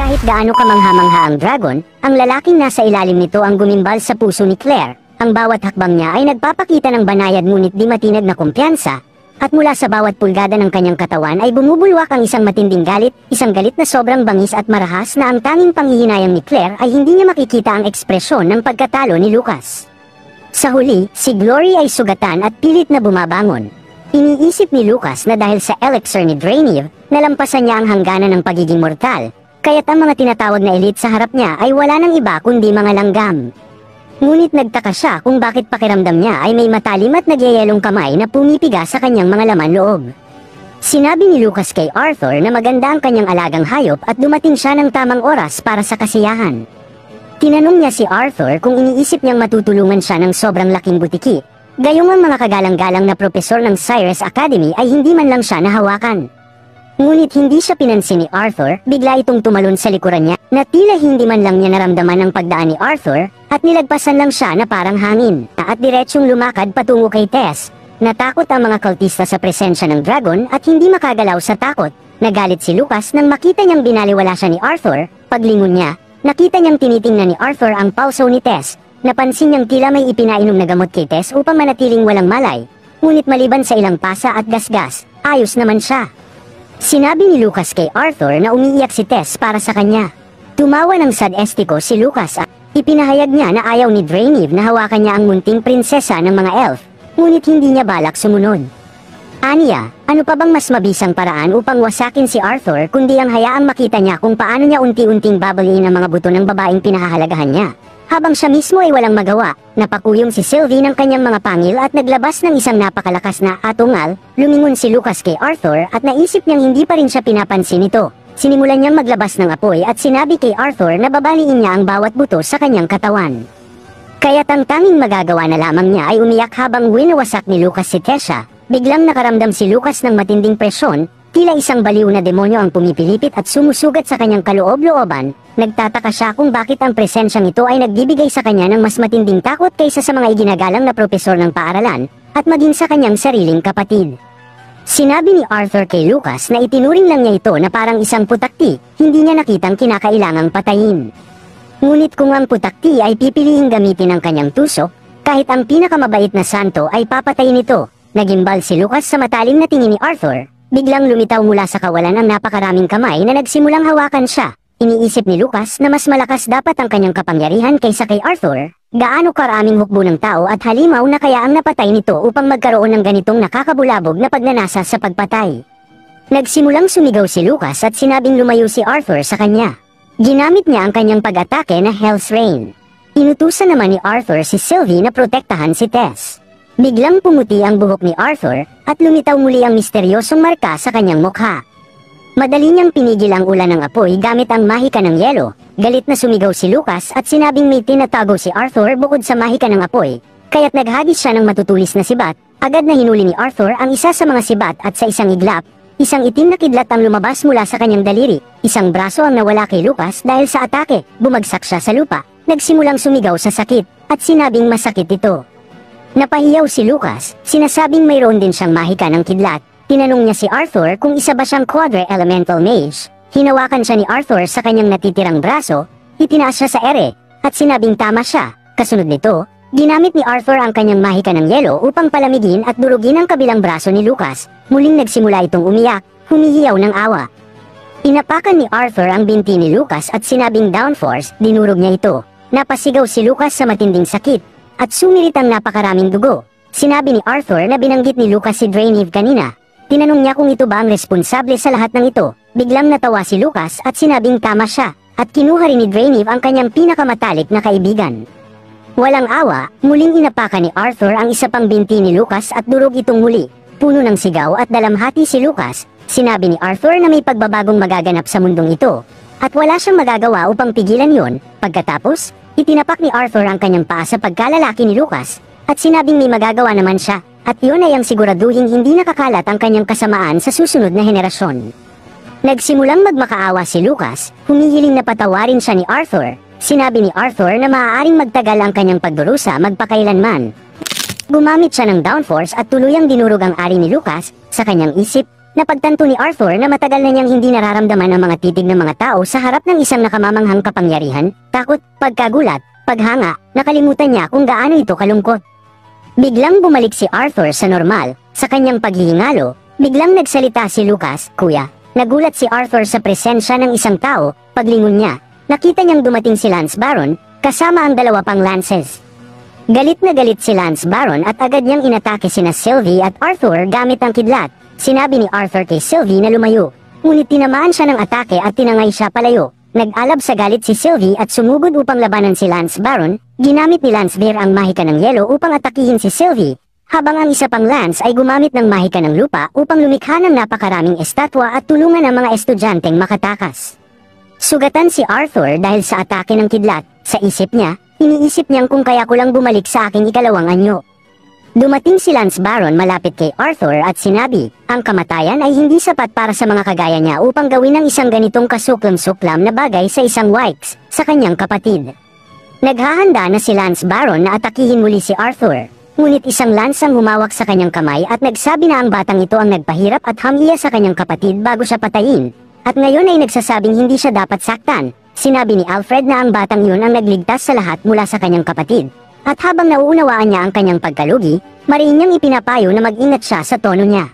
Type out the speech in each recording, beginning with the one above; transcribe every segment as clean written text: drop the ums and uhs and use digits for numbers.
kahit gaano kamangha-mangha ang dragon, ang lalaking nasa ilalim nito ang gumimbal sa puso ni Claire. Ang bawat hakbang niya ay nagpapakita ng banayad ngunit di matinag na kumpiyansa, at mula sa bawat pulgada ng kanyang katawan ay bumubulwak ang isang matinding galit, isang galit na sobrang bangis at marahas na ang tanging panghihinayang ni Claire ay hindi niya makikita ang ekspresyon ng pagkatalo ni Lucas. Sa huli, si Glory ay sugatan at pilit na bumabangon. Iniisip ni Lucas na dahil sa elixir ni Drainev, nalampasan niya ang hangganan ng pagiging mortal, kaya't ang mga tinatawag na elite sa harap niya ay wala nang iba kundi mga langgam. Ngunit nagtaka siya kung bakit pakiramdam niya ay may matalim at nagyayelong kamay na pumipiga sa kanyang mga laman loob. Sinabi ni Lucas kay Arthur na maganda ang kanyang alagang hayop at dumating siya ng tamang oras para sa kasiyahan. Tinanong niya si Arthur kung iniisip niyang matutulungan siya ng sobrang laking butiki. Gayong ang mga kagalang-galang na propesor ng Cyrus Academy ay hindi man lang siya nahawakan. Ngunit hindi siya pinansin ni Arthur, bigla itong tumalon sa likuran niya, na tila hindi man lang niya naramdaman ang pagdaan ni Arthur, at nilagpasan lang siya na parang hangin, at diretsyong lumakad patungo kay Tess. Natakot ang mga kultista sa presensya ng dragon at hindi makagalaw sa takot. Nagalit si Lucas nang makita niyang binaliwala siya ni Arthur. Paglingon niya, nakita niyang tinitingnan ni Arthur ang pulso ni Tess. Napansin niyang tila may ipinainom na gamot kay Tess upang manatiling walang malay. Ngunit maliban sa ilang pasa at gasgas, ayos naman siya. Sinabi ni Lucas kay Arthur na umiiyak si Tess para sa kanya. Tumawa ng sadestiko si Lucas at ipinahayag niya na ayaw ni Drainev na hawakan niya ang munting prinsesa ng mga elf, ngunit hindi niya balak sumunod. Aniya, ano pa bang mas mabisang paraan upang wasakin si Arthur kundi ang hayaang makita niya kung paano niya unti-unting babaliin ang mga buto ng babaeng pinahahalagahan niya? Habang siya mismo ay walang magawa, napakuyong si Sylvie ng kanyang mga pangil at naglabas ng isang napakalakas na atungal. Lumingon si Lucas kay Arthur at naisip niyang hindi pa rin siya pinapansin ito. Sinimulan niyang maglabas ng apoy at sinabi kay Arthur na babaliin niya ang bawat buto sa kanyang katawan. Kaya't ang tanging magagawa na lamang niya ay umiyak habang winawasak ni Lucas si Tessa. Biglang nakaramdam si Lucas ng matinding presyon, tila isang baliw na demonyo ang pumipilipit at sumusugat sa kanyang kaloob-looban. Nagtataka siya kung bakit ang presensyang ito ay nagbibigay sa kanya ng mas matinding takot kaysa sa mga iginagalang na propesor ng paaralan, at maging sa kanyang sariling kapatid. Sinabi ni Arthur kay Lucas na itinuring lang niya ito na parang isang putakti, hindi niya nakitang kinakailangang patayin. Ngunit kung ang putakti ay pipilihing gamitin ng kanyang tusok, kahit ang pinakamabait na santo ay papatayin ito. Nagimbal si Lucas sa matalim na tingin ni Arthur, biglang lumitaw mula sa kawalan ang napakaraming kamay na nagsimulang hawakan siya. Iniisip ni Lucas na mas malakas dapat ang kanyang kapangyarihan kaysa kay Arthur. Gaano karaming hukbo ng tao at halimaw na kaya ang napatay nito upang magkaroon ng ganitong nakakabulabog na pagnanasa sa pagpatay. Nagsimulang sumigaw si Lucas at sinabing lumayo si Arthur sa kanya. Ginamit niya ang kanyang pag-atake na Hell's Rain. Inutusan naman ni Arthur si Sylvie na protektahan si Tess. Biglang pumuti ang buhok ni Arthur at lumitaw muli ang misteryosong marka sa kanyang mukha. Madali niyang pinigil ang ulan ng apoy gamit ang mahika ng yelo. Galit na sumigaw si Lucas at sinabing may tinatago si Arthur bukod sa mahika ng apoy, kaya't naghagis siya ng matutulis na sibat. Agad na hinuli ni Arthur ang isa sa mga sibat at sa isang iglap, isang itim na kidlat ang lumabas mula sa kanyang daliri. Isang braso ang nawala kay Lucas dahil sa atake. Bumagsak siya sa lupa, nagsimulang sumigaw sa sakit, at sinabing masakit ito. Napahiyaw si Lucas, sinasabing mayroon din siyang mahika ng kidlat. Tinanong niya si Arthur kung isa ba siyang Quadra Elemental Mage. Hinawakan siya ni Arthur sa kanyang natitirang braso, itinaas siya sa ere, at sinabing tama siya. Kasunod nito, ginamit ni Arthur ang kanyang mahika ng yelo upang palamigin at durugin ang kabilang braso ni Lucas. Muling nagsimula itong umiyak, humihiyaw ng awa. Inapakan ni Arthur ang binti ni Lucas at sinabing downforce, dinurog niya ito. Napasigaw si Lucas sa matinding sakit, at sumirit ang napakaraming dugo. Sinabi ni Arthur na binanggit ni Lucas si Drainev kanina. Tinanong niya kung ito ba ang responsable sa lahat ng ito. Biglang natawa si Lucas at sinabing tama siya, at kinuha rin ni Drainev ang kanyang pinakamatalik na kaibigan. Walang awa, muling inapakan ni Arthur ang isa pang binti ni Lucas at durog itong muli. Puno ng sigaw at dalamhati si Lucas. Sinabi ni Arthur na may pagbabagong magaganap sa mundong ito, at wala siyang magagawa upang pigilan yon. Pagkatapos, itinapak ni Arthur ang kanyang paa sa pagkalalaki ni Lucas, at sinabing may magagawa naman siya. At yun ay ang siguraduhing hindi nakakalat ang kanyang kasamaan sa susunod na henerasyon. Nagsimulang magmakaawa si Lucas, humihiling na patawarin siya ni Arthur. Sinabi ni Arthur na maaaring magtagal ang kanyang pagdurusa magpakailanman. Gumamit siya ng downforce at tuluyang dinurog ang ari ni Lucas. Sa kanyang isip, Napagtanto ni Arthur na matagal na niyang hindi nararamdaman ang mga titig ng mga tao sa harap ng isang nakamamanghang kapangyarihan, takot, pagkagulat, paghanga, nakalimutan niya kung gaano ito kalungkot. Biglang bumalik si Arthur sa normal, sa kanyang paghihingalo, biglang nagsalita si Lucas, "Kuya." Nagulat si Arthur sa presensya ng isang tao, paglingon niya, nakita niyang dumating si Lance Baron, kasama ang dalawa pang lances. Galit na galit si Lance Baron at agad niyang inatake sina Sylvie at Arthur gamit ang kidlat. Sinabi ni Arthur kay Sylvie na lumayo, ngunit tinamaan siya ng atake at tinangay siya palayo. Nag-alab sa galit si Sylvie at sumugod upang labanan si Lance Baron. Ginamit ni Lance Bear ang mahika ng yelo upang atakihin si Sylvie, habang ang isa pang Lance ay gumamit ng mahika ng lupa upang lumikha ng napakaraming estatwa at tulungan ang mga estudyanteng makatakas. Sugatan si Arthur dahil sa atake ng kidlat. Sa isip niya, iniisip niyang kung kaya ko lang bumalik sa aking ikalawang anyo. Dumating si Lance Baron malapit kay Arthur at sinabi, ang kamatayan ay hindi sapat para sa mga kagaya niya upang gawin ng isang ganitong kasuklam-suklam na bagay sa isang Wykes, sa kanyang kapatid. Naghahanda na si Lance Baron na atakihin muli si Arthur, ngunit isang Lance ang humawak sa kanyang kamay at nagsabi na ang batang ito ang nagpahirap at hamiya sa kanyang kapatid bago siya patayin, at ngayon ay nagsasabing hindi siya dapat saktan. Sinabi ni Alfred na ang batang yun ang nagligtas sa lahat mula sa kanyang kapatid. At habang nauunawaan niya ang kanyang pagkalugi, mariin niyang ipinapayo na mag-ingat siya sa tono niya.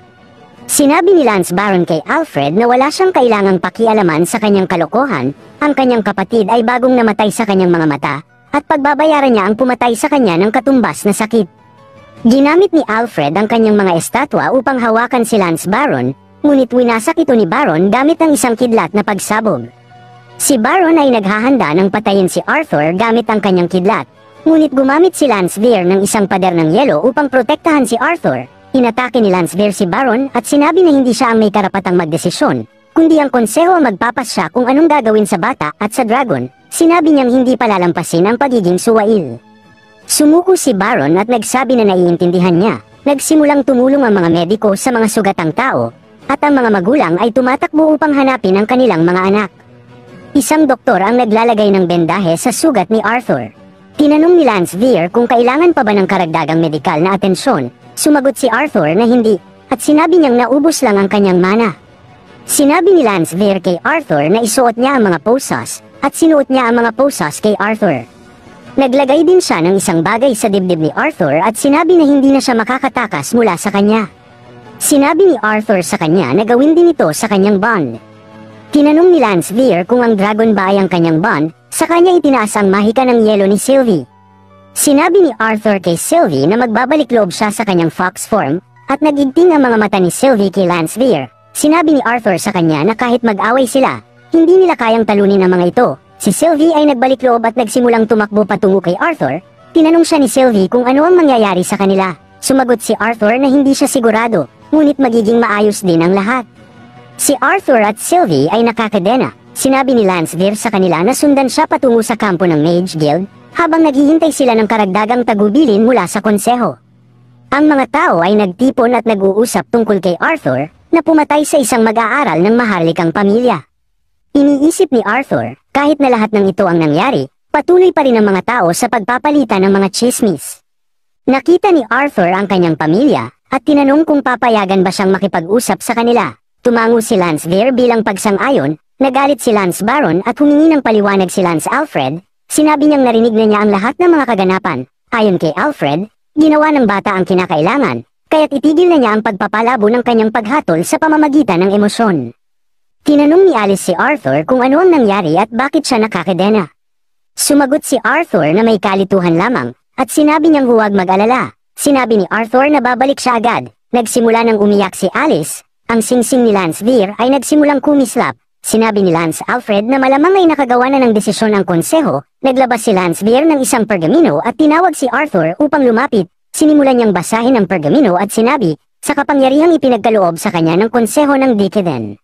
Sinabi ni Lance Baron kay Alfred na wala siyang kailangang pakialaman sa kanyang kalokohan, ang kanyang kapatid ay bagong namatay sa kanyang mga mata, at pagbabayaran niya ang pumatay sa kanya ng katumbas na sakit. Ginamit ni Alfred ang kanyang mga estatwa upang hawakan si Lance Baron, ngunit winasak ito ni Baron gamit ang isang kidlat na pagsabog. Si Baron ay naghahanda ng patayin si Arthur gamit ang kanyang kidlat. Ngunit gumamit si Lance Bear ng isang pader ng yelo upang protektahan si Arthur. Inatake ni Lance Bear si Baron at sinabi na hindi siya ang may karapatang magdesisyon, kundi ang konseho ang magpapasya kung anong gagawin sa bata at sa dragon. Sinabi niyang hindi palalampasin ang pagiging suwail. Sumuko si Baron at nagsabi na naiintindihan niya. Nagsimulang tumulong ang mga mediko sa mga sugatang tao, at ang mga magulang ay tumatakbo upang hanapin ang kanilang mga anak. Isang doktor ang naglalagay ng bendahe sa sugat ni Arthur. Tinanong ni Lance Bear kung kailangan pa ba ng karagdagang medikal na atensyon. Sumagot si Arthur na hindi, at sinabi niyang naubos lang ang kanyang mana. Sinabi ni Lance Bear kay Arthur na isuot niya ang mga posas, at sinuot niya ang mga posas kay Arthur. Naglagay din siya ng isang bagay sa dibdib ni Arthur at sinabi na hindi na siya makakatakas mula sa kanya. Sinabi ni Arthur sa kanya na gawin din ito sa kanyang bond. Tinanong ni Lance Bear kung ang dragon ba ay ang kanyang bond. Sa kanya itinaas ang mahika ng yelo ni Sylvie. Sinabi ni Arthur kay Sylvie na magbabalik loob siya sa kanyang fox form, at nagigting ang mga mata ni Sylvie kay Lance Bear. Sinabi ni Arthur sa kanya na kahit mag-away sila, hindi nila kayang talunin ang mga ito. Si Sylvie ay nagbalik loob at nagsimulang tumakbo patungo kay Arthur. Tinanong siya ni Sylvie kung ano ang mangyayari sa kanila. Sumagot si Arthur na hindi siya sigurado, ngunit magiging maayos din ang lahat. Si Arthur at Sylvie ay nakakadena. Sinabi ni Lance Bear sa kanila na sundan siya patungo sa kampo ng Mage Guild, habang naghihintay sila ng karagdagang tagubilin mula sa konseho. Ang mga tao ay nagtipon at nag-uusap tungkol kay Arthur, na pumatay sa isang mag-aaral ng maharlikang pamilya. Iniisip ni Arthur, kahit na lahat ng ito ang nangyari, patuloy pa rin ang mga tao sa pagpapalitan ng mga chismis. Nakita ni Arthur ang kanyang pamilya, at tinanong kung papayagan ba siyang makipag-usap sa kanila. Tumango si Lance Bear bilang pagsang-ayon. Nagalit si Lance Baron at humingi ng paliwanag si Lance Alfred. Sinabi niyang narinig na niya ang lahat ng mga kaganapan. Ayon kay Alfred, ginawa ng bata ang kinakailangan, kaya't itigil na niya ang pagpapalabo ng kanyang paghatol sa pamamagitan ng emosyon. Tinanong ni Alice si Arthur kung ano ang nangyari at bakit siya nakakadena. Sumagot si Arthur na may kalituhan lamang, at sinabi niyang huwag mag-alala. Sinabi ni Arthur na babalik siya agad. Nagsimula nang umiyak si Alice. Ang singsing ni Lance Bear ay nagsimulang kumislap. Sinabi ni Lance Alfred na malamang ay nakagawa na ng desisyon ang konseho. Naglabas si Lance Bear ng isang pergamino at tinawag si Arthur upang lumapit. Sinimulan niyang basahin ang pergamino at sinabi, sa kapangyarihang ipinagkaloob sa kanya ng konseho ng Deceden.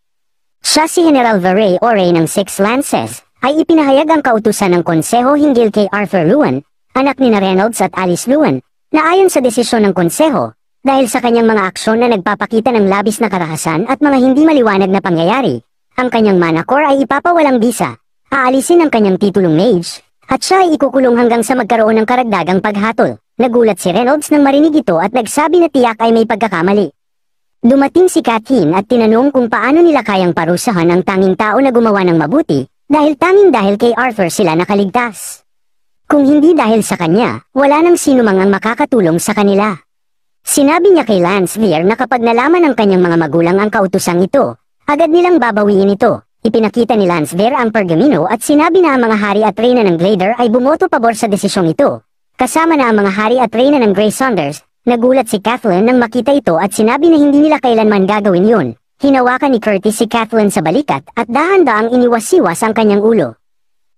Siya si General Varay Oray ng Six Lances, ay ipinahayag ang kautusan ng konseho hinggil kay Arthur Luan, anak ni Reynolds at Alice Luan, na ayon sa desisyon ng konseho, dahil sa kanyang mga aksyon na nagpapakita ng labis na karahasan at mga hindi maliwanag na pangyayari. Ang kanyang mana core ay ipapawalang bisa, aalisin ang kanyang titulong mage, at siya ay ikukulong hanggang sa magkaroon ng karagdagang paghatol. Nagulat si Reynolds nang marinig ito at nagsabi na tiyak ay may pagkakamali. Dumating si Kathleen at tinanong kung paano nila kayang parusahan ang tanging tao na gumawa ng mabuti, dahil dahil kay Arthur sila nakaligtas. Kung hindi dahil sa kanya, wala nang sinumang ang makakatulong sa kanila. Sinabi niya kay Lance Veer na kapag nalaman ng kanyang mga magulang ang kautusang ito, agad nilang babawiin ito. Ipinakita ni Lance Veer ang pergamino at sinabi na ang mga hari at reyna ng Glader ay bumoto pabor sa desisyong ito. Kasama na ang mga hari at reyna ng Grey Saunders. Nagulat si Kathleen nang makita ito at sinabi na hindi nila kailanman gagawin yun. Hinawakan ni Curtis si Kathleen sa balikat at dahan-daang iniwas-iwas ang kanyang ulo.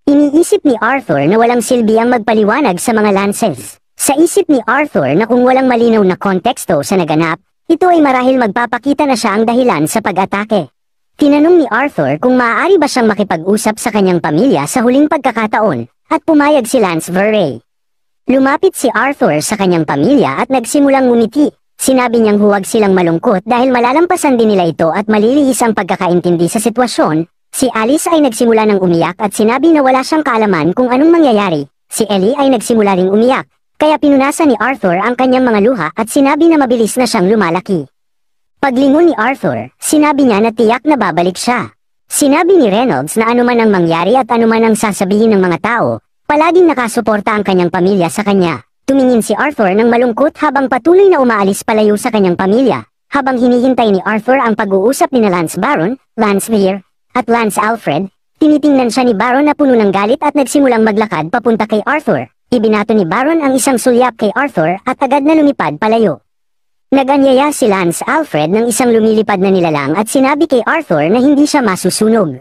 Iniisip ni Arthur na walang silbi ang magpaliwanag sa mga lances. Sa isip ni Arthur na kung walang malinaw na konteksto sa naganap, ito ay marahil magpapakita na siya ang dahilan sa pag-atake. Tinanong ni Arthur kung maaari ba siyang makipag-usap sa kanyang pamilya sa huling pagkakataon, at pumayag si Lance Veer. Lumapit si Arthur sa kanyang pamilya at nagsimulang ngumiti. Sinabi niyang huwag silang malungkot dahil malalampasan din nila ito at malilihis ang pagkakaintindi sa sitwasyon. Si Alice ay nagsimula ng umiyak at sinabi na wala siyang kaalaman kung anong mangyayari. Si Ellie ay nagsimula ring umiyak, kaya pinunasan ni Arthur ang kanyang mga luha at sinabi na mabilis na siyang lumalaki. Paglingon ni Arthur, sinabi niya na tiyak na babalik siya. Sinabi ni Reynolds na anuman ang mangyari at anuman ang sasabihin ng mga tao, palaging nakasuporta ang kanyang pamilya sa kanya. Tumingin si Arthur ng malungkot habang patuloy na umaalis palayo sa kanyang pamilya, habang hinihintay ni Arthur ang pag-uusap ni Lance Baron, Lance Veer, at Lance Alfred. Tinitingnan siya ni Baron na puno ng galit at nagsimulang maglakad papunta kay Arthur. Ibinato ni Baron ang isang sulyap kay Arthur at agad na lumipad palayo. Nag-anyaya si Lance Alfred ng isang lumilipad na nilalang at sinabi kay Arthur na hindi siya masusunog.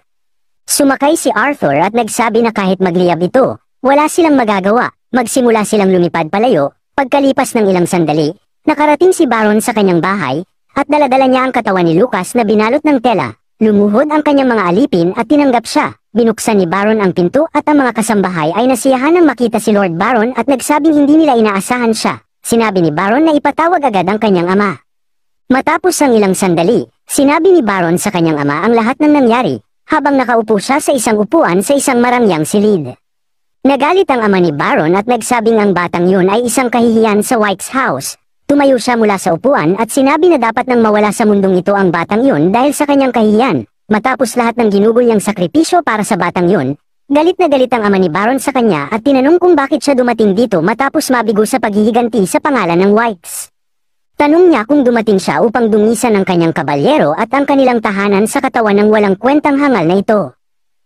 Sumakay si Arthur at nagsabi na kahit magliyab ito, wala silang magagawa. Magsimula silang lumipad palayo. Pagkalipas ng ilang sandali, nakarating si Baron sa kanyang bahay, at daladala niya ang katawan ni Lucas na binalot ng tela. Lumuhod ang kanyang mga alipin at tinanggap siya. Binuksan ni Baron ang pinto at ang mga kasambahay ay nasiyahan nang makita si Lord Baron at nagsabing hindi nila inaasahan siya. Sinabi ni Baron na ipatawag agad ang kanyang ama. Matapos ang ilang sandali, sinabi ni Baron sa kanyang ama ang lahat ng nangyari, habang nakaupo siya sa isang upuan sa isang marangyang silid. Nagalit ang ama ni Baron at nagsabing ang batang yun ay isang kahihiyan sa White's house. Tumayo siya mula sa upuan at sinabi na dapat nang mawala sa mundong ito ang batang yun dahil sa kanyang kahihiyan. Matapos lahat ng ginugol niyang sakripisyo para sa batang yun, galit na galit ang ama ni Baron sa kanya at tinanong kung bakit siya dumating dito matapos mabigo sa paghihiganti sa pangalan ng Whites. Tanong niya kung dumating siya upang dungisan ang kanyang kabalyero at ang kanilang tahanan sa katawan ng walang kwentang hangal na ito.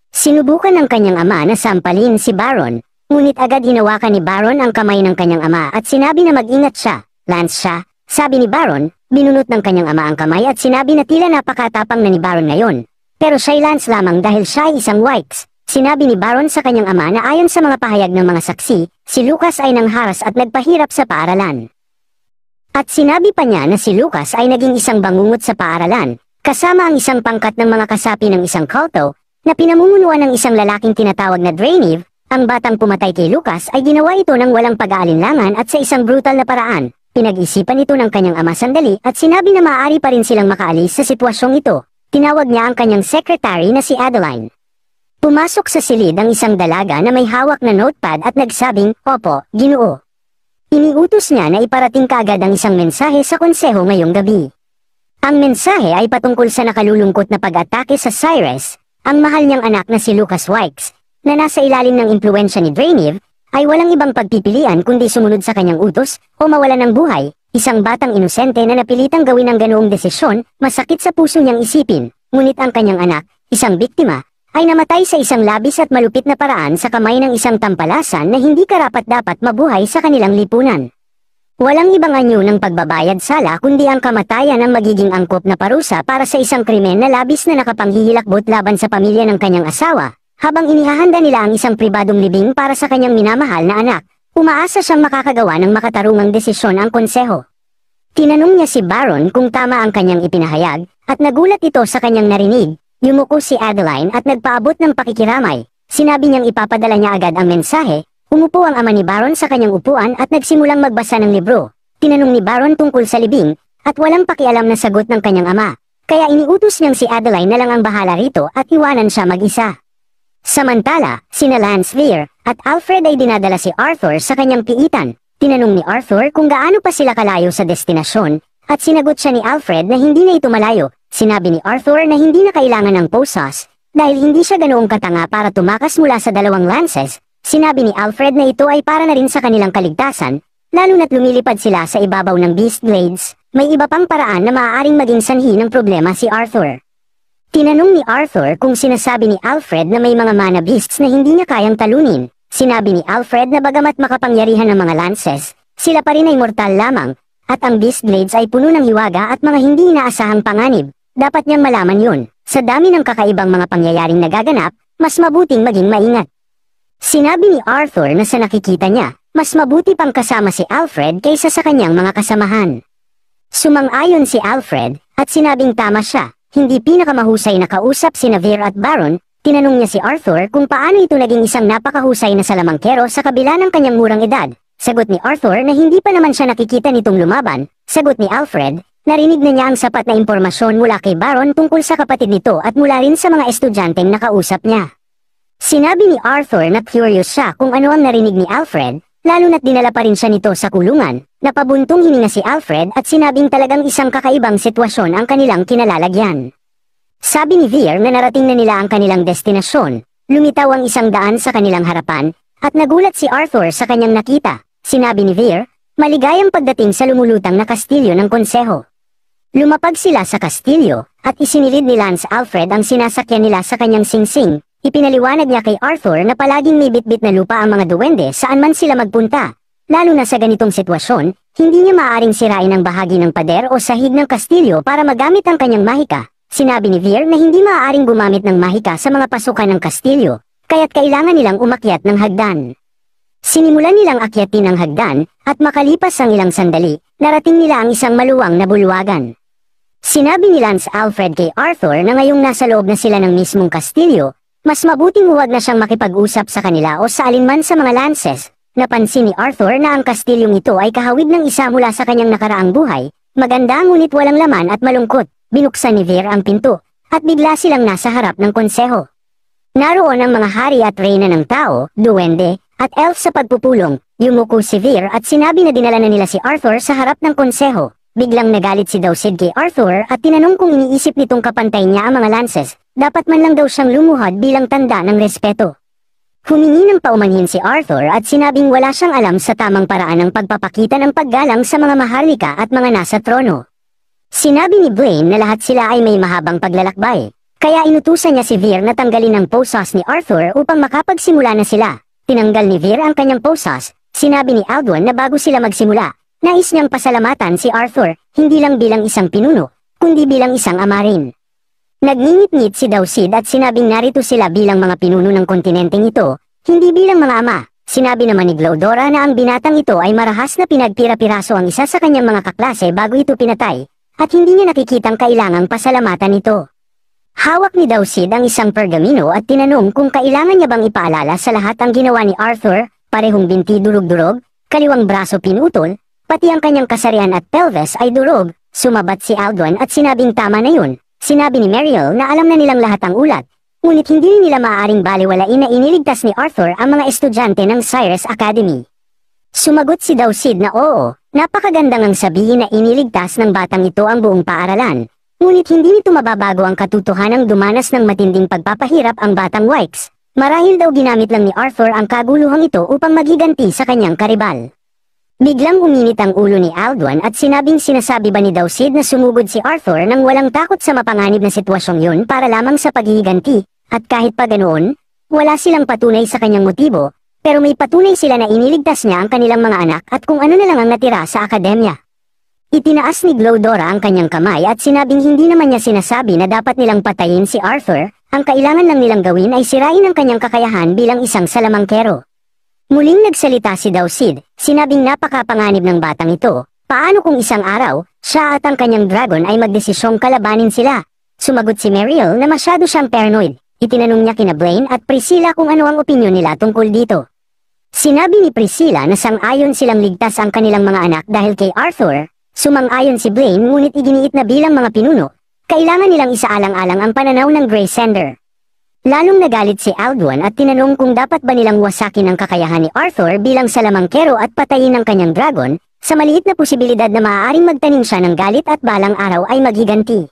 Sinubukan ng kanyang ama na sampalin si Baron, ngunit agad hinawakan ni Baron ang kamay ng kanyang ama at sinabi na mag-ingat siya. Lance siya, sabi ni Baron, binunot ng kanyang ama ang kamay at sinabi na tila napakatapang na ni Baron ngayon. Pero siya'y Lance lamang dahil siya ay isang Whites. Sinabi ni Baron sa kanyang ama na ayon sa mga pahayag ng mga saksi, si Lucas ay nangharas at nagpahirap sa paaralan. At sinabi pa niya na si Lucas ay naging isang bangungot sa paaralan, kasama ang isang pangkat ng mga kasapi ng isang kulto, na pinamumunuan ng isang lalaking tinatawag na Drayniv. Ang batang pumatay kay Lucas ay ginawa ito ng walang pag-aalinlangan at sa isang brutal na paraan. Pinag-isipan ito ng kanyang ama sandali at sinabi na maaari pa rin silang makaalis sa sitwasyong ito. Tinawag niya ang kanyang secretary na si Adeline. Pumasok sa silid ang isang dalaga na may hawak na notepad at nagsabing, "Opo, Ginoo." Iniutos niya na iparating kaagad ang isang mensahe sa konseho ngayong gabi. Ang mensahe ay patungkol sa nakalulungkot na pag-atake sa Cyrus. Ang mahal niyang anak na si Lucas Whites, na nasa ilalim ng impluwensya ni Drayniv, ay walang ibang pagpipilian kundi sumunod sa kanyang utos o mawalan ng buhay. Isang batang inosente na napilitang gawin ang ganoong desisyon, masakit sa puso niyang isipin, ngunit ang kanyang anak, isang biktima, ay namatay sa isang labis at malupit na paraan sa kamay ng isang tampalasan na hindi karapat-dapat mabuhay sa kanilang lipunan. Walang ibang anyo ng pagbabayad sala kundi ang kamatayan ang magiging angkop na parusa para sa isang krimen na labis na nakapanghihilakbot laban sa pamilya ng kanyang asawa, habang inihahanda nila ang isang pribadong libing para sa kanyang minamahal na anak. Umaasa siyang makakagawa ng makatarungang desisyon ang konseho. Tinanong niya si Baron kung tama ang kanyang ipinahayag, at nagulat ito sa kanyang narinig. Yumuko si Adeline at nagpaabot ng pakikiramay. Sinabi niyang ipapadala niya agad ang mensahe. Umupo ang ama ni Baron sa kanyang upuan at nagsimulang magbasa ng libro. Tinanong ni Baron tungkol sa libing, at walang pakialam na sagot ng kanyang ama. Kaya iniutos niyang si Adeline na lang ang bahala rito at iwanan siya mag-isa. Samantala, sina Lance Veer at Alfred ay dinadala si Arthur sa kanyang piitan. Tinanong ni Arthur kung gaano pa sila kalayo sa destinasyon, At sinagot siya ni Alfred na hindi na ito malayo. Sinabi ni Arthur na hindi na kailangan ng Posas, dahil hindi siya ganoong katanga para tumakas mula sa dalawang lances. Sinabi ni Alfred na ito ay para na rin sa kanilang kaligtasan, lalo na't lumilipad sila sa ibabaw ng Beast Blades. May iba pang paraan na maaaring maging sanhi ng problema si Arthur. Tinanong ni Arthur kung sinasabi ni Alfred na may mga mana beasts na hindi niya kayang talunin. Sinabi ni Alfred na bagamat makapangyarihan ng mga lances, sila pa rin ay mortal lamang, at ang Beast Blades ay puno ng hiwaga at mga hindi inaasahang panganib. Dapat niyang malaman yun. Sa dami ng kakaibang mga pangyayaring nagaganap, mas mabuting maging maingat. Sinabi ni Arthur na sa nakikita niya, mas mabuti pang kasama si Alfred kaysa sa kanyang mga kasamahan. Sumang-ayon si Alfred, at sinabing tama siya. Hindi pinakamahusay na kausap si Veer at Baron. Tinanong niya si Arthur kung paano ito naging isang napakahusay na salamangkero sa kabila ng kanyang murang edad. Sagot ni Arthur na hindi pa naman siya nakikita nitong lumaban. Sagot ni Alfred, narinig na niya ang sapat na impormasyon mula kay Baron tungkol sa kapatid nito at mula rin sa mga estudyanteng nakausap niya. Sinabi ni Arthur na curious siya kung ano ang narinig ni Alfred, lalo na't dinala pa rin siya nito sa kulungan. Napabuntong hininga si Alfred at sinabing talagang isang kakaibang sitwasyon ang kanilang kinalalagyan. Sabi ni Veer na narating na nila ang kanilang destinasyon, lumitaw ang isang daan sa kanilang harapan, at nagulat si Arthur sa kanyang nakita. Sinabi ni Veer, maligayang pagdating sa lumulutang na kastilyo ng konseho. Lumapag sila sa kastilyo, at isinilid ni Lance Alfred ang sinasakyan nila sa kanyang singsing. Ipinaliwanag niya kay Arthur na palaging may bitbit na lupa ang mga duwende saan man sila magpunta. Lalo na sa ganitong sitwasyon, hindi niya maaaring sirain ang bahagi ng pader o sahig ng kastilyo para magamit ang kanyang mahika. Sinabi ni Veer na hindi maaaring gumamit ng mahika sa mga pasukan ng kastilyo, kaya't kailangan nilang umakyat ng hagdan. Sinimulan nilang akyatin ang hagdan, at makalipas ang ilang sandali, narating nila ang isang maluwang na bulwagan. Sinabi ni Lance Alfred kay Arthur na ngayong nasa loob na sila ng mismong kastilyo, mas mabuting huwag na siyang makipag-usap sa kanila o sa alinman sa mga lances. Napansin ni Arthur na ang kastilyong ito ay kahawig ng isa mula sa kanyang nakaraang buhay, maganda ngunit walang laman at malungkot. Binuksan ni Veer ang pinto, at bigla silang nasa harap ng konseho. Naroon ang mga hari at reyna ng tao, duwende, at elf sa pagpupulong. Yumuko si Veer at sinabi na dinala na nila si Arthur sa harap ng konseho. Biglang nagalit si Dowsid kay Arthur at tinanong kung iniisip nitong kapantay niya ang mga lances. Dapat man lang daw siyang lumuhod bilang tanda ng respeto. Humingi ng paumanhin si Arthur at sinabing wala siyang alam sa tamang paraan ng pagpapakita ng paggalang sa mga maharlika at mga nasa trono. Sinabi ni Blaine na lahat sila ay may mahabang paglalakbay, kaya inutusan niya si Veer na tanggalin ang posas ni Arthur upang makapagsimula na sila. Tinanggal ni Veer ang kanyang posas. Sinabi ni Alduin na bago sila magsimula, nais niyang pasalamatan si Arthur, hindi lang bilang isang pinuno, kundi bilang isang ama rin. Nagngingit-ngit si Dowsid at sinabing narito sila bilang mga pinuno ng kontinenteng ito, hindi bilang mga ama. Sinabi naman ni Glodora na ang binatang ito ay marahas na pinagpira-piraso ang isa sa kanyang mga kaklase bago ito pinatay, at hindi niya nakikitang kailangang pasalamatan ito. Hawak ni Dowsid ang isang pergamino at tinanong kung kailangan niya bang ipaalala sa lahat ang ginawa ni Arthur, parehong binti durog-durog, kaliwang braso pinutol, pati ang kanyang kasarian at pelvis ay durog. Sumabat si Alduin at sinabing tama na yun. Sinabi ni Mariel na alam na nilang lahat ang ulat, ngunit hindi nila maaaring baliwalain na iniligtas ni Arthur ang mga estudyante ng Cyrus Academy. Sumagot si Dowsid na oo, napakagandang ang sabihin na iniligtas ng batang ito ang buong paaralan, ngunit hindi nito mababago ang katotohanang dumanas ng matinding pagpapahirap ang batang Wykes. Marahil daw ginamit lang ni Arthur ang kaguluhang ito upang magiganti sa kanyang karibal. Biglang uminit ang ulo ni Alduin at sinabing sinasabi ba ni Dowsid na sumugod si Arthur nang walang takot sa mapanganib na sitwasyong yun para lamang sa paghihiganti, at kahit pa ganoon, wala silang patunay sa kanyang motibo, pero may patunay sila na iniligtas niya ang kanilang mga anak at kung ano na lang ang natira sa akademya. Itinaas ni Glodora ang kanyang kamay at sinabing hindi naman niya sinasabi na dapat nilang patayin si Arthur, ang kailangan lang nilang gawin ay sirain ang kanyang kakayahan bilang isang salamangkero. Muling nagsalita si Dowsid, sinabing napakapanganib ng batang ito, paano kung isang araw, siya at ang kanyang dragon ay magdesisyong kalabanin sila? Sumagot si Mariel na masyado siyang paranoid. Itinanong niya kina Blaine at Priscilla kung ano ang opinyon nila tungkol dito. Sinabi ni Priscilla na sang-ayon silang ligtas ang kanilang mga anak dahil kay Arthur. Sumang-ayon si Blaine ngunit iginiit na bilang mga pinuno, kailangan nilang isaalang-alang ang pananaw ng Grey Sender. Lalong nagalit si Alduin at tinanong kung dapat ba nilang wasakin ang kakayahan ni Arthur bilang salamangkero at patayin ang kanyang dragon. sa maliit na posibilidad na maaaring magtanim siya ng galit at balang araw ay maghiganti.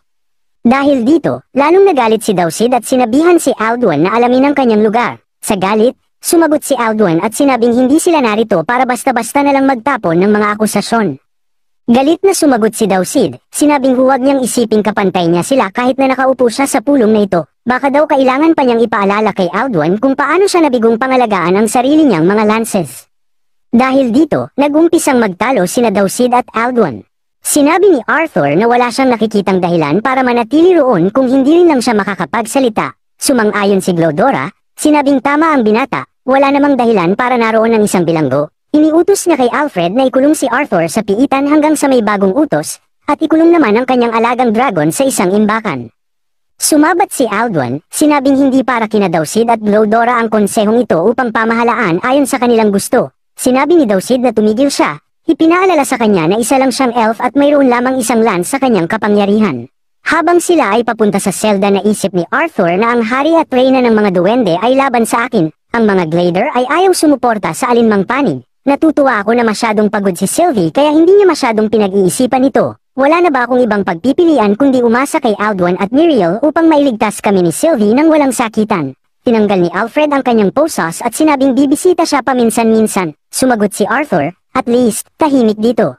Dahil dito, lalong nagalit si Dausid at sinabihan si Alduin na alamin ang kanyang lugar. Sa galit, sumagot si Alduin at sinabing hindi sila narito para basta-basta na lang magtapon ng mga akusasyon. Galit na sumagot si Dausid, sinabing huwag niyang isiping kapantay niya sila kahit na nakaupo siya sa pulong na ito. Baka daw kailangan pa niyang ipaalala kay Alduin kung paano siya nabigong pangalagaan ang sarili niyang mga lances. Dahil dito, nag-umpisang magtalo sina Dausid at Alduin. Sinabi ni Arthur na wala siyang nakikitang dahilan para manatili roon kung hindi rin lang siya makakapagsalita. Sumang-ayon si Glodora, sinabing tama ang binata, wala namang dahilan para naroon ng isang bilanggo. Iniutos niya kay Alfred na ikulong si Arthur sa piitan hanggang sa may bagong utos, at ikulong naman ang kanyang alagang dragon sa isang imbakan. Sumabat si Alduin, sinabing hindi para kina Dausid at Glodora ang konsehong ito upang pamahalaan ayon sa kanilang gusto. Sinabi ni Dausid na tumigil siya, ipinaalala sa kanya na isa lang siyang elf at mayroon lamang isang lance sa kanyang kapangyarihan. Habang sila ay papunta sa selda, naisip ni Arthur na ang hari at reyna ng mga duwende ay laban sa akin. Ang mga Glader ay ayaw sumuporta sa alinmang panig. Natutuwa ako na masyadong pagod si Sylvie kaya hindi niya masyadong pinag-iisipan ito. Wala na ba akong ibang pagpipilian kundi umasa kay Alduin at Miriel upang mailigtas kami ni Sylvie nang walang sakitan. Tinanggal ni Alfred ang kanyang posas at sinabing bibisita siya paminsan-minsan. Sumagot si Arthur, at least, tahimik dito.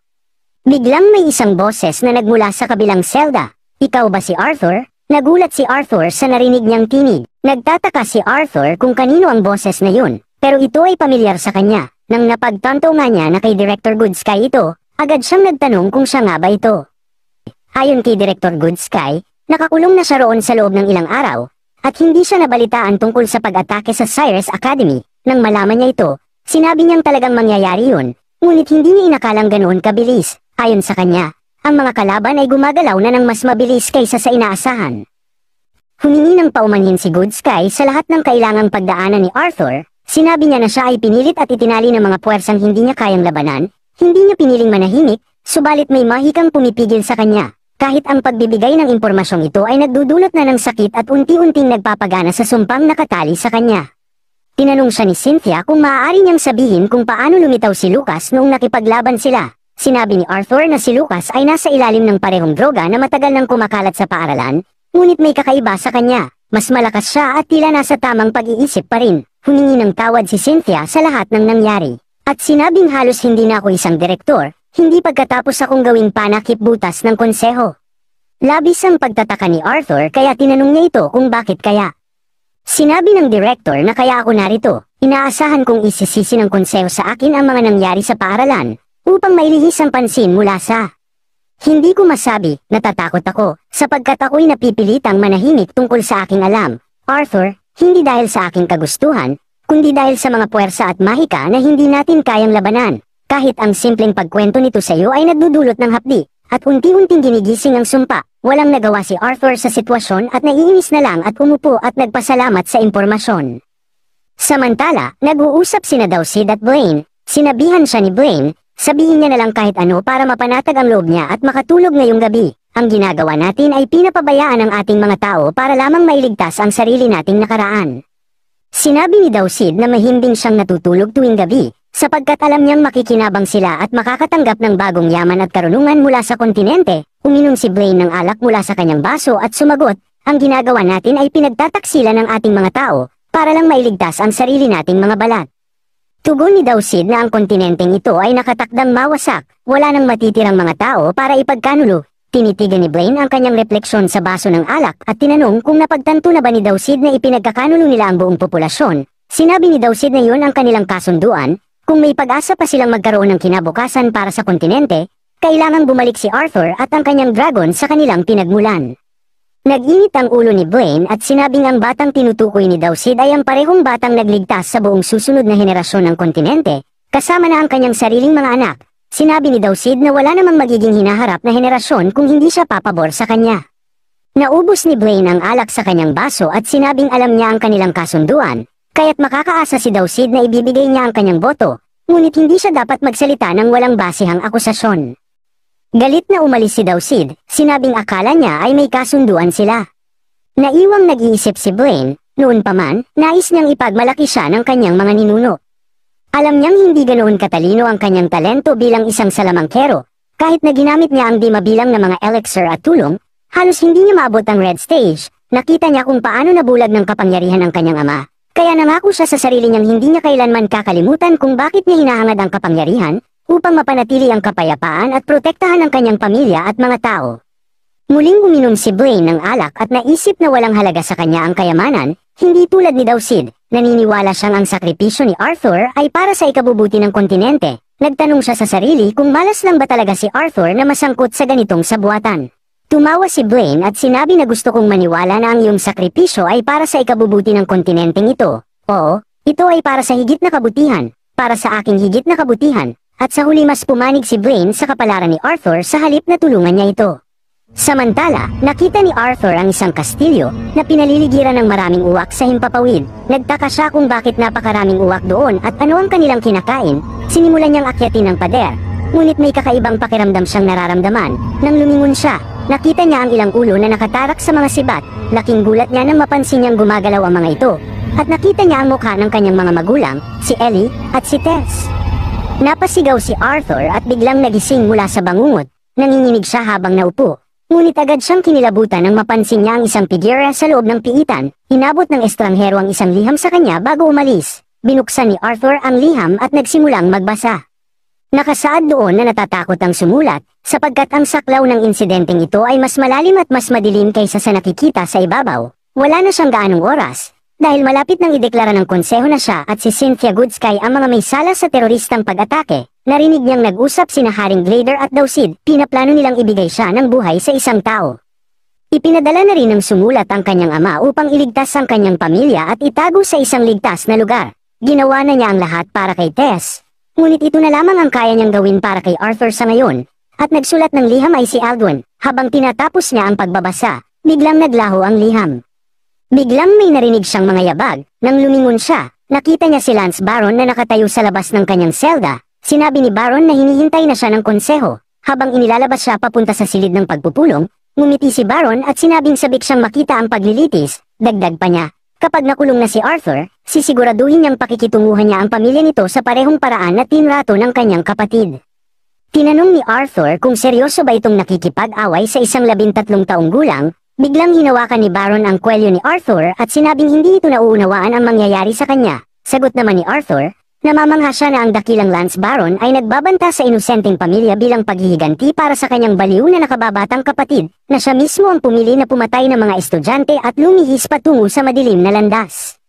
Biglang may isang boses na nagmula sa kabilang selda. Ikaw ba si Arthur? Nagulat si Arthur sa narinig niyang tinig. Nagtataka si Arthur kung kanino ang boses na yun, pero ito ay pamilyar sa kanya. Nang napagtanto nga niya na kay Director Goodsky ito, agad siyang nagtanong kung siya nga ba ito. Ayon kay Director Goodsky, nakakulong na siya roon sa loob ng ilang araw, at hindi siya nabalitaan tungkol sa pag-atake sa Cyrus Academy. Nang malaman niya ito, sinabi niyang talagang mangyayari yun, ngunit hindi niya inakalang ganoon kabilis. Ayon sa kanya, ang mga kalaban ay gumagalaw na ng mas mabilis kaysa sa inaasahan. Humingi ng paumanhin si Goodsky sa lahat ng kailangang pagdaanan ni Arthur. Sinabi niya na siya ay pinilit at itinali ng mga puwersang hindi niya kayang labanan, hindi niya piniling manahimik, subalit may mahikang pumipigil sa kanya. Kahit ang pagbibigay ng impormasyong ito ay nagdudulot na ng sakit at unti-unting nagpapagana sa sumpang nakatali sa kanya. Tinanong siya ni Cynthia kung maaari niyang sabihin kung paano lumitaw si Lucas noong nakipaglaban sila. Sinabi ni Arthur na si Lucas ay nasa ilalim ng parehong droga na matagal nang kumakalat sa paaralan, ngunit may kakaiba sa kanya. Mas malakas siya at tila nasa tamang pag-iisip pa rin. Humingi ng tawad si Cynthia sa lahat ng nangyari. At sinabing halos hindi na ako isang direktor, hindi pagkatapos akong gawing panakip butas ng konseho. Labis ang pagtataka ni Arthur kaya tinanong niya ito kung bakit kaya. Sinabi ng direktor na kaya ako narito, inaasahan kong isisisi ng konseho sa akin ang mga nangyari sa paaralan, upang mailihis ang pansin mula sa... Hindi ko masabi, natatakot ako, sapagkat ako'y napipilitang manahimik tungkol sa aking alam. Arthur, hindi dahil sa aking kagustuhan, kundi dahil sa mga puwersa at mahika na hindi natin kayang labanan. Kahit ang simpleng pagkwento nito sa iyo ay nagdudulot ng hapdi, at unti-unting ginigising ang sumpa. Walang nagawa si Arthur sa sitwasyon at naiinis na lang at umupo at nagpasalamat sa impormasyon. Samantala, nag-uusap sina Dausid at Blaine. Sinabihan siya ni Blaine, sabihin niya na lang kahit ano para mapanatag ang loob niya at makatulog ngayong gabi. Ang ginagawa natin ay pinapabayaan ang ating mga tao para lamang mailigtas ang sarili nating nakaraan. Sinabi ni Dausid na mahimbing siyang natutulog tuwing gabi, sapagkat alam niyang makikinabang sila at makakatanggap ng bagong yaman at karunungan mula sa kontinente. Uminom si Blaine ng alak mula sa kanyang baso at sumagot, ang ginagawa natin ay pinagtataksilan ng ating mga tao para lang mailigtas ang sarili nating mga balat. Tugon ni Dausid na ang kontinenteng ito ay nakatakdang mawasak, wala nang matitirang mga tao para ipagkanulo. Tinitigan ni Blaine ang kanyang refleksyon sa baso ng alak at tinanong kung napagtanto na ba ni Dausid na ipinagkakanulo nila ang buong populasyon. Sinabi ni Dausid na yun ang kanilang kasunduan, kung may pag-asa pa silang magkaroon ng kinabukasan para sa kontinente, kailangang bumalik si Arthur at ang kanyang dragon sa kanilang pinagmulan. Nag-init ang ulo ni Blaine at sinabing ang batang tinutukoy ni Dausid ay ang parehong batang nagligtas sa buong susunod na henerasyon ng kontinente, kasama na ang kanyang sariling mga anak. Sinabi ni Dausid na wala namang magiging hinaharap na henerasyon kung hindi siya papabor sa kanya. Naubos ni Blaine ang alak sa kanyang baso at sinabing alam niya ang kanilang kasunduan, kaya't makakaasa si Dausid na ibibigay niya ang kanyang boto, ngunit hindi siya dapat magsalita ng walang basihang akusasyon. Galit na umalis si Dausid, sinabing akala niya ay may kasunduan sila. Naiwang nag-iisip si Blaine, noon pa man, nais niyang ipagmalaki siya ng kanyang mga ninuno. Alam niyang hindi ganoon katalino ang kanyang talento bilang isang salamangkero, kahit na ginamit niya ang di mabilang na mga elixir at tulong, halos hindi niya maabot ang red stage. Nakita niya kung paano nabulag ng kapangyarihan ang kanyang ama. Kaya nangako siya sa sarili niyang hindi niya kailanman kakalimutan kung bakit niya hinahangad ang kapangyarihan, upang mapanatili ang kapayapaan at protektahan ang kanyang pamilya at mga tao. Muling uminom si Blaine ng alak at naisip na walang halaga sa kanya ang kayamanan, hindi tulad ni Dawsid. Naniniwala siyang ang sakripisyo ni Arthur ay para sa ikabubuti ng kontinente. Nagtanong siya sa sarili kung malas lang ba talaga si Arthur na masangkot sa ganitong sabuatan. Tumawa si Blaine at sinabi na gusto kong maniwala na ang iyong sakripisyo ay para sa ikabubuti ng kontinenteng ito. Oo, ito ay para sa higit na kabutihan, para sa aking higit na kabutihan, at sa huli mas pumanig si Blaine sa kapalaran ni Arthur sa halip na tulungan niya ito. Samantala, nakita ni Arthur ang isang kastilyo na pinaliligiran ng maraming uwak sa himpapawid. Nagtaka siya kung bakit napakaraming uwak doon at ano ang kanilang kinakain. Sinimulan niyang akyatin ng pader, ngunit may kakaibang pakiramdam siyang nararamdaman. Nang lumingon siya, nakita niya ang ilang ulo na nakatarak sa mga sibat. Laking gulat niya nang mapansin niyang gumagalaw ang mga ito. At nakita niya ang mukha ng kanyang mga magulang, si Ellie at si Tess. Napasigaw si Arthur at biglang nagising mula sa bangungot. Nanginginig siya habang naupo. Ngunit agad siyang kinilabutan nang mapansin niya ang isang pigira sa loob ng piitan. Inabot ng estranghero ang isang liham sa kanya bago umalis. Binuksan ni Arthur ang liham at nagsimulang magbasa. Nakasaad doon na natatakot ang sumulat, sapagkat ang saklaw ng insidenteng ito ay mas malalim at mas madilim kaysa sa nakikita sa ibabaw. Wala na siyang gaanong oras, dahil malapit nang ideklara ng konseho na siya at si Cynthia Goodsky ang mga may sala sa teroristang pag-atake. Narinig niyang nag-usap sina Haring Glader at Dawsid, pinaplano nilang ibigay siya ng buhay sa isang tao. Ipinadala na rin ng sumulat ang kanyang ama upang iligtas ang kanyang pamilya at itago sa isang ligtas na lugar. Ginawa na niya ang lahat para kay Tess, ngunit ito na lamang ang kaya niyang gawin para kay Arthur sa ngayon, at nagsulat ng liham ay si Aldwin. Habang tinatapos niya ang pagbabasa, biglang naglaho ang liham. Biglang may narinig siyang mga yabag. Nang lumingon siya, nakita niya si Lance Baron na nakatayo sa labas ng kanyang selda. Sinabi ni Baron na hinihintay na siya ng konseho. Habang inilalabas siya papunta sa silid ng pagpupulong, ngumiti si Baron at sinabing sabik siyang makita ang paglilitis. Dagdag pa niya, kapag nakulong na si Arthur, sisiguraduhin niyang pakikitunguhan niya ang pamilya nito sa parehong paraan na tinrato ng kanyang kapatid. Tinanong ni Arthur kung seryoso ba itong nakikipag-away sa isang 13 taong gulang. Biglang hinawakan ni Baron ang kwelyo ni Arthur at sinabing hindi ito nauunawaan ang mangyayari sa kanya. Sagot naman ni Arthur, namamangha siya na ang dakilang Lance Baron ay nagbabanta sa inosenteng pamilya bilang paghihiganti para sa kanyang baliw na nakababatang kapatid, na siya mismo ang pumili na pumatay ng mga estudyante at lumihis patungo sa madilim na landas.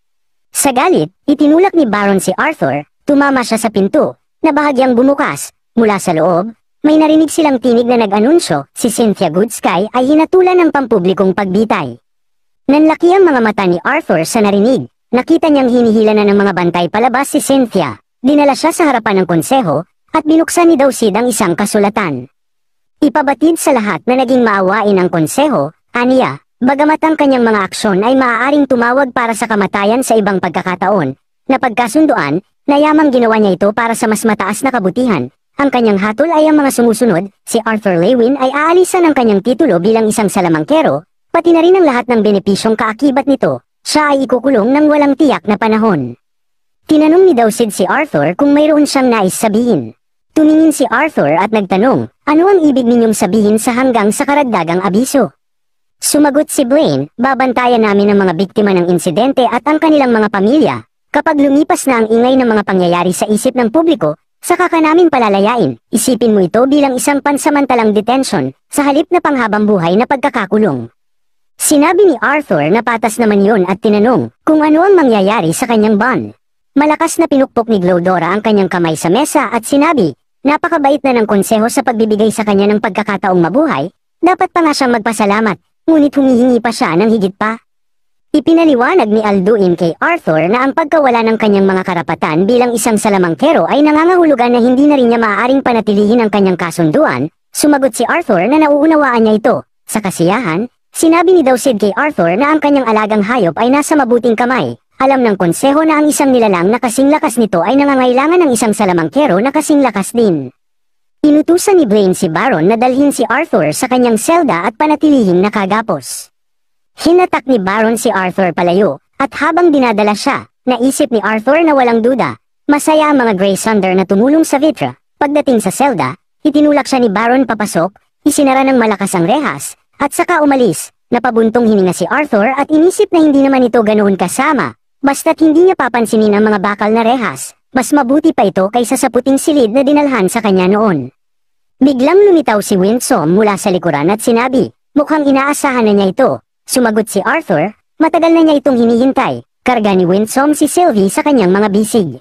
Sa galit, itinulak ni Baron si Arthur, tumama siya sa pinto, na bahagyang bumukas. Mula sa loob, may narinig silang tinig na nag-anunsyo, si Cynthia Goodsky ay hinatulan ng pampublikong pagbitay. Nanlaki ang mga mata ni Arthur sa narinig. Nakita niyang hinihila na ng mga bantay palabas si Cynthia. Dinala siya sa harapan ng konseho, at binuksan ni Dawsid ang isang kasulatan. Ipabatid sa lahat na naging maawain ang konseho, aniya, bagamat ang kanyang mga aksyon ay maaaring tumawag para sa kamatayan sa ibang pagkakataon, na pagkasunduan, na yamang ginawa niya ito para sa mas mataas na kabutihan. Ang kanyang hatol ay ang mga sumusunod, si Arthur Lewin ay aalisan ng kanyang titulo bilang isang salamangkero, pati na rin ang lahat ng benepisyong kaakibat nito. Siya ay ikukulong ng walang tiyak na panahon. Tinanong ni Dawsid si Arthur kung mayroon siyang nais sabihin. Tumingin si Arthur at nagtanong, ano ang ibig ninyong sabihin sa hanggang sa karagdagang abiso? Sumagot si Blaine, babantayan namin ang mga biktima ng insidente at ang kanilang mga pamilya. Kapag lumipas na ang ingay ng mga pangyayari sa isip ng publiko, saka ka namin palalayain. Isipin mo ito bilang isang pansamantalang detention, sa halip na panghabang buhay na pagkakakulong. Sinabi ni Arthur na patas naman yun at tinanong kung ano ang mangyayari sa kanyang bond. Malakas na pinukpok ni Glodora ang kanyang kamay sa mesa at sinabi, napakabait na ng konseho sa pagbibigay sa kanya ng pagkakataong mabuhay, dapat pa nga siyang magpasalamat, ngunit humihingi pa siya ng higit pa. Ipinaliwanag ni Alduin kay Arthur na ang pagkawala ng kanyang mga karapatan bilang isang salamangkero ay nangangahulugan na hindi na rin niya maaaring panatilihin ang kanyang kasunduan. Sumagot si Arthur na nauunawaan niya ito. Sa kasiyahan, sinabi ni Dawsid kay Arthur na ang kanyang alagang hayop ay nasa mabuting kamay. Alam ng konseho na ang isang nilalang na kasing lakas nito ay nangangailangan ng isang salamangkero na kasing lakas din. Inutusan ni Blaine si Baron na dalhin si Arthur sa kanyang selda at panatilihing nakagapos. Hinatak ni Baron si Arthur palayo, at habang dinadala siya, naisip ni Arthur na walang duda, Masaya ang mga Grey Sunder na tumulong sa Vitra. Pagdating sa selda, itinulak siya ni Baron papasok, isinara ng malakas ang rehas, at saka umalis. Napabuntong hininga si Arthur at inisip na hindi naman ito ganoon kasama. Basta't hindi niya papansinin ang mga bakal na rehas, mas mabuti pa ito kaysa sa puting silid na dinalhan sa kanya noon. Biglang lumitaw si Winsome mula sa likuran at sinabi, mukhang inaasahan na niya ito. Sumagot si Arthur, matagal na niya itong hinihintay. Karga ni Winsome si Sylvie sa kanyang mga bisig.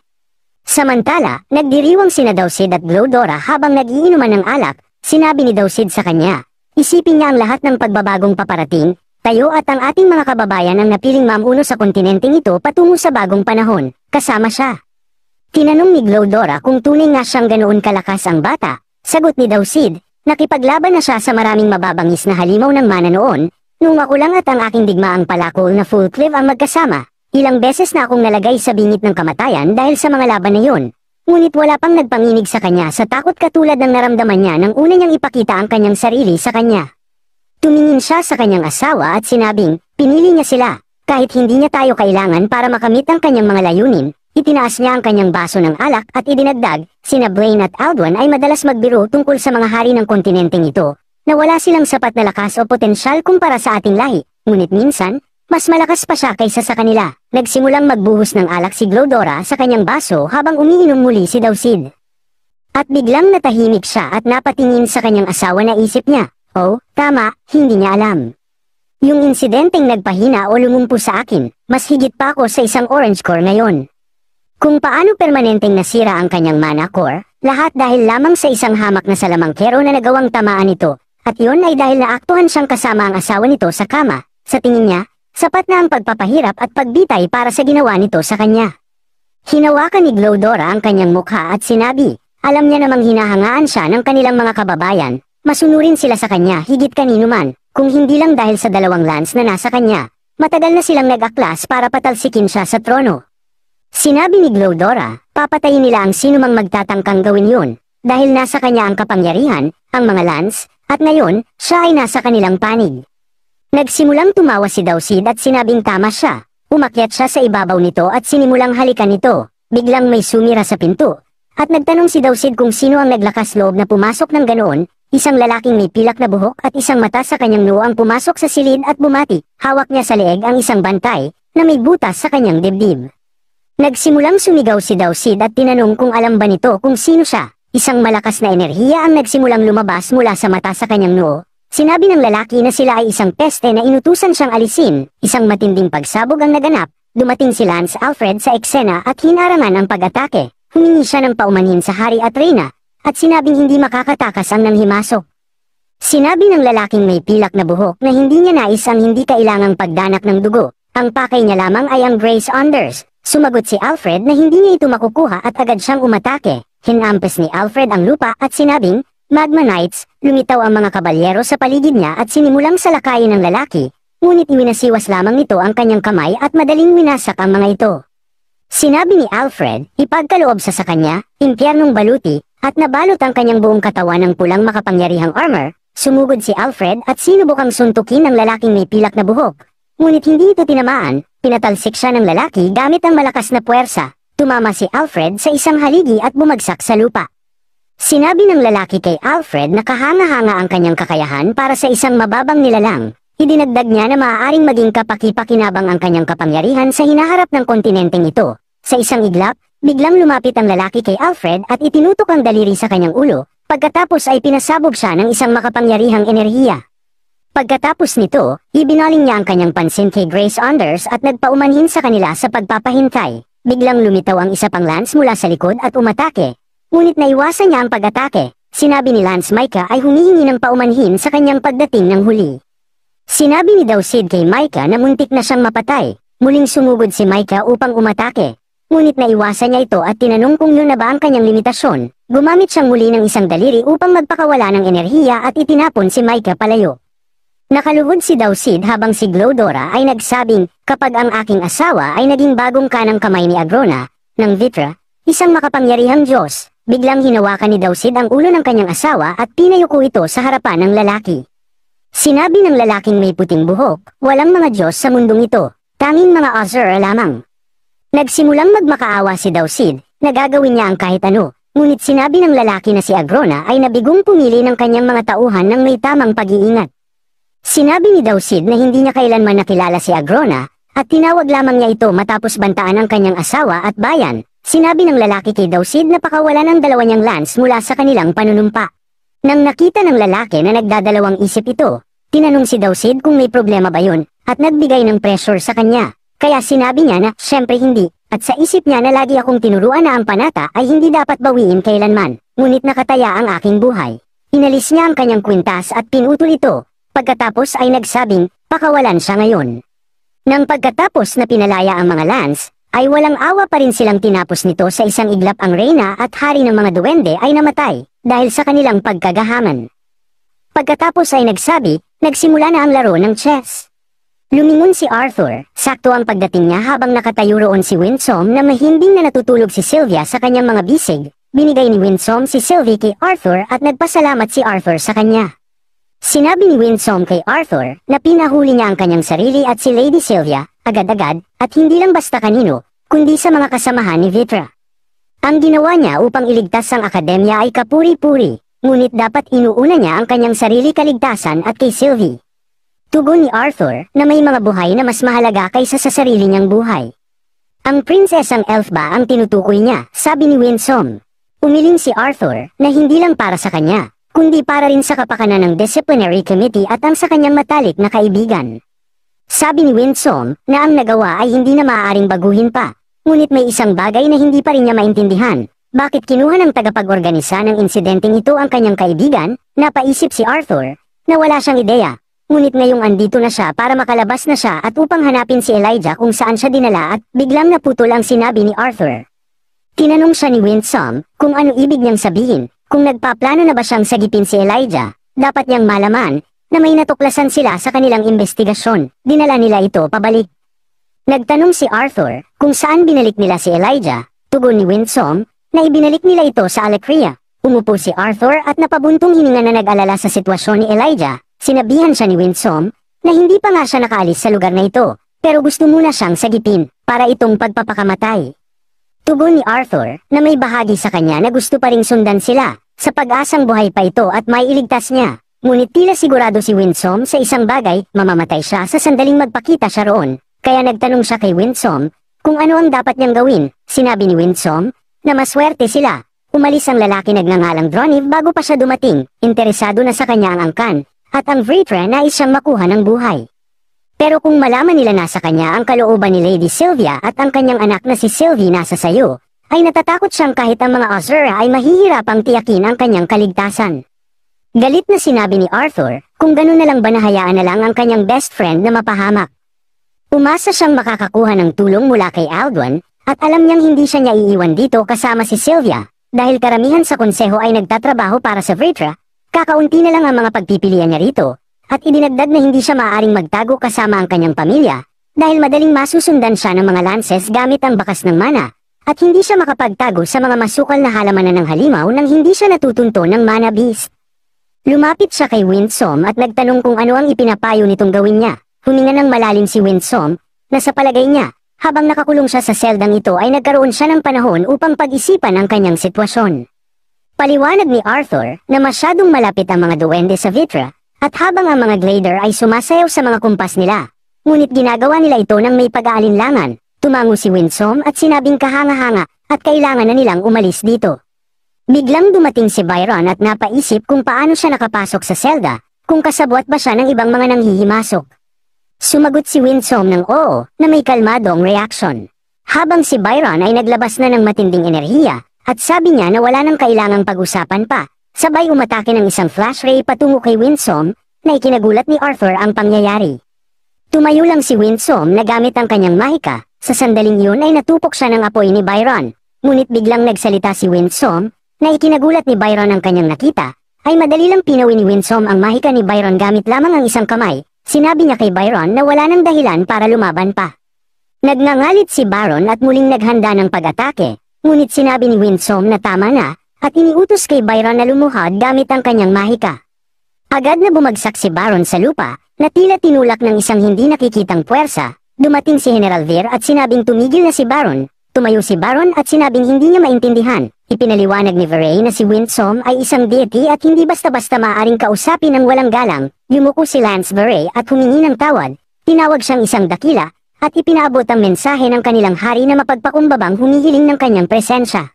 Samantala, nagdiriwang sina Dausid at Glodora habang nag-iinuman ng alak. Sinabi ni Dausid sa kanya, isipin niya ang lahat ng pagbabagong paparating. Tayo at ang ating mga kababayan ang napiling mamuno sa kontinenteng ito patungo sa bagong panahon. Kasama siya. Tinanong ni Glodora kung tunay nga siyang ganoon kalakas ang bata. Sagot ni Dausid, nakipaglaban na siya sa maraming mababangis na halimaw ng mana noon. Nung ako lang at ang aking digmaang palakol na Full Cliff ang magkasama. Ilang beses na akong nalagay sa bingit ng kamatayan dahil sa mga laban na yun. Ngunit wala pang nagpanginig sa kanya sa takot katulad ng naramdaman niya nang una niyang ipakita ang kanyang sarili sa kanya. Tumingin siya sa kanyang asawa at sinabing, pinili niya sila. Kahit hindi niya tayo kailangan para makamit ang kanyang mga layunin, itinaas niya ang kanyang baso ng alak at idinagdag, sina Blaine at Alduin ay madalas magbiro tungkol sa mga hari ng kontinenteng ito, na wala silang sapat na lakas o potensyal kumpara sa ating lahi. Ngunit minsan, mas malakas pa siya kaysa sa kanila. Nagsimulang magbuhos ng alak si Glodora sa kanyang baso habang umiinom muli si Dausid. At biglang natahimik siya at napatingin sa kanyang asawa na isip niya, oh, tama, hindi niya alam. Yung insidenteng nagpahina o lumumpo sa akin, mas higit pa ako sa isang orange core ngayon. Kung paano permanenteng nasira ang kanyang mana core, lahat dahil lamang sa isang hamak na salamangkero na nagawang tamaan ito, at yun ay dahil naaktuhan siyang kasama ang asawa nito sa kama. Sa tingin niya, sapat na ang pagpapahirap at pagbitay para sa ginawa nito sa kanya. Hinawakan ni Glodora ang kanyang mukha at sinabi, alam niya namang hinahangaan siya ng kanilang mga kababayan, masunurin sila sa kanya higit kanino man, kung hindi lang dahil sa 2 lance na nasa kanya. Matagal na silang nag-aklas para patalsikin siya sa trono. Sinabi ni Glodora, papatayin nila ang sinumang magtatangkang gawin yun, dahil nasa kanya ang kapangyarihan, ang mga lance, at ngayon, siya ay nasa kanilang panig. Nagsimulang tumawa si Dausid at sinabing tama siya. Umakyat siya sa ibabaw nito at sinimulang halikan nito. Biglang may sumira sa pinto. At nagtanong si Dausid kung sino ang naglakas loob na pumasok ng ganoon. Isang lalaking may pilak na buhok at isang mata sa kanyang noo ang pumasok sa silid at bumati. Hawak niya sa leeg ang isang bantay na may butas sa kanyang dibdib. Nagsimulang sumigaw si Dausid at tinanong kung alam ba nito kung sino siya. Isang malakas na enerhiya ang nagsimulang lumabas mula sa mata sa kanyang noo. Sinabi ng lalaki na sila ay isang peste na inutusan siyang alisin. Isang matinding pagsabog ang naganap. Dumating si Lance Alfred sa eksena at hinarangan ang pag-atake. Humingi siya ng paumanhin sa hari at reyna, at sinabing hindi makakatakas ang nanghimasok. Sinabi ng lalaking may pilak na buhok na hindi niya nais ang hindi kailangang pagdanak ng dugo. Ang pakay niya lamang ay ang Grey Saunders. Sumagot si Alfred na hindi niya ito makukuha at agad siyang umatake. Hinampes ni Alfred ang lupa at sinabing, Magma Knights, lumitaw ang mga kabalyero sa paligid niya at sinimulang salakayin ng lalaki, ngunit iwinasiwas lamang nito ang kanyang kamay at madaling winasak ang mga ito. Sinabi ni Alfred, ipagkaloob sa kanya, impyernong baluti, at nabalot ang kanyang buong katawan ng pulang makapangyarihang armor. Sumugod si Alfred at sinubukang suntukin ang lalaking may pilak na buhok. Ngunit hindi ito tinamaan, pinatalsik siya ng lalaki gamit ang malakas na puwersa. Tumama si Alfred sa isang haligi at bumagsak sa lupa. Sinabi ng lalaki kay Alfred na kahanga-hanga ang kanyang kakayahan para sa isang mababang nilalang. Idinagdag niya na maaaring maging kapaki-pakinabang ang kanyang kapangyarihan sa hinaharap ng kontinenteng ito. Sa isang iglap, biglang lumapit ang lalaki kay Alfred at itinutok ang daliri sa kanyang ulo, pagkatapos ay pinasabog siya ng isang makapangyarihang enerhiya. Pagkatapos nito, ibinaling niya ang kanyang pansin kay Grey Saunders at nagpaumanhin sa kanila sa pagpapahintay. Biglang lumitaw ang isa pang lance mula sa likod at umatake. Ngunit naiwasan niya ang pag-atake. Sinabi ni Lance Micah ay humihingi ng paumanhin sa kanyang pagdating ng huli. Sinabi ni Dausid kay Micah na muntik na siyang mapatay. Muling sumugod si Micah upang umatake. Ngunit naiwasan niya ito at tinanong kung yun na ba ang kanyang limitasyon. Gumamit siyang muli ng isang daliri upang magpakawala ng enerhiya at itinapon si Micah palayo. Nakaluhod si Dausid habang si Glodora ay nagsabing, kapag ang aking asawa ay naging bagong kanang kamay ni Agrona, ng Vitra, isang makapangyarihang Diyos. Biglang hinawakan ni Dausid ang ulo ng kanyang asawa at pinayuko ito sa harapan ng lalaki. Sinabi ng lalaking may puting buhok, walang mga Diyos sa mundong ito, tanging mga Azur lamang. Nagsimulang magmakaawa si Dausid, na gagawin niya ang kahit ano, ngunit sinabi ng lalaki na si Agrona ay nabigong pumili ng kanyang mga tauhan ng may tamang pag-iingat. Sinabi ni Dausid na hindi niya kailanman nakilala si Agrona, at tinawag lamang niya ito matapos bantaan ang kanyang asawa at bayan. Sinabi ng lalaki kay Dausid na pakawalan ang dalawa niyang lance mula sa kanilang panunumpa. Nang nakita ng lalaki na nagdadalawang isip ito, tinanong si Dausid kung may problema ba yun, at nagbigay ng pressure sa kanya. Kaya sinabi niya na, syempre hindi, at sa isip niya na lagi akong tinuruan na ang panata ay hindi dapat bawiin kailanman, ngunit nakataya ang aking buhay. Inalis niya ang kanyang kwintas at pinutol ito, pagkatapos ay nagsabing, pakawalan siya ngayon. Nang pagkatapos na pinalaya ang mga lance, ay walang awa pa rin silang tinapos nito sa isang iglap ang reyna at hari ng mga duwende ay namatay, dahil sa kanilang pagkagahaman. Pagkatapos ay nagsimula na ang laro ng chess. Lumingon si Arthur, sakto ang pagdating niya habang nakatayo roon si Winsome na mahimbing na natutulog si Sylvia sa kanyang mga bisig. Binigay ni Winsome si Sylvie kay Arthur at nagpasalamat si Arthur sa kanya. Sinabi ni Winsome kay Arthur na pinahuli niya ang kanyang sarili at si Lady Sylvia, agad-agad, at hindi lang basta kanino, kundi sa mga kasamahan ni Vitra. Ang ginawa niya upang iligtas ang akademya ay kapuri-puri, ngunit dapat inuuna niya ang kanyang sarili kaligtasan at kay Sylvie. Tugon ni Arthur na may mga buhay na mas mahalaga kaysa sa sarili niyang buhay. Ang prinsesang elf ba ang tinutukoy niya, sabi ni Winsome. Umiling si Arthur na hindi lang para sa kanya, kundi para rin sa kapakanan ng disciplinary committee at ang sa kanyang matalik na kaibigan. Sabi ni Winsome na ang nagawa ay hindi na maaaring baguhin pa, ngunit may isang bagay na hindi pa rin niya maintindihan. Bakit kinuha ng tagapag-organisa ng insidenteng ito ang kanyang kaibigan? Napaisip si Arthur na wala siyang ideya, ngunit ngayong andito na siya para makalabas na siya at upang hanapin si Elijah kung saan siya dinala at biglang naputol ang sinabi ni Arthur. Tinanong siya ni Winsome kung ano ibig niyang sabihin. Kung nagpaplano na ba siyang sagipin si Elijah, dapat niyang malaman na may natuklasan sila sa kanilang investigasyon. Dinala nila ito pabalik. Nagtanong si Arthur kung saan binalik nila si Elijah. Tugon ni Winsome na ibinalik nila ito sa Alecria. Umupo si Arthur at napabuntong hininga na nag-alala sa sitwasyon ni Elijah. Sinabihan siya ni Winsome na hindi pa nga siya nakaalis sa lugar na ito, pero gusto muna siyang sagipin para itong pagpapakamatay. Tugon ni Arthur na may bahagi sa kanya na gusto pa ring sundan sila, sa pag-asang buhay pa ito at may iligtas niya. Ngunit tila sigurado si Winsome sa isang bagay, mamamatay siya sa sandaling magpakita siya roon. Kaya nagtanong siya kay Winsome kung ano ang dapat niyang gawin. Sinabi ni Winsome na maswerte sila. Umalis ang lalaki nagngangalang Droniv bago pa siya dumating, interesado na sa kanya ang angkan, at ang Vritra nais siyang makuha ng buhay. Pero kung malaman nila nasa kanya ang kalooban ni Lady Sylvia at ang kanyang anak na si Sylvie nasa sayo, ay natatakot siyang kahit ang mga Ozura ay mahihirapang tiyakin ang kanyang kaligtasan. Galit na sinabi ni Arthur, kung ganun na lang ba nahayaan na lang ang kanyang best friend na mapahamak. Umasa siyang makakakuha ng tulong mula kay Alduin, at alam niyang hindi siya niya iiwan dito kasama si Sylvia, dahil karamihan sa konseho ay nagtatrabaho para sa Vritra, kakaunti na lang ang mga pagpipilian niya rito. At idinagdag na hindi siya maaaring magtago kasama ang kanyang pamilya, dahil madaling masusundan siya ng mga lances gamit ang bakas ng mana, at hindi siya makapagtago sa mga masukal na halamanan ng halimaw nang hindi siya natutunto ng mana beast. Lumapit siya kay Winsome at nagtanong kung ano ang ipinapayo nitong gawin niya. Huminga ng malalim si Winsome, na sa palagay niya, habang nakakulong siya sa seldang ito ay nagkaroon siya ng panahon upang pag-isipan ang kanyang sitwasyon. Paliwanag ni Arthur na masyadong malapit ang mga duwende sa Vitra, at habang ang mga glider ay sumasayaw sa mga kumpas nila, ngunit ginagawa nila ito ng may pag-aalinlangan, tumango si Winsome at sinabing kahanga-hanga at kailangan na nilang umalis dito. Biglang dumating si Byron at napaisip kung paano siya nakapasok sa selda, kung kasabwat ba siya ng ibang mga nanghihimasok. Sumagot si Winsome ng oo na may kalmadong reaksyon. Habang si Byron ay naglabas na ng matinding enerhiya, at sabi niya na wala nang kailangang pag-usapan pa. Sabay umatake ng isang flash ray patungo kay Winsome, na ikinagulat ni Arthur ang pangyayari. Tumayo lang si Winsome na gamit ang kanyang mahika, sa sandaling yun ay natupok siya ng apoy ni Byron, ngunit biglang nagsalita si Winsome, na ikinagulat ni Byron ang kanyang nakita, ay madali lang pinawi ni Winsome ang mahika ni Byron gamit lamang ang isang kamay. Sinabi niya kay Byron na wala nang dahilan para lumaban pa. Nagngangalit si Byron at muling naghanda ng pag-atake, ngunit sinabi ni Winsome na tama na, at iniutos kay Byron na lumuhod gamit ang kanyang mahika. Agad na bumagsak si Byron sa lupa, na tila tinulak ng isang hindi nakikitang puwersa. Dumating si General Vir at sinabing tumigil na si Byron, Tumayo si Baron at sinabing hindi niya maintindihan. Ipinaliwanag ni Veray na si Winsome ay isang deity at hindi basta-basta maaaring kausapin ng walang galang. Yumuko si Lance Veray at humingi ng tawad. Tinawag siyang isang dakila at ipinaabot ang mensahe ng kanilang hari na mapagpakumbabang humihiling ng kanyang presensya.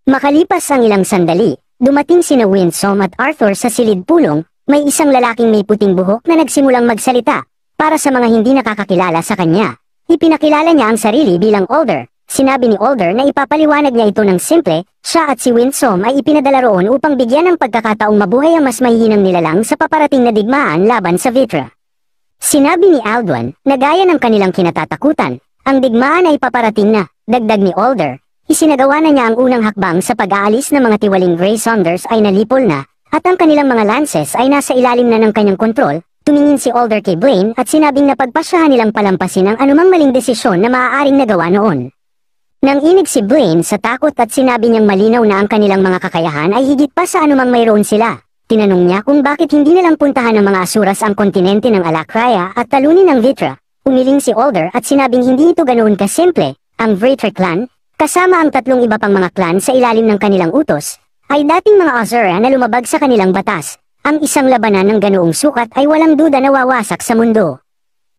Makalipas ang ilang sandali, dumating sina Winsome at Arthur sa silid pulong. May isang lalaking may puting buhok na nagsimulang magsalita. Para sa mga hindi nakakakilala sa kanya, ipinakilala niya ang sarili bilang Alder. Sinabi ni Alder na ipapaliwanag niya ito ng simple, siya at si Winsome ay ipinadala roon upang bigyan ng pagkakataong mabuhay ang mas mahihinang nilalang sa paparating na digmaan laban sa Vitra. Sinabi ni Alduin na gaya ng kanilang kinatatakutan, ang digmaan ay paparating na. Dagdag ni Alder, isinagawa na niya ang unang hakbang sa pag-aalis ng mga tiwaling Grey Saunders ay nalipol na, at ang kanilang mga lances ay nasa ilalim na ng kanyang kontrol. Tumingin si Alder kay Blaine at sinabing na pagpasyahan nilang palampasin ang anumang maling desisyon na maaaring nagawa noon. Nanginig si Blaine sa takot at sinabi niyang malinaw na ang kanilang mga kakayahan ay higit pa sa anumang mayroon sila. Tinanong niya kung bakit hindi nalang puntahan ng mga Asuras ang kontinente ng Alacraya at talunin ang Vitra. Umiling si Alder at sinabing hindi ito ganoon kasimple. Ang Vitra clan, kasama ang tatlong iba pang mga clan sa ilalim ng kanilang utos, ay dating mga Azura na lumabag sa kanilang batas. Ang isang labanan ng ganoong sukat ay walang duda na wawasak sa mundo.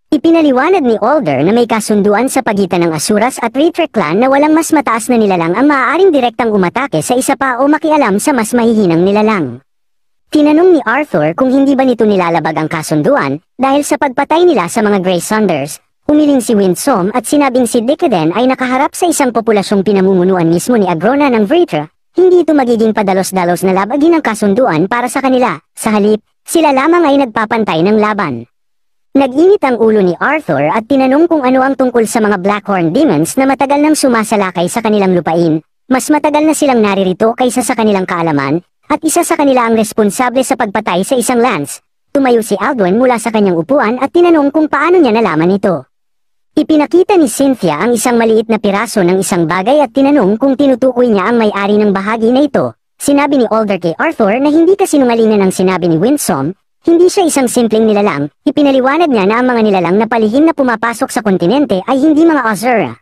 Ipinaliwanag ni Alder na may kasunduan sa pagitan ng Asuras at Vitra clan na walang mas mataas na nilalang ang maaaring direktang umatake sa isa pa o makialam sa mas mahihinang nilalang. Tinanong ni Arthur kung hindi ba nito nilalabag ang kasunduan dahil sa pagpatay nila sa mga Grey Saunders. Umiling si Winsome at sinabing si Decadent ay nakaharap sa isang populasyong pinamumunuan mismo ni Agrona ng Vitra. Hindi ito magiging padalos-dalos na labagin ang kasunduan para sa kanila. Sa halip, sila lamang ay nagpapantay ng laban. Nag-init ang ulo ni Arthur at tinanong kung ano ang tungkol sa mga Blackhorn Demons na matagal nang sumasalakay sa kanilang lupain. Mas matagal na silang naririto kaysa sa kanilang kaalaman, at isa sa kanila ang responsable sa pagpatay sa isang lance. Tumayo si Alduin mula sa kanyang upuan at tinanong kung paano niya nalaman ito. Ipinakita ni Cynthia ang isang maliit na piraso ng isang bagay at tinanong kung tinutukoy niya ang may-ari ng bahagi na ito. Sinabi ni Alder kay Arthur na hindi kasinungalingan ang sinabi ni Winsome. Hindi siya isang simpleng nilalang. Ipinaliwanag niya na ang mga nilalang na palihim na pumapasok sa kontinente ay hindi mga Azura.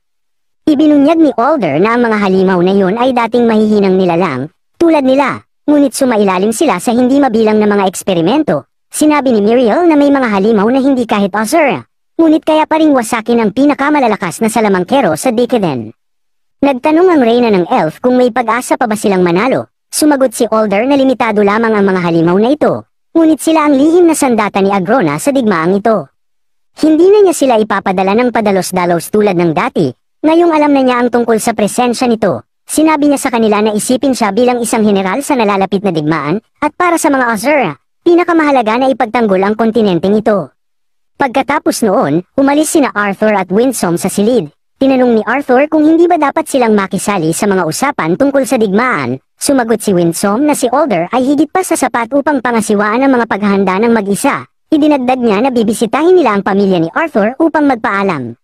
Ibinunyag ni Alder na ang mga halimaw na yun ay dating mahihinang nilalang, tulad nila, ngunit sumailalim sila sa hindi mabilang na mga eksperimento. Sinabi ni Muriel na may mga halimaw na hindi kahit Azura, ngunit kaya pa ring wasakin ang pinakamalalakas na salamangkero sa Decadent. Nagtanong ang Reyna ng Elf kung may pag-asa pa ba silang manalo. Sumagot si Alder na limitado lamang ang mga halimaw na ito. Ngunit sila ang lihim na sandata ni Agrona sa digmaang ito. Hindi na niya sila ipapadala ng padalos-dalos tulad ng dati, ngayong alam na niya ang tungkol sa presensya nito. Sinabi niya sa kanila na isipin siya bilang isang general sa nalalapit na digmaan, at para sa mga Azura, pinakamahalaga na ipagtanggol ang kontinenteng ito. Pagkatapos noon, umalis sina Arthur at Winsome sa silid. Tinanong ni Arthur kung hindi ba dapat silang makisali sa mga usapan tungkol sa digmaan. Sumagot si Winsome na si Alder ay higit pa sa sapat upang pangasiwaan ang mga paghahanda ng mag-isa. Idinagdag niya na bibisitahin nila ang pamilya ni Arthur upang magpaalam.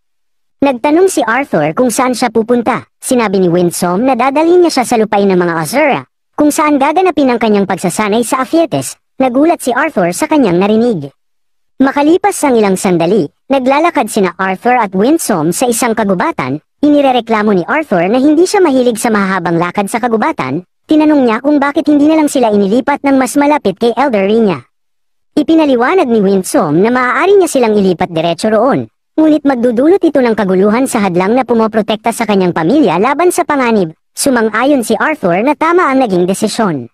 Nagtanong si Arthur kung saan siya pupunta. Sinabi ni Winsome na dadalhin niya siya sa lupain ng mga Azura, kung saan gaganapin ang kanyang pagsasanay sa Aphetes. Nagulat si Arthur sa kanyang narinig. Makalipas ang ilang sandali, naglalakad sina Arthur at Winsome sa isang kagubatan. Inirereklamo ni Arthur na hindi siya mahilig sa mahabang lakad sa kagubatan. Tinanong niya kung bakit hindi na lang sila inilipat ng mas malapit kay Elder Rina. Ipinaliwanag ni Winsome na maaari niya silang ilipat diretso roon, ngunit magdudulot ito ng kaguluhan sa hadlang na pumoprotekta sa kanyang pamilya laban sa panganib. Sumang-ayon si Arthur na tama ang naging desisyon.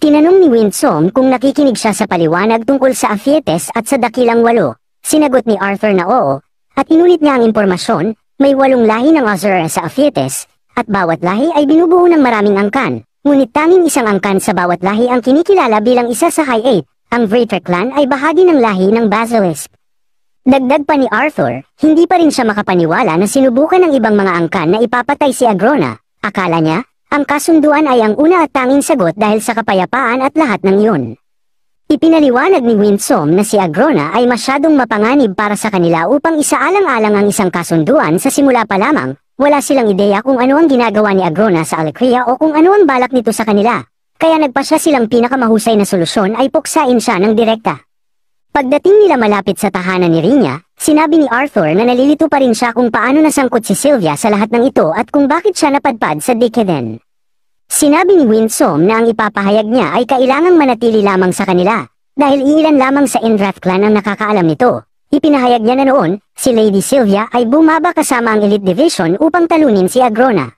Tinanong ni Winsome kung nakikinig siya sa paliwanag tungkol sa Aphetes at sa Dakilang 8. Sinagot ni Arthur na oo, at inulit niya ang impormasyon. May 8 lahi ng Azura sa Aphetes, at bawat lahi ay binubuo ng maraming angkan. Ngunit tanging isang angkan sa bawat lahi ang kinikilala bilang isa sa High 8. Ang Vitra clan ay bahagi ng lahi ng Basilisk. Dagdag pa ni Arthur, hindi pa rin siya makapaniwala na sinubukan ng ibang mga angkan na ipapatay si Agrona. Akala niya, ang kasunduan ay ang una at tanging sagot dahil sa kapayapaan at lahat ng iyon. Ipinaliwanag ni Winsome na si Agrona ay masyadong mapanganib para sa kanila upang isaalang-alang ang isang kasunduan sa simula pa lamang. Wala silang ideya kung ano ang ginagawa ni Agrona sa Alacraya o kung ano ang balak nito sa kanila. Kaya nagpasya silang pinakamahusay na solusyon ay puksain siya ng direkta. Pagdating nila malapit sa tahanan ni Rina, Sinabi ni Arthur na nalilito pa rin siya kung paano nasangkot si Sylvia sa lahat ng ito at kung bakit siya napadpad sa Deceden. Sinabi ni Winsome na ang ipapahayag niya ay kailangang manatili lamang sa kanila, dahil iilan lamang sa Indrath clan ang nakakaalam nito. Ipinahayag niya na noon, si Lady Sylvia ay bumaba kasama ang Elite Division upang talunin si Agrona.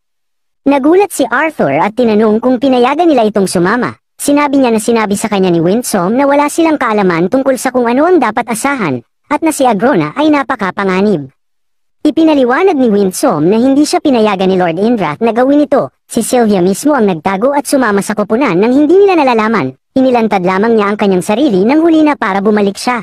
Nagulat si Arthur at tinanong kung pinayagan nila itong sumama. Sinabi niya na sinabi sa kanya ni Winsome na wala silang kaalaman tungkol sa kung ano ang dapat asahan, at na si Agrona ay napakapanganib. Ipinaliwanag ni Winsome na hindi siya pinayagan ni Lord Indrath na gawin ito, si Sylvia mismo ang nagtago at sumama sa koponan nang hindi nila nalalaman, inilantad lamang niya ang kanyang sarili nang huli na para bumalik siya.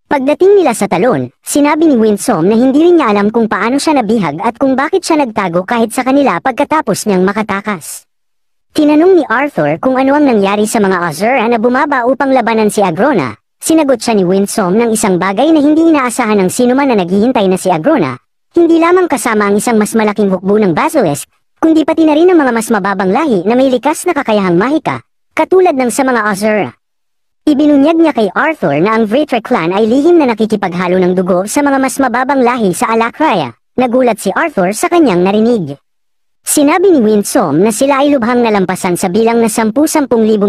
Pagdating nila sa talon, sinabi ni Winsome na hindi rin niya alam kung paano siya nabihag at kung bakit siya nagtago kahit sa kanila pagkatapos niyang makatakas. Tinanong ni Arthur kung ano ang nangyari sa mga Azura na bumaba upang labanan si Agrona. Sinagot siya ni Winsome ng isang bagay na hindi inaasahan ng sinuman na naghihintay na si Agrona, hindi lamang kasama ang isang mas malaking hukbo ng Basilisk, kundi pati na rin ang mga mas mababang lahi na may likas na kakayahang mahika, katulad ng sa mga Azura. Ibinunyag niya kay Arthur na ang Vritra clan ay lihim na nakikipaghalo ng dugo sa mga mas mababang lahi sa Alakraya. Nagulat si Arthur sa kanyang narinig. Sinabi ni Winsome na sila ay lubhang nalampasan sa bilang na 10,000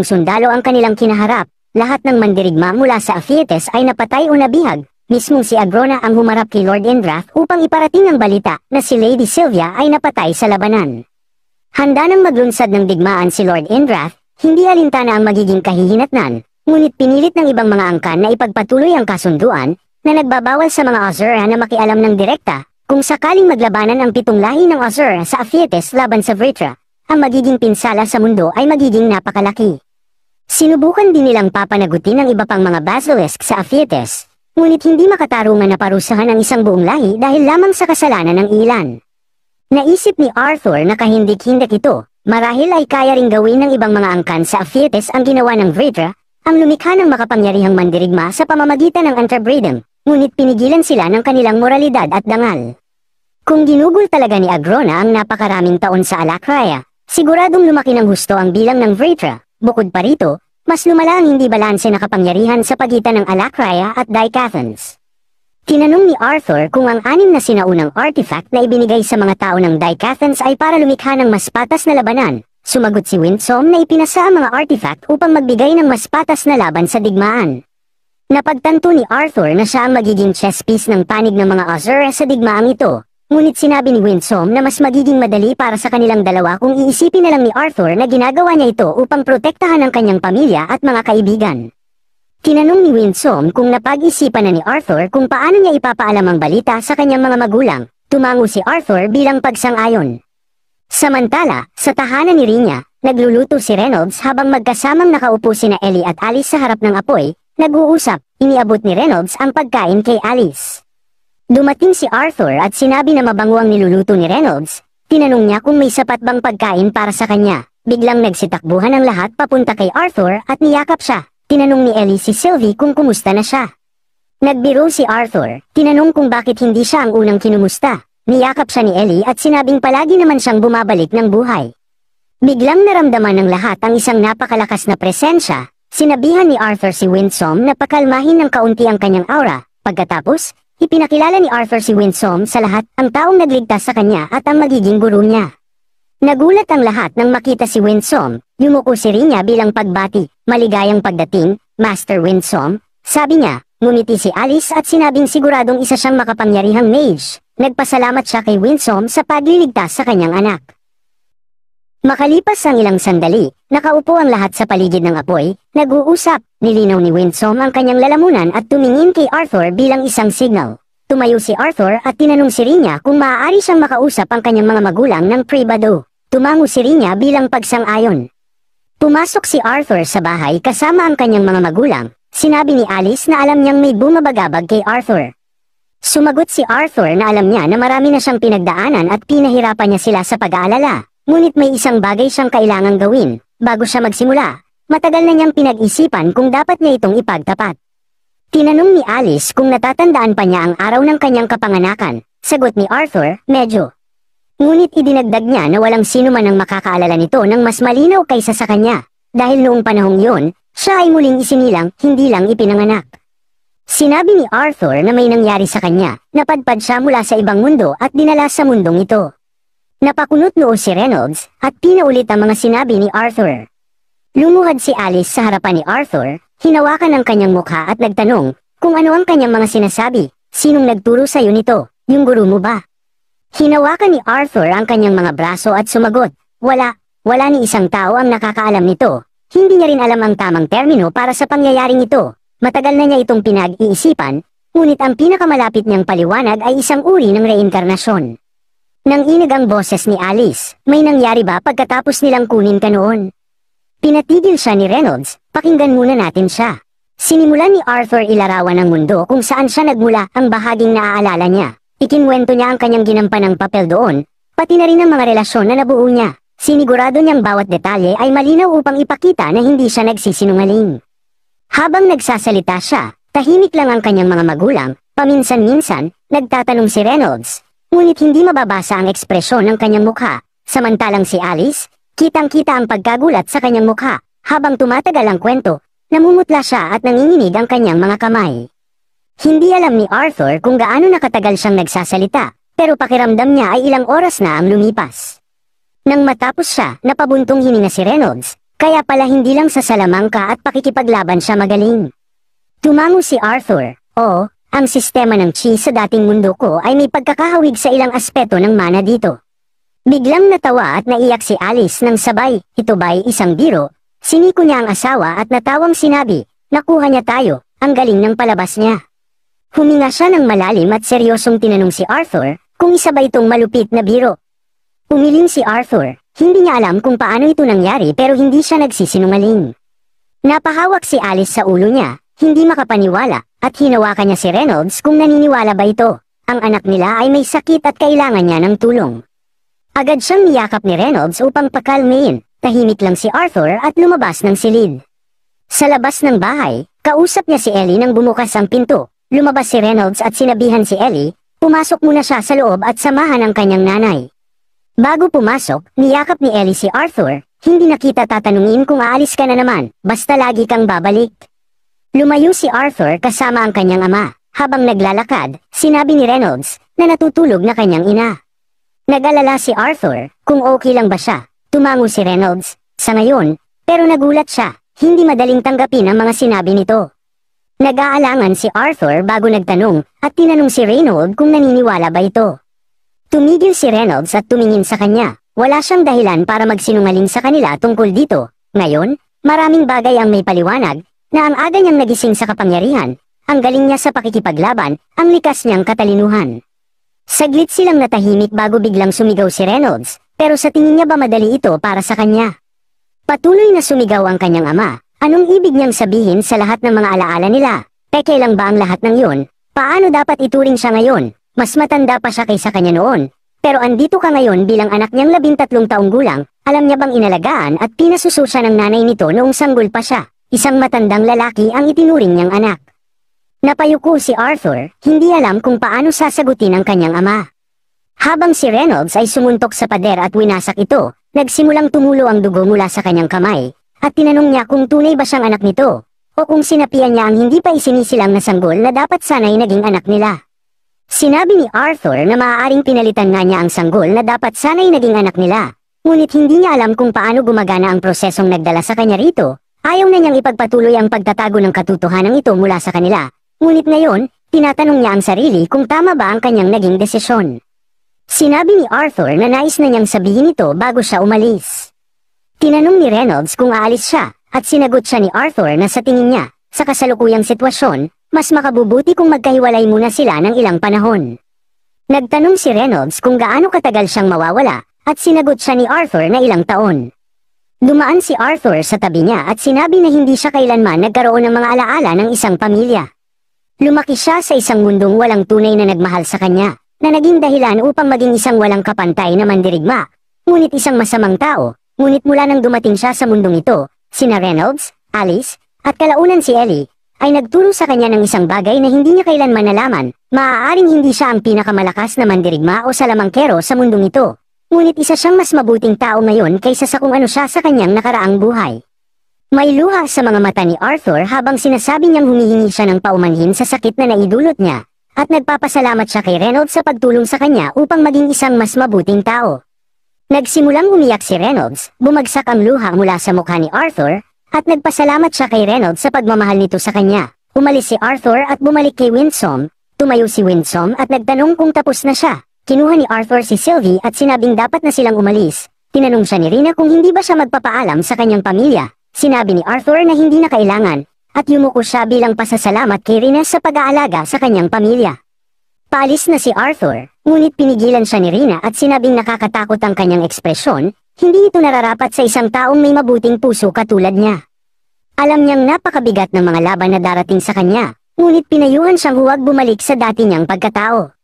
sundalo ang kanilang kinaharap. Lahat ng mandirigma mula sa Aphietes ay napatay o nabihag. Mismong si Agrona ang humarap kay Lord Indrath upang iparating ang balita na si Lady Sylvia ay napatay sa labanan. Handa nang maglunsad ng digmaan si Lord Indrath, hindi alintana ang magiging kahihinatnan, ngunit pinilit ng ibang mga angkan na ipagpatuloy ang kasunduan na nagbabawal sa mga Azura na makialam ng direkta kung sakaling maglabanan ang 7 lahi ng Azura sa Aphietes laban sa Vritra. Ang magiging pinsala sa mundo ay magiging napakalaki. Sinubukan din nilang papanagutin ang iba pang mga Basilisk sa Aphietes, ngunit hindi makatarungan na parusahan ang isang buong lahi dahil lamang sa kasalanan ng ilan. Naisip ni Arthur na kahindik-hindik ito, marahil ay kaya ring gawin ng ibang mga angkan sa Aphietes ang ginawa ng Vritra, ang lumikha ng makapangyarihang mandirigma sa pamamagitan ng Antabredum, ngunit pinigilan sila ng kanilang moralidad at dangal. Kung ginugol talaga ni Agrona ang napakaraming taon sa Alakraya, siguradong lumaki ng husto ang bilang ng Vritra. Bukod pa rito, mas lumala ang hindi balanse na kapangyarihan sa pagitan ng Alakraya at Daicathans. Tinanong ni Arthur kung ang 6 na sinaunang artifact na ibinigay sa mga tao ng Daicathans ay para lumikha ng mas patas na labanan. Sumagot si Winsome na ipinasa ang mga artifact upang magbigay ng mas patas na laban sa digmaan. Napagtanto ni Arthur na siya ang magiging chess piece ng panig ng mga Azura sa digmaang ito. Ngunit sinabi ni Winsome na mas magiging madali para sa kanilang dalawa kung iisipin na lang ni Arthur na ginagawa niya ito upang protektahan ang kanyang pamilya at mga kaibigan. Tinanong ni Winsome kung napag-isipan na ni Arthur kung paano niya ipapaalam ang balita sa kanyang mga magulang. Tumango si Arthur bilang pagsang-ayon. Samantala, sa tahanan ni Rhea, nagluluto si Reynolds habang magkasamang nakaupo sina Ellie at Alice sa harap ng apoy. Nag-uusap, iniabot ni Reynolds ang pagkain kay Alice. Dumating si Arthur at sinabi na mabango ang niluluto ni Reynolds. Tinanong niya kung may sapat bang pagkain para sa kanya. Biglang nagsitakbuhan ang lahat papunta kay Arthur at niyakap siya. Tinanong ni Ellie si Sylvie kung kumusta na siya. Nagbiro si Arthur. Tinanong kung bakit hindi siya ang unang kinumusta. Niyakap siya ni Ellie at sinabing palagi naman siyang bumabalik ng buhay. Biglang naramdaman ng lahat ang isang napakalakas na presensya. Sinabihan ni Arthur si Winsome na pakalmahin ng kaunti ang kanyang aura. Pagkatapos, ipinakilala ni Arthur si Winsome sa lahat ang taong nagligtas sa kanya at ang magiging guro niya. Nagulat ang lahat nang makita si Winsome. Yumuko si Rhea bilang pagbati. Maligayang pagdating, Master Winsome. Sabi niya, ngumiti si Alice at sinabing siguradong isa siyang makapangyarihang mage. Nagpasalamat siya kay Winsome sa pagliligtas sa kanyang anak. Makalipas ang ilang sandali, nakaupo ang lahat sa paligid ng apoy, nag-uusap. Nilinaw ni Winsome ang kanyang lalamunan at tumingin kay Arthur bilang isang signal. Tumayo si Arthur at tinanong si Rhea kung maaari siyang makausap ang kanyang mga magulang ng pribado. Tumango si Rhea bilang pagsang-ayon. Pumasok si Arthur sa bahay kasama ang kanyang mga magulang. Sinabi ni Alice na alam niyang may bumabagabag kay Arthur. Sumagot si Arthur na alam niya na marami na siyang pinagdaanan at pinahirapan niya sila sa pag-aalala. Ngunit may isang bagay siyang kailangang gawin. Bago siya magsimula, matagal na niyang pinag-isipan kung dapat niya itong ipagtapat. Tinanong ni Alice kung natatandaan pa niya ang araw ng kanyang kapanganakan. Sagot ni Arthur, medyo. Ngunit idinagdag niya na walang sino man ang makakaalala nito ng mas malinaw kaysa sa kanya. Dahil noong panahong yun, siya ay muling isinilang, hindi lang ipinanganak. Sinabi ni Arthur na may nangyari sa kanya, napadpad siya mula sa ibang mundo at dinala sa mundong ito. Napakunot noo si Reynolds at pinaulit ang mga sinabi ni Arthur. Lumuhad si Alice sa harapan ni Arthur, hinawakan ang kanyang mukha at nagtanong kung ano ang kanyang mga sinasabi. Sinong nagturo sa iyo nito? Yung guru mo ba? Hinawakan ni Arthur ang kanyang mga braso at sumagot, wala ni isang tao ang nakakaalam nito. Hindi niya rin alam ang tamang termino para sa pangyayaring ito. Matagal na niya itong pinag-iisipan, ngunit ang pinakamalapit niyang paliwanag ay isang uri ng reinkarnasyon. Nang inig ang boses ni Alice, may nangyari ba pagkatapos nilang kunin ka noon? Pinatigil siya ni Reynolds, pakinggan muna natin siya. Sinimulan ni Arthur ilarawan ang mundo kung saan siya nagmula ang bahaging naaalala niya. Ikinwento niya ang kanyang ginampanang papel doon, pati na rin ang mga relasyon na nabuo niya. Sinigurado niyang bawat detalye ay malinaw upang ipakita na hindi siya nagsisinungaling. Habang nagsasalita siya, tahimik lang ang kanyang mga magulang, paminsan-minsan, nagtatanong si Reynolds, ngunit hindi mababasa ang ekspresyon ng kanyang mukha, samantalang si Alice, kitang-kita ang pagkagulat sa kanyang mukha, habang tumatagal ang kwento, namumutla siya at nanginginig ang kanyang mga kamay. Hindi alam ni Arthur kung gaano nakatagal siyang nagsasalita, pero pakiramdam niya ay ilang oras na ang lumipas. Nang matapos siya, napabuntong hininga si Reynolds, kaya pala hindi lang sa salamangka at pakikipaglaban siya magaling. Tumango si Arthur, ang sistema ng chi sa dating mundo ko ay may pagkakahawig sa ilang aspeto ng mana dito. Biglang natawa at naiyak si Alice nang sabay, ito ba'y isang biro? Siniko niya ang asawa at natawang sinabi, nakuha niya tayo, ang galing ng palabas niya. Huminga siya ng malalim at seryosong tinanong si Arthur, kung isa ba itong malupit na biro. Umiling si Arthur, hindi niya alam kung paano ito nangyari pero hindi siya nagsisinungaling. Napahawak si Alice sa ulo niya, hindi makapaniwala, at hinawakan niya si Reynolds kung naniniwala ba ito. Ang anak nila ay may sakit at kailangan niya ng tulong. Agad siyang niyakap ni Reynolds upang pakalmain, tahimik lang si Arthur at lumabas ng silid. Sa labas ng bahay, kausap niya si Ellie nang bumukas ang pinto. Lumabas si Reynolds at sinabihan si Ellie, pumasok muna siya sa loob at samahan ang kanyang nanay. Bago pumasok, niyakap ni Ellie si Arthur, hindi na kita tatanungin kung aalis ka na naman, basta lagi kang babalik. Lumayo si Arthur kasama ang kanyang ama, habang naglalakad, sinabi ni Reynolds, na natutulog na kanyang ina. Nag-alala si Arthur, kung okay lang ba siya, tumango si Reynolds, sa ngayon, pero nagulat siya, hindi madaling tanggapin ang mga sinabi nito. Nag-aalangan si Arthur bago nagtanong, at tinanong si Reynolds kung naniniwala ba ito. Tumigil si Reynolds at tumingin sa kanya. Wala siyang dahilan para magsinungaling sa kanila tungkol dito. Ngayon, maraming bagay ang may paliwanag, na ang aga niyang nagising sa kapangyarihan, ang galing niya sa pakikipaglaban, ang likas niyang katalinuhan. Saglit silang natahimik bago biglang sumigaw si Reynolds, pero sa tingin niya ba madali ito para sa kanya? Patuloy na sumigaw ang kanyang ama. Anong ibig niyang sabihin sa lahat ng mga alaala nila? Peke lang ba ang lahat ng yun? Paano dapat ituring siya ngayon? Mas matanda pa siya kaysa kanya noon. Pero andito ka ngayon bilang anak niyang 13 taong gulang, alam niya bang inalagaan at pinasususa ng nanay nito noong sanggol pa siya? Isang matandang lalaki ang itinuring niyang anak. Napayuko si Arthur, hindi alam kung paano sasagutin ang kanyang ama. Habang si Reynolds ay sumuntok sa pader at winasak ito, nagsimulang tumulo ang dugo mula sa kanyang kamay, at tinanong niya kung tunay ba siyang anak nito, o kung sinapian niya ang hindi pa isinisilang na sanggol na dapat sana'y naging anak nila. Sinabi ni Arthur na maaaring pinalitan nga niya ang sanggol na dapat sana'y naging anak nila, ngunit hindi niya alam kung paano gumagana ang prosesong nagdala sa kanya rito. Ayaw na niyang ipagpatuloy ang pagtatago ng katotohanan ito mula sa kanila, ngunit ngayon, tinatanong niya ang sarili kung tama ba ang kanyang naging desisyon. Sinabi ni Arthur na nais na niyang sabihin ito bago siya umalis. Tinanong ni Reynolds kung aalis siya, at sinagot siya ni Arthur na sa tingin niya, sa kasalukuyang sitwasyon, mas makabubuti kung magkahiwalay muna sila ng ilang panahon. Nagtanong si Reynolds kung gaano katagal siyang mawawala, at sinagot siya ni Arthur na ilang taon. Dumaan si Arthur sa tabi niya at sinabi na hindi siya kailanman nagkaroon ng mga alaala ng isang pamilya. Lumaki siya sa isang mundong walang tunay na nagmahal sa kanya, na naging dahilan upang maging isang walang kapantay na mandirigma, ngunit isang masamang tao. Ngunit mula nang dumating siya sa mundong ito, sina Reynolds, Alice, at kalaunan si Ellie, ay nagturo sa kanya ng isang bagay na hindi niya kailanman nalaman. Maaaring hindi siya ang pinakamalakas na mandirigma o salamangkero sa mundong ito, ngunit isa siyang mas mabuting tao ngayon kaysa sa kung ano siya sa kanyang nakaraang buhay. May luha sa mga mata ni Arthur habang sinasabi niyang humihingi siya ng paumanhin sa sakit na naidulot niya, at nagpapasalamat siya kay Reynolds sa pagtulong sa kanya upang maging isang mas mabuting tao. Nagsimulang umiyak si Reynolds, bumagsak ang luha mula sa mukha ni Arthur, at nagpasalamat siya kay Reynolds sa pagmamahal nito sa kanya. Umalis si Arthur at bumalik kay Winsome. Tumayo si Winsome at nagtanong kung tapos na siya. Kinuha ni Arthur si Sylvie at sinabing dapat na silang umalis. Tinanong siya ni Rina kung hindi ba siya magpapaalam sa kanyang pamilya. Sinabi ni Arthur na hindi na kailangan, at yumuko siya bilang pasasalamat kay Rina sa pag-aalaga sa kanyang pamilya. Paalis na si Arthur, ngunit pinigilan siya ni Rina at sinabing nakakatakot ang kanyang ekspresyon, hindi ito nararapat sa isang taong may mabuting puso katulad niya. Alam niyang napakabigat ng mga laban na darating sa kanya, ngunit pinayuhan siyang huwag bumalik sa dati niyang pagkatao.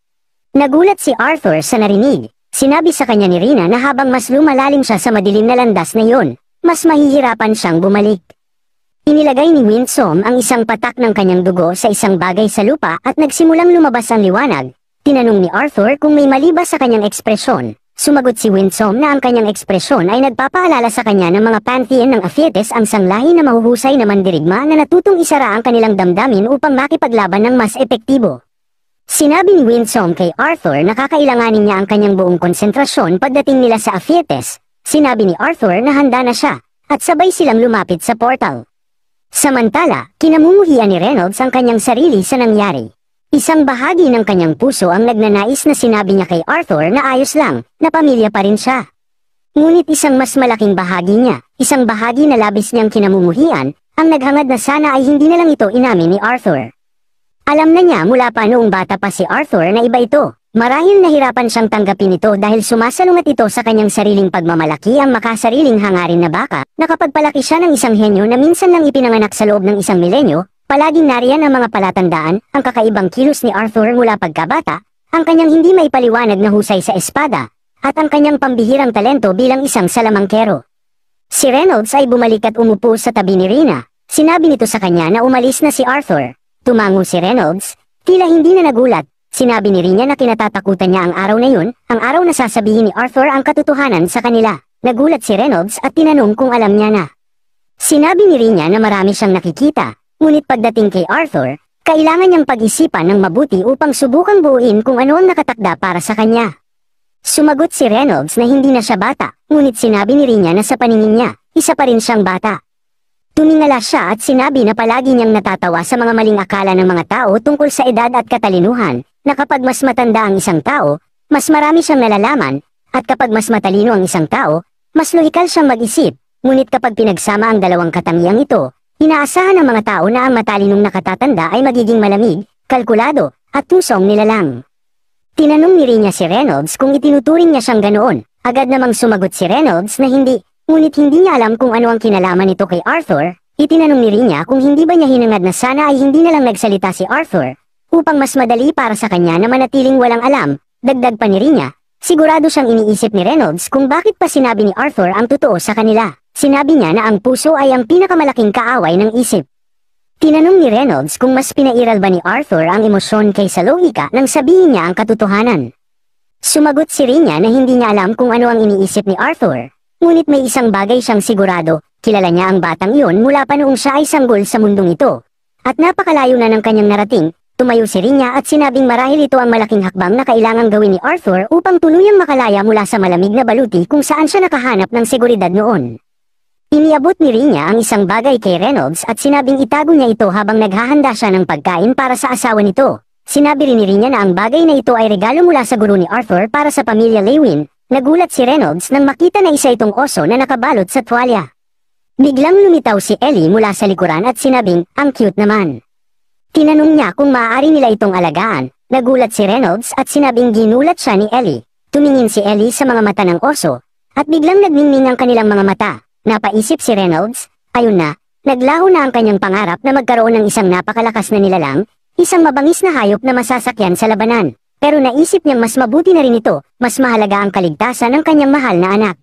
Nagulat si Arthur sa narinig. Sinabi sa kanya ni Rina na habang mas lumalalim siya sa madilim na landas na iyon, mas mahihirapan siyang bumalik. Inilagay ni Winsome ang isang patak ng kanyang dugo sa isang bagay sa lupa at nagsimulang lumabas ang liwanag. Tinanong ni Arthur kung may mali ba sa kanyang ekspresyon. Sumagot si Winsome na ang kanyang ekspresyon ay nagpapaalala sa kanya ng mga pantheon ng Aphietes, ang sanglahi na mahuhusay na mandirigma na natutong isara ang kanilang damdamin upang makipaglaban ng mas epektibo. Sinabi ni Winsome kay Arthur na kakailanganin niya ang kanyang buong konsentrasyon pagdating nila sa Aphietes. Sinabi ni Arthur na handa na siya, at sabay silang lumapit sa portal. Samantala, kinamumuhian ni Reynolds ang kanyang sarili sa nangyari. Isang bahagi ng kanyang puso ang nagnanais na sinabi niya kay Arthur na ayos lang, na pamilya pa rin siya. Ngunit isang mas malaking bahagi niya, isang bahagi na labis niyang kinamumuhian, ang naghangad na sana ay hindi na lang ito inamin ni Arthur. Alam na niya mula pa noong bata pa si Arthur na iba ito. Marahil nahirapan siyang tanggapin ito dahil sumasalungat ito sa kanyang sariling pagmamalaki, ang makasariling hangarin na baka, nakapagpalaki siya ng isang henyo na minsan lang ipinanganak sa loob ng isang milenyo. Palaging nariyan ang mga palatandaan, ang kakaibang kilos ni Arthur mula pagkabata, ang kanyang hindi maipaliwanag na husay sa espada, at ang kanyang pambihirang talento bilang isang salamangkero. Si Reynolds ay bumalik at umupo sa tabi ni Rina. Sinabi nito sa kanya na umalis na si Arthur. Tumango si Reynolds, tila hindi na nagulat. Sinabi ni Rina na kinatatakutan niya ang araw na yun, ang araw na sasabihin ni Arthur ang katotohanan sa kanila. Nagulat si Reynolds at tinanong kung alam niya na. Sinabi ni Rina na marami siyang nakikita, ngunit pagdating kay Arthur, kailangan niyang pag-isipan ng mabuti upang subukang buuin kung ano ang nakatakda para sa kanya. Sumagot si Reynolds na hindi na siya bata, ngunit sinabi ni Rina na sa paningin niya, isa pa rin siyang bata. Tumingala siya at sinabi na palagi niyang natatawa sa mga maling akala ng mga tao tungkol sa edad at katalinuhan, na kapag mas matanda ang isang tao, mas marami siyang nalalaman, at kapag mas matalino ang isang tao, mas lohikal siyang mag-isip, ngunit kapag pinagsama ang dalawang katangiang ito, inaasahan ng mga tao na ang matalinong nakatatanda ay magiging malamig, kalkulado, at tusong nilalang. Tinanong ni Rina si Reynolds kung itinuturing niya siyang ganoon. Agad namang sumagot si Reynolds na hindi, ngunit hindi niya alam kung ano ang kinalaman nito kay Arthur. Itinanong ni Rina kung hindi ba niya hinangad na sana ay hindi na lang nagsalita si Arthur, upang mas madali para sa kanya na manatiling walang alam. Dagdag pa ni Rina, sigurado siyang iniisip ni Reynolds kung bakit pa sinabi ni Arthur ang totoo sa kanila. Sinabi niya na ang puso ay ang pinakamalaking kaaway ng isip. Tinanong ni Reynolds kung mas pinairal ba ni Arthur ang emosyon kaysa lohika nang sabihin niya ang katotohanan. Sumagot si Rina na hindi niya alam kung ano ang iniisip ni Arthur, ngunit may isang bagay siyang sigurado, kilala niya ang batang iyon mula pa noong siya ay sanggol sa mundong ito. At napakalayo na ng kanyang narating. Tumayo si Rina at sinabing marahil ito ang malaking hakbang na kailangang gawin ni Arthur upang tuluyang makalaya mula sa malamig na baluti kung saan siya nakahanap ng seguridad noon. Iniabot ni Rina ang isang bagay kay Reynolds at sinabing itago niya ito habang naghahanda siya ng pagkain para sa asawa nito. Sinabi rin ni Rina na ang bagay na ito ay regalo mula sa guro ni Arthur para sa pamilya Lewin. Nagulat si Reynolds nang makita na isa itong oso na nakabalot sa tuwalya. Biglang lumitaw si Ellie mula sa likuran at sinabing, ang cute naman. Tinanong niya kung maaari nila itong alagaan. Nagulat si Reynolds at sinabing ginulat siya ni Ellie. Tumingin si Ellie sa mga mata ng oso, at biglang nagmingming ang kanilang mga mata. Napaisip si Reynolds, ayun na, naglaho na ang kanyang pangarap na magkaroon ng isang napakalakas na nilalang, isang mabangis na hayop na masasakyan sa labanan. Pero naisip niyang mas mabuti na rin ito, mas mahalaga ang kaligtasan ng kanyang mahal na anak.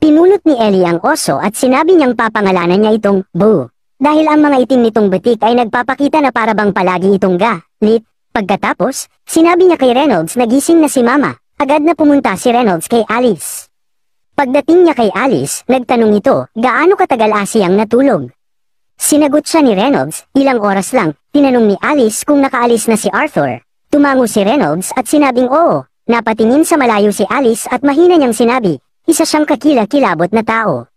Pinulot ni Ellie ang oso at sinabi niyang papangalanan niya itong Boo. Dahil ang mga itim nitong butik ay nagpapakita na parabang palagi itong lit. Pagkatapos, sinabi niya kay Reynolds na gising na si Mama. Agad na pumunta si Reynolds kay Alice. Pagdating niya kay Alice, nagtanong ito, gaano katagal siyang natulog? Sinagot siya ni Reynolds, ilang oras lang. Tinanong ni Alice kung nakaalis na si Arthur. Tumango si Reynolds at sinabing oo. Napatingin sa malayo si Alice at mahina niyang sinabi, isa siyang kakila-kilabot na tao.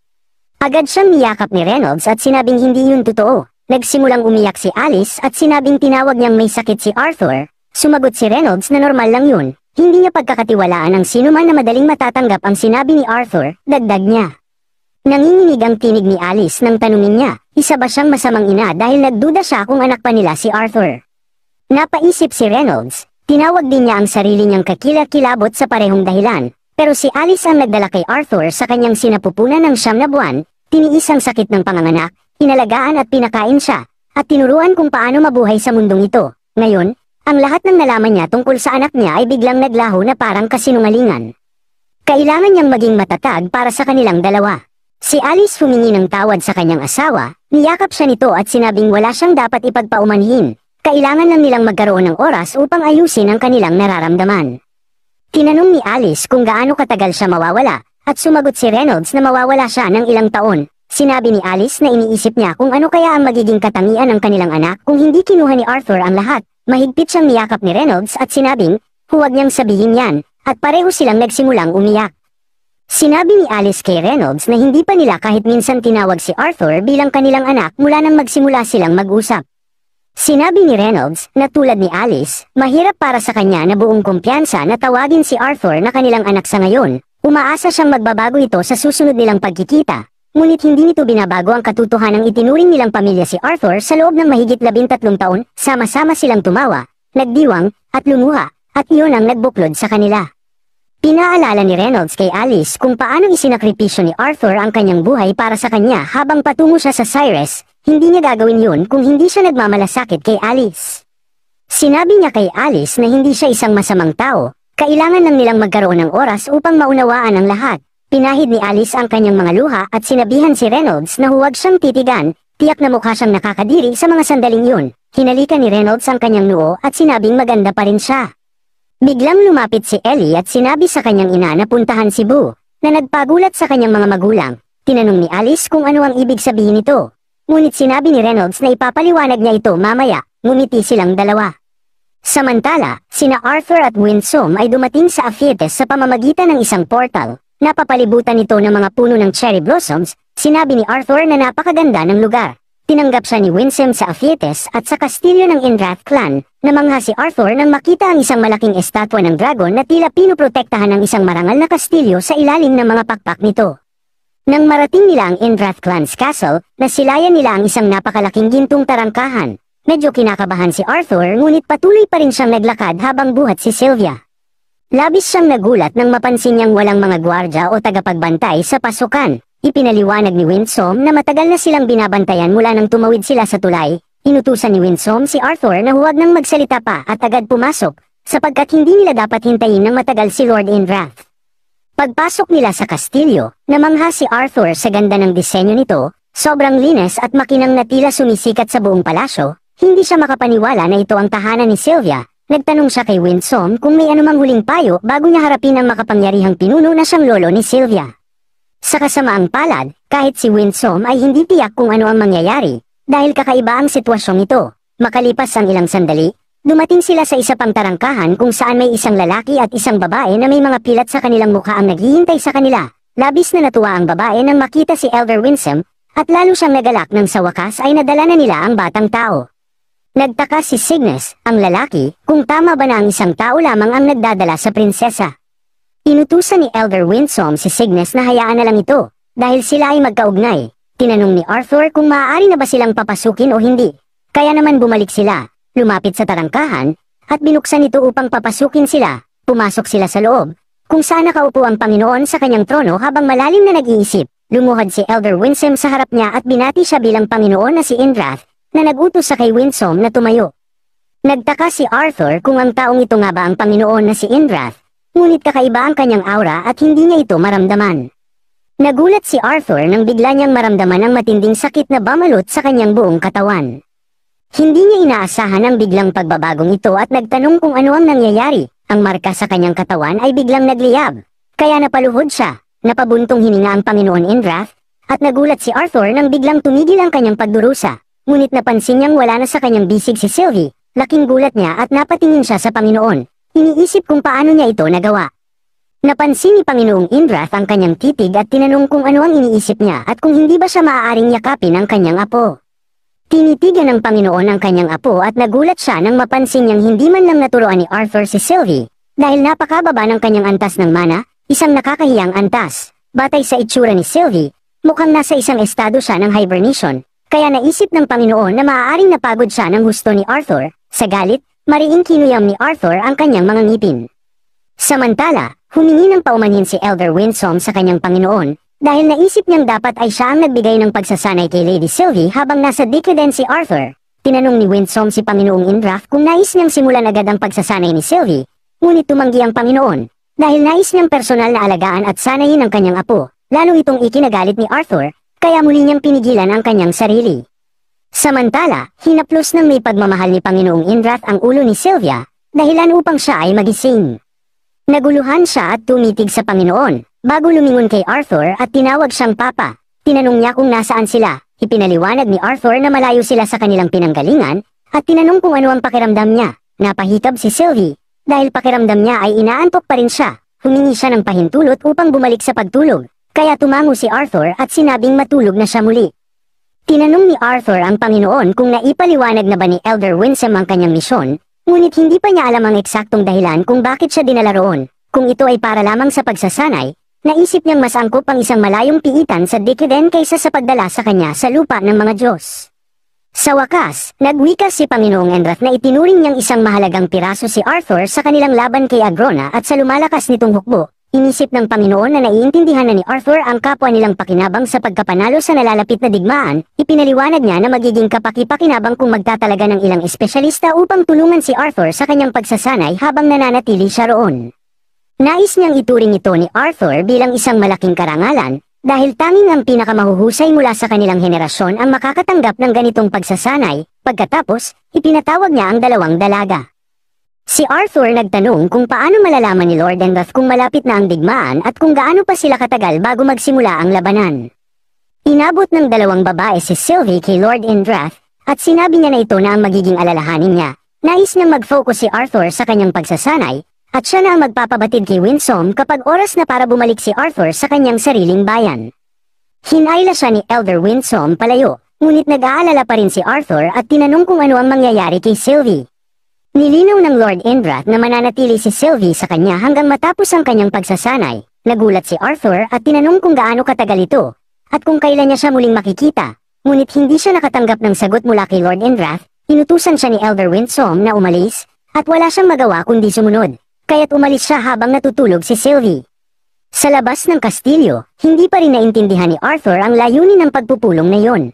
Agad siyang niyakap ni Reynolds at sinabing hindi yun totoo. Nagsimulang umiyak si Alice at sinabing tinawag niyang may sakit si Arthur. Sumagot si Reynolds na normal lang yun. Hindi niya pagkakatiwalaan ang sino man na madaling matatanggap ang sinabi ni Arthur, dagdag niya. Nanginginig ang tinig ni Alice nang tanungin niya, isa ba siyang masamang ina dahil nagduda siya kung anak pa nila si Arthur. Napaisip si Reynolds, tinawag din niya ang sarili niyang kakila-kilabot sa parehong dahilan, pero si Alice ang nagdala kay Arthur sa kanyang sinapupunan ng 9 na buwan, tiniis ang sakit ng panganganak, inalagaan at pinakain siya, at tinuruan kung paano mabuhay sa mundong ito. Ngayon, ang lahat ng nalaman niya tungkol sa anak niya ay biglang naglaho na parang kasinungalingan. Kailangan niyang maging matatag para sa kanilang dalawa. Si Alice humingi ng tawad sa kanyang asawa, niyakap siya nito at sinabing wala siyang dapat ipagpaumanhin. Kailangan lang nilang magkaroon ng oras upang ayusin ang kanilang nararamdaman. Tinanong ni Alice kung gaano katagal siya mawawala, at sumagot si Reynolds na mawawala siya ng ilang taon. Sinabi ni Alice na iniisip niya kung ano kaya ang magiging katangian ng kanilang anak kung hindi kinuha ni Arthur ang lahat. Mahigpit siyang niyakap ni Reynolds at sinabing, huwag niyang sabihin yan, at pareho silang nagsimulang umiyak. Sinabi ni Alice kay Reynolds na hindi pa nila kahit minsan tinawag si Arthur bilang kanilang anak mula nang magsimula silang mag-usap. Sinabi ni Reynolds na tulad ni Alice, mahirap para sa kanya na buong kumpiyansa na tawagin si Arthur na kanilang anak sa ngayon. Umaasa siyang magbabago ito sa susunod nilang pagkikita. Ngunit hindi nito binabago ang katotohanang itinuring nilang pamilya si Arthur sa loob ng mahigit 13 taon, sama-sama silang tumawa, nagdiwang, at lumuha, at iyon ang nagbuklod sa kanila. Pinaalala ni Reynolds kay Alice kung paano isinakripisyo ni Arthur ang kanyang buhay para sa kanya habang patungo siya sa Cyrus, hindi niya gagawin yun kung hindi siya nagmamalasakit kay Alice. Sinabi niya kay Alice na hindi siya isang masamang tao, kailangan lang nilang magkaroon ng oras upang maunawaan ang lahat. Pinahid ni Alice ang kanyang mga luha at sinabihan si Reynolds na huwag siyang titigan, tiyak na mukha siyang nakakadiri sa mga sandaling yun. Hinalikan ni Reynolds ang kanyang noo at sinabing maganda pa rin siya. Biglang lumapit si Ellie at sinabi sa kanyang ina na puntahan si Boo, na nagpagulat sa kanyang mga magulang. Tinanong ni Alice kung ano ang ibig sabihin nito. Ngunit sinabi ni Reynolds na ipapaliwanag niya ito mamaya, ngumiti silang dalawa. Samantala, sina Arthur at Winsome ay dumating sa Aphetes sa pamamagitan ng isang portal. Napapalibutan ito ng mga puno ng cherry blossoms. Sinabi ni Arthur na napakaganda ng lugar. Tinanggap siya ni Winsome sa Aphetes at sa kastilyo ng Indrath clan. Namangha si Arthur nang makita ang isang malaking estatwa ng dragon na tila pinoprotektahan ng isang marangal na kastilyo sa ilalim ng mga pakpak nito. Nang marating nila ang Indrath clan's castle, nasilayan nila ang isang napakalaking gintong tarangkahan. Medyo kinakabahan si Arthur ngunit patuloy pa rin siyang naglakad habang buhat si Sylvia. Labis siyang nagulat nang mapansin niyang walang mga gwardya o tagapagbantay sa pasukan. Ipinaliwanag ni Winsome na matagal na silang binabantayan mula nang tumawid sila sa tulay. Inutusan ni Winsome si Arthur na huwag nang magsalita pa at agad pumasok, sapagkat hindi nila dapat hintayin ng matagal si Lord Indrath. Pagpasok nila sa kastilyo, namangha si Arthur sa ganda ng disenyo nito, sobrang linis at makinang na tila sumisikat sa buong palasyo. Hindi siya makapaniwala na ito ang tahanan ni Sylvia. Nagtanong siya kay Winsome kung may anumang huling payo bago niya harapin ang makapangyarihang pinuno na siyang lolo ni Sylvia. Sa kasamaang palad, kahit si Winsome ay hindi tiyak kung ano ang mangyayari, dahil kakaiba ang sitwasyong ito. Makalipas ang ilang sandali, dumating sila sa isa pang tarangkahan kung saan may isang lalaki at isang babae na may mga pilat sa kanilang mukha ang naghihintay sa kanila. Labis na natuwa ang babae nang makita si Elder Winsome, at lalo siyang nagalak nang sa wakas ay nadala na nila ang batang tao. Nagtaka si Cygnus, ang lalaki, kung tama ba na ang isang tao lamang ang nagdadala sa prinsesa. Inutusan ni Elder Winsome si Cygnus na hayaan na lang ito, dahil sila ay magkaugnay. Tinanong ni Arthur kung maaari na ba silang papasukin o hindi. Kaya naman bumalik sila, lumapit sa tarangkahan, at binuksan ito upang papasukin sila. Pumasok sila sa loob, kung saan nakaupo ang Panginoon sa kanyang trono habang malalim na nag-iisip. Lumuhad si Elder Winsome sa harap niya at binati siya bilang Panginoon na si Indrath, na nag-utos sa kay Winsome na tumayo. Nagtaka si Arthur kung ang taong ito nga ba ang Panginoon na si Indrath, ngunit kakaiba ang kanyang aura at hindi niya ito maramdaman. Nagulat si Arthur nang bigla niyang maramdaman ang matinding sakit na bamalot sa kanyang buong katawan. Hindi niya inaasahan ang biglang pagbabagong ito at nagtanong kung ano ang nangyayari. Ang marka sa kanyang katawan ay biglang nagliyab, kaya napaluhod siya. Napabuntong hininga ang Panginoon Indrath, at nagulat si Arthur nang biglang tumigil ang kanyang pagdurusa. Ngunit napansin niyang wala na sa kanyang bisig si Sylvie. Laking gulat niya at napatingin siya sa Panginoon. Iniisip kung paano niya ito nagawa. Napansin ni Panginoong Indrath ang kanyang titig at tinanong kung ano ang iniisip niya at kung hindi ba siya maaaring yakapin ang kanyang apo. Tinitigan ng Panginoon ang kanyang apo at nagulat siya nang mapansin niyang hindi man lang naturoan ni Arthur si Sylvie. Dahil napakababa ng kanyang antas ng mana, isang nakakahiyang antas. Batay sa itsura ni Sylvie, mukhang nasa isang estado siya ng hibernation, kaya naisip ng Panginoon na maaaring napagod siya ng husto ni Arthur. Sa galit, mariing kinuyam ni Arthur ang kanyang mga ngipin. Samantala, humingi ng paumanhin si Elder Winsome sa kanyang Panginoon, dahil naisip niyang dapat ay siya ang nagbigay ng pagsasanay kay Lady Sylvie habang nasa decadence si Arthur. Tinanong ni Winsome si Panginoong Indrath kung nais niyang simulan agad ang pagsasanay ni Sylvie, ngunit tumanggi ang Panginoon. Dahil nais niyang personal na alagaan at sanayin ang kanyang apo, lalo itong ikinagalit ni Arthur, kaya muli niyang pinigilan ang kanyang sarili. Samantala, hinaplos ng may pagmamahal ni Panginoong Indrath ang ulo ni Sylvia, dahilan upang siya ay magising. Naguluhan siya at tumitig sa Panginoon, bago lumingon kay Arthur at tinawag siyang Papa. Tinanong niya kung nasaan sila, ipinaliwanag ni Arthur na malayo sila sa kanilang pinanggalingan, at tinanong kung ano ang pakiramdam niya. Napahikab si Sylvie. Dahil pakiramdam niya ay inaantok pa rin siya, humingi siya ng pahintulot upang bumalik sa pagtulog, kaya tumango si Arthur at sinabing matulog na siya muli. Tinanong ni Arthur ang Panginoon kung naipaliwanag na ba ni Elder Winsome ang kanyang misyon, ngunit hindi pa niya alam ang eksaktong dahilan kung bakit siya dinala roon. Kung ito ay para lamang sa pagsasanay, naisip niyang mas angkop ang isang malayong piitan sa Decadent kaysa sa pagdala sa kanya sa lupa ng mga Diyos. Sa wakas, nagwika si Panginoong Indrath na itinuring niyang isang mahalagang piraso si Arthur sa kanilang laban kay Agrona at sa lumalakas nitong hukbo, inisip ng Panginoon na naiintindihan na ni Arthur ang kapwa nilang pakinabang sa pagkapanalo sa nalalapit na digmaan, ipinaliwanag niya na magiging kapaki-pakinabang kung magtatalaga ng ilang espesyalista upang tulungan si Arthur sa kanyang pagsasanay habang nananatili siya roon. Nais niyang ituring ito ni Arthur bilang isang malaking karangalan, dahil tanging ang pinakamahuhusay mula sa kanilang henerasyon ang makakatanggap ng ganitong pagsasanay. Pagkatapos, ipinatawag niya ang dalawang dalaga. Si Arthur nagtanong kung paano malalaman ni Lord Indrath kung malapit na ang digmaan at kung gaano pa sila katagal bago magsimula ang labanan. Inabot ng dalawang babae si Sylvie kay Lord Indrath, at sinabi niya na ito na ang magiging alalahanin niya. Nais niyang mag-focus si Arthur sa kanyang pagsasanay, at siya na ang magpapabatid kay Winsome kapag oras na para bumalik si Arthur sa kanyang sariling bayan. Hinayla siya ni Elder Winsome palayo, ngunit nag-aalala pa rin si Arthur at tinanong kung ano ang mangyayari kay Sylvie. Nilinaw ng Lord Indrath na mananatili si Sylvie sa kanya hanggang matapos ang kanyang pagsasanay. Nagulat si Arthur at tinanong kung gaano katagal ito, at kung kailan niya siya muling makikita. Ngunit hindi siya nakatanggap ng sagot mula kay Lord Indrath. Inutusan siya ni Elder Winsome na umalis, at wala siyang magawa kundi sumunod. Kaya't umalis siya habang natutulog si Sylvie. Sa labas ng kastilyo, hindi pa rin naintindihan ni Arthur ang layunin ng pagpupulong na yon.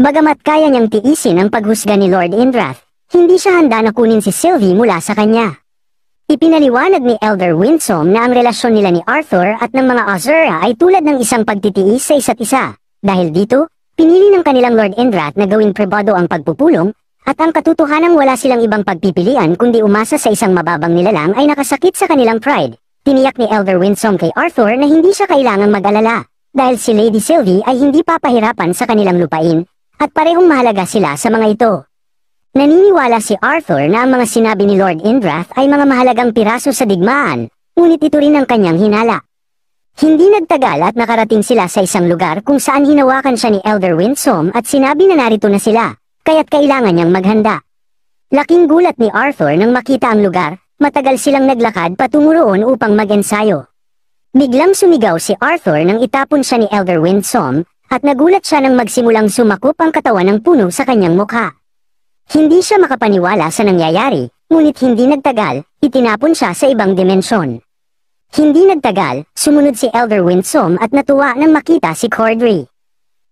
Bagamat kaya niyang tiisin ang paghusga ni Lord Indrath, hindi siya handa na kunin si Sylvie mula sa kanya. Ipinaliwanag ni Elder Winsome na ang relasyon nila ni Arthur at ng mga Azura ay tulad ng isang pagtitiis sa isa't isa. Dahil dito, pinili ng kanilang Lord Indrath na gawing pribado ang pagpupulong, at ang katotohanang wala silang ibang pagpipilian kundi umasa sa isang mababang nilalang ay nakasakit sa kanilang pride. Tiniyak ni Elder Winsome kay Arthur na hindi siya kailangang mag-alala, dahil si Lady Sylvie ay hindi papahirapan sa kanilang lupain, at parehong mahalaga sila sa mga ito. Naniniwala si Arthur na ang mga sinabi ni Lord Indrath ay mga mahalagang piraso sa digmaan, ngunit ito rin ang kanyang hinala. Hindi nagtagal at nakarating sila sa isang lugar kung saan hinawakan siya ni Elder Winsome at sinabi na narito na sila, kaya't kailangan niyang maghanda. Laking gulat ni Arthur nang makita ang lugar, matagal silang naglakad patungo roon upang mag-ensayo. Biglang sumigaw si Arthur nang itapon siya ni Elder Winsome, at nagulat siya nang magsimulang sumakop ang katawan ng puno sa kanyang mukha. Hindi siya makapaniwala sa nangyayari, ngunit hindi nagtagal, itinapon siya sa ibang dimensyon. Hindi nagtagal, sumunod si Elder Winsome at natuwa nang makita si Cordry.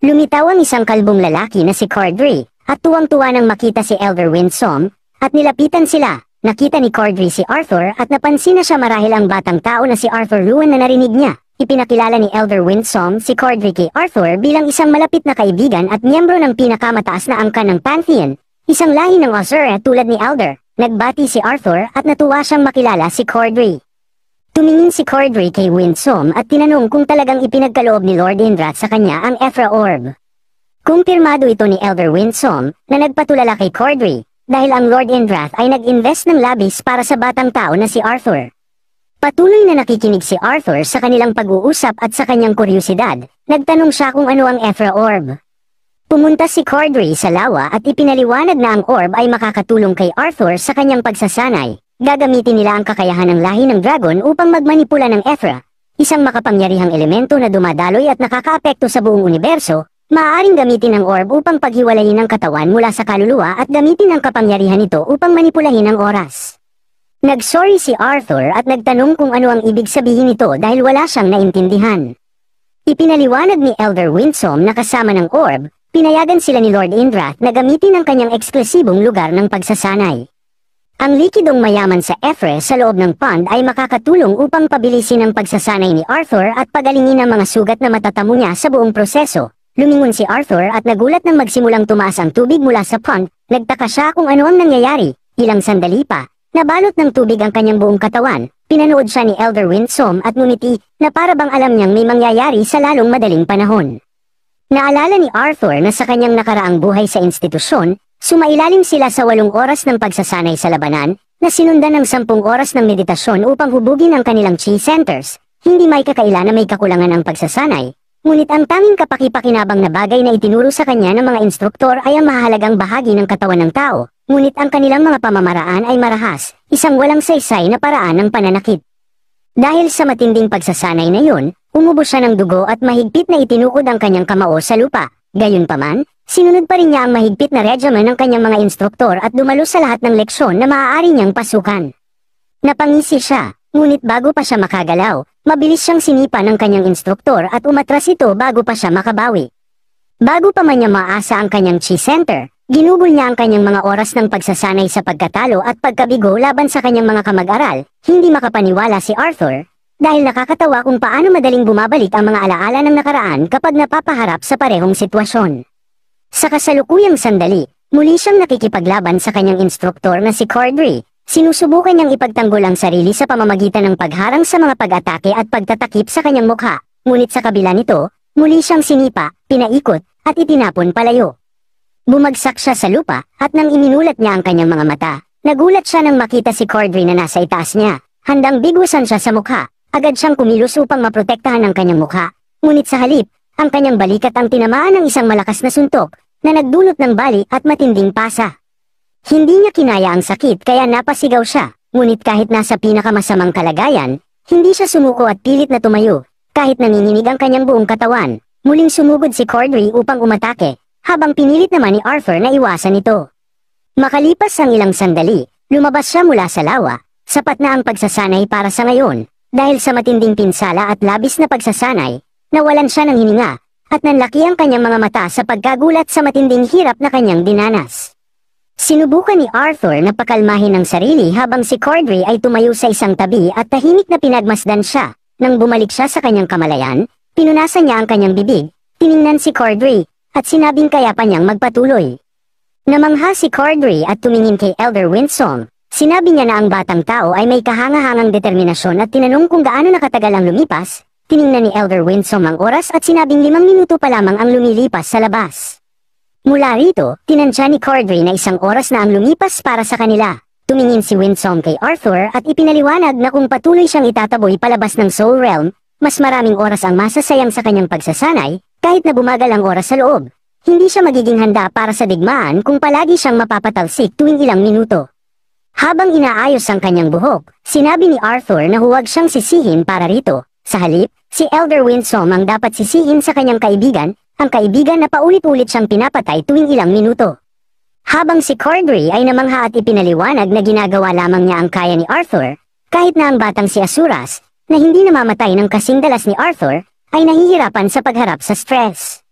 Lumitaw ang isang kalbong lalaki na si Cordry, at tuwang-tuwa nang makita si Elder Winsome, at nilapitan sila. Nakita ni Cordry si Arthur at napansin na siya marahil ang batang tao na si Arthur Ruan na narinig niya. Ipinakilala ni Elder Winsome si Cordry kay Arthur bilang isang malapit na kaibigan at miyembro ng pinakamataas na angkan ng Pantheon, isang lahi ng Azura tulad ni Elder. Nagbati si Arthur at natuwa siyang makilala si Cordry. Tumingin si Cordray kay Winsome at tinanong kung talagang ipinagkaloob ni Lord Indrath sa kanya ang Ephra Orb. Kumpirmado ito ni Elder Winsome na nagpatulala kay Cordray dahil ang Lord Indrath ay nag-invest ng labis para sa batang tao na si Arthur. Patuloy na nakikinig si Arthur sa kanilang pag-uusap at sa kanyang kuryosidad, nagtanong siya kung ano ang Ephra Orb. Pumunta si Cordray sa lawa at ipinaliwanag na ang orb ay makakatulong kay Arthur sa kanyang pagsasanay. Gagamitin nila ang kakayahan ng lahi ng dragon upang magmanipula ng Ephra, isang makapangyarihang elemento na dumadaloy at nakakaapekto sa buong universo. Maaaring gamitin ang orb upang paghiwalayin ang katawan mula sa kaluluwa at gamitin ang kapangyarihan nito upang manipulahin ang oras. Nagsorry si Arthur at nagtanong kung ano ang ibig sabihin nito dahil wala siyang naintindihan. Ipinaliwanag ni Elder Winsome na kasama ng orb, pinayagan sila ni Lord Indrath na gamitin ang kanyang eksklusibong lugar ng pagsasanay. Ang likidong mayaman sa Ephra sa loob ng pond ay makakatulong upang pabilisin ang pagsasanay ni Arthur at pagalingin ang mga sugat na matatamo niya sa buong proseso. Lumingon si Arthur at nagulat nang magsimulang tumaas ang tubig mula sa pond. Nagtaka siya kung ano ang nangyayari. Ilang sandali pa, nabalot ng tubig ang kanyang buong katawan. Pinanood siya ni Elder Winsome at ngumiti na para bang alam niyang may mangyayari sa lalong madaling panahon. Naalala ni Arthur na sa kanyang nakaraang buhay sa institusyon, sumailalim sila sa 8 oras ng pagsasanay sa labanan, na sinundan ng 10 oras ng meditasyon upang hubugin ang kanilang chi centers. Hindi may kakaila na may kakulangan ang pagsasanay. Ngunit ang tanging kapaki-pakinabang na bagay na itinuro sa kanya ng mga instruktor ay ang mahalagang bahagi ng katawan ng tao. Ngunit ang kanilang mga pamamaraan ay marahas, isang walang saysay na paraan ng pananakit. Dahil sa matinding pagsasanay na yun, umubos siya ng dugo at mahigpit na itinukod ang kanyang kamao sa lupa. Gayunpaman, sinunod pa rin niya ang mahigpit na regimen ng kanyang mga instruktor at dumalo sa lahat ng leksyon na maaari niyang pasukan. Napangisi siya, ngunit bago pa siya makagalaw, mabilis siyang sinipa ng kanyang instruktor at umatras ito bago pa siya makabawi. Bago pa man niya maasa ang kanyang chi center, ginugol niya ang kanyang mga oras ng pagsasanay sa pagkatalo at pagkabigo laban sa kanyang mga kamag-aral. Hindi makapaniwala si Arthur, dahil nakakatawa kung paano madaling bumabalik ang mga alaala ng nakaraan kapag napapaharap sa parehong sitwasyon. Sa kasalukuyang sandali, muli siyang nakikipaglaban sa kanyang instruktor na si Cordray. Sinusubukan niyang ipagtanggol ang sarili sa pamamagitan ng pagharang sa mga pag-atake at pagtatakip sa kanyang mukha, ngunit sa kabila nito, muli siyang sinipa, pinaikot, at itinapon palayo. Bumagsak siya sa lupa, at nang iminulat niya ang kanyang mga mata, nagulat siya nang makita si Cordray na nasa itaas niya. Handang bigwasan siya sa mukha, agad siyang kumilos upang maprotektahan ang kanyang mukha, ngunit sa halip, ang kanyang balikat ang tinamaan ng isang malakas na suntok, na nagdulot ng bali at matinding pasa. Hindi niya kinaya ang sakit kaya napasigaw siya, ngunit kahit nasa pinakamasamang kalagayan, hindi siya sumuko at pilit na tumayo. Kahit nanginginig ang kanyang buong katawan, muling sumugod si Cordray upang umatake, habang pinilit naman ni Arthur na iwasan ito. Makalipas ang ilang sandali, lumabas siya mula sa lawa, sapat na ang pagsasanay para sa ngayon, dahil sa matinding pinsala at labis na pagsasanay, nawalan siya ng hininga, at nanlaki ang kanyang mga mata sa pagkagulat sa matinding hirap na kanyang dinanas. Sinubukan ni Arthur na pakalmahin ang sarili habang si Cordray ay tumayo sa isang tabi at tahimik na pinagmasdan siya. Nang bumalik siya sa kanyang kamalayan, pinunasan niya ang kanyang bibig, tiningnan si Cordray, at sinabing kaya pa niyang magpatuloy. Namangha si Cordray at tumingin kay Elder Winsome. Sinabi niya na ang batang tao ay may kahangahangang determinasyon at tinanong kung gaano nakatagal ang lumipas. Tiningnan ni Elder Winsome ang oras at sinabing 5 minuto pa lamang ang lumilipas sa labas. Mula rito, tinansya ni Cordray na 1 oras na ang lumipas para sa kanila. Tumingin si Winsome kay Arthur at ipinaliwanag na kung patuloy siyang itataboy palabas ng Soul Realm, mas maraming oras ang masasayang sa kanyang pagsasanay, kahit na bumagal ang oras sa loob. Hindi siya magiging handa para sa digmaan kung palagi siyang mapapatalsik tuwing ilang minuto. Habang inaayos ang kanyang buhok, sinabi ni Arthur na huwag siyang sisihin para rito. Sa halip, si Elder Winsome ang dapat sisihin sa kanyang kaibigan, ang kaibigan na paulit-ulit siyang pinapatay tuwing ilang minuto. Habang si Cordray ay namangha at ipinaliwanag na ginagawa lamang niya ang kaya ni Arthur, kahit na ang batang si Asuras, na hindi namamatay ng kasing dalas ni Arthur, ay nahihirapan sa pagharap sa stress.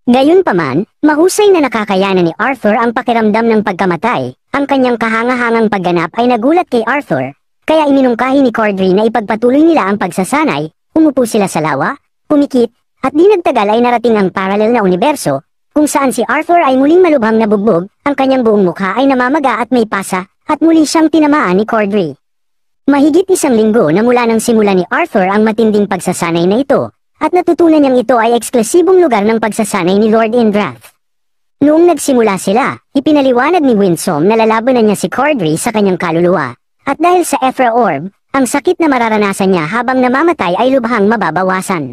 Gayunpaman, mahusay na nakakayanan ni Arthur ang pakiramdam ng pagkamatay. Ang kanyang kahangahangang pagganap ay nagulat kay Arthur, kaya iminungkahi ni Cordray na ipagpatuloy nila ang pagsasanay. Umupo sila sa lawa, pumikit, at di nagtagal ay narating ang parallel na universo, kung saan si Arthur ay muling malubhang nabugbog, ang kanyang buong mukha ay namamaga at may pasa, at muli siyang tinamaan ni Cordray. Mahigit 1 linggo na mula nang simula ni Arthur ang matinding pagsasanay na ito, at natutunan niyang ito ay eksklusibong lugar ng pagsasanay ni Lord Indrath. Noong nagsimula sila, ipinaliwanag ni Winsome na lalabanan niya si Cordry sa kanyang kaluluwa, at dahil sa Ephra Orb, ang sakit na mararanasan niya habang namamatay ay lubhang mababawasan.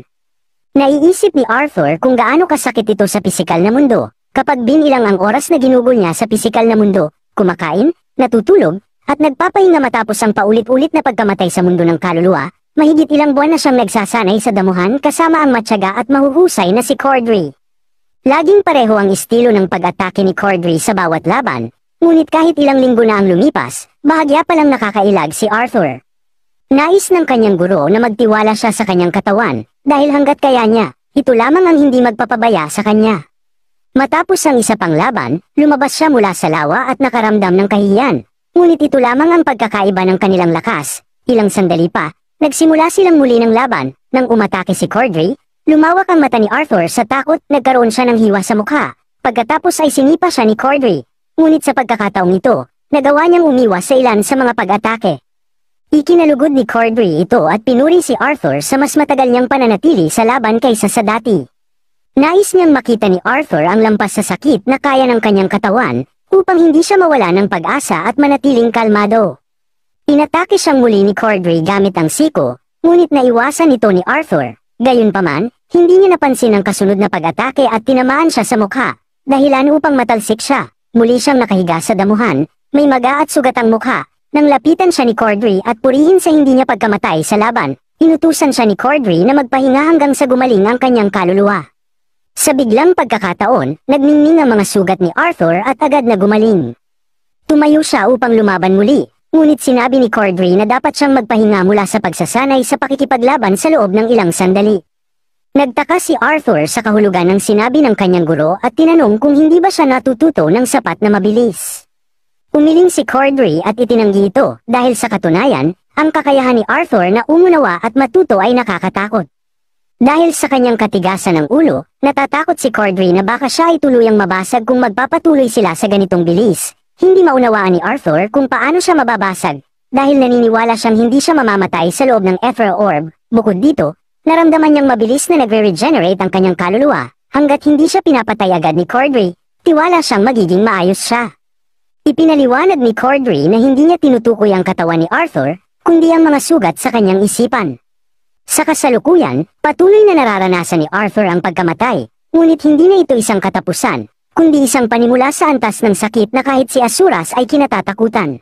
Naiisip ni Arthur kung gaano kasakit ito sa pisikal na mundo, kapag binilang ang oras na ginugol niya sa pisikal na mundo, kumakain, natutulog, at nagpapahinga matapos ang paulit-ulit na pagkamatay sa mundo ng kaluluwa. Mahigit ilang buwan na siyang nagsasanay sa damuhan kasama ang matyaga at mahuhusay na si Cordry. Laging pareho ang estilo ng pag-atake ni Cordry sa bawat laban, ngunit kahit ilang linggo na ang lumipas, bahagya palang nakakailag si Arthur. Nais ng kanyang guro na magtiwala siya sa kanyang katawan, dahil hanggat kaya niya, ito lamang ang hindi magpapabaya sa kanya. Matapos ang isa pang laban, lumabas siya mula sa lawa at nakaramdam ng kahihiyan. Ngunit ito lamang ang pagkakaiba ng kanilang lakas. Ilang sandali pa, nagsimula silang muli ng laban. Nang umatake si Cordry, lumawak ang mata ni Arthur sa takot, nagkaroon siya ng hiwa sa mukha. Pagkatapos ay sinipa siya ni Cordry. Ngunit sa pagkakataong ito, nagawa niyang umiwas sa ilan sa mga pag-atake. Ikinalugod ni Cordry ito at pinuri si Arthur sa mas matagal niyang pananatili sa laban kaysa sa dati. Nais niyang makita ni Arthur ang lampas sa sakit na kaya ng kanyang katawan, upang hindi siya mawala ng pag-asa at manatiling kalmado. Inatake siyang muli ni Cordry gamit ang siko, ngunit naiwasan ito ni Arthur. Gayunpaman, hindi niya napansin ang kasunod na pag-atake at tinamaan siya sa mukha, dahilan upang matalsik siya. Muli siyang nakahiga sa damuhan, may maga at sugat ang mukha. Nang lapitan siya ni Cordry at purihin sa hindi niya pagkamatay sa laban, inutusan siya ni Cordry na magpahinga hanggang sa gumaling ang kanyang kaluluwa. Sa biglang pagkakataon, nagningning ang mga sugat ni Arthur at agad na gumaling. Tumayo siya upang lumaban muli, ngunit sinabi ni Cordry na dapat siyang magpahinga mula sa pagsasanay sa pakikipaglaban sa loob ng ilang sandali. Nagtaka si Arthur sa kahulugan ng sinabi ng kanyang guro at tinanong kung hindi ba siya natututo ng sapat na mabilis. Umiling si Cordry at itinanggi ito dahil sa katunayan, ang kakayahan ni Arthur na umunawa at matuto ay nakakatakot. Dahil sa kanyang katigasan ng ulo, natatakot si Cordry na baka siya ay tuluyang mabasag kung magpapatuloy sila sa ganitong bilis. Hindi maunawaan ni Arthur kung paano siya mababasag, dahil naniniwala siyang hindi siya mamamatay sa loob ng Ephra Orb. Bukod dito, naramdaman niyang mabilis na nagre-regenerate ang kanyang kaluluwa, hanggat hindi siya pinapatay agad ni Cordry, tiwala siyang magiging maayos siya. Ipinaliwanag ni Cordry na hindi niya tinutukoy ang katawan ni Arthur, kundi ang mga sugat sa kanyang isipan. Sa kasalukuyan, patuloy na nararanasan ni Arthur ang pagkamatay, ngunit hindi na ito isang katapusan, kundi isang panimula sa antas ng sakit na kahit si Asuras ay kinatatakutan.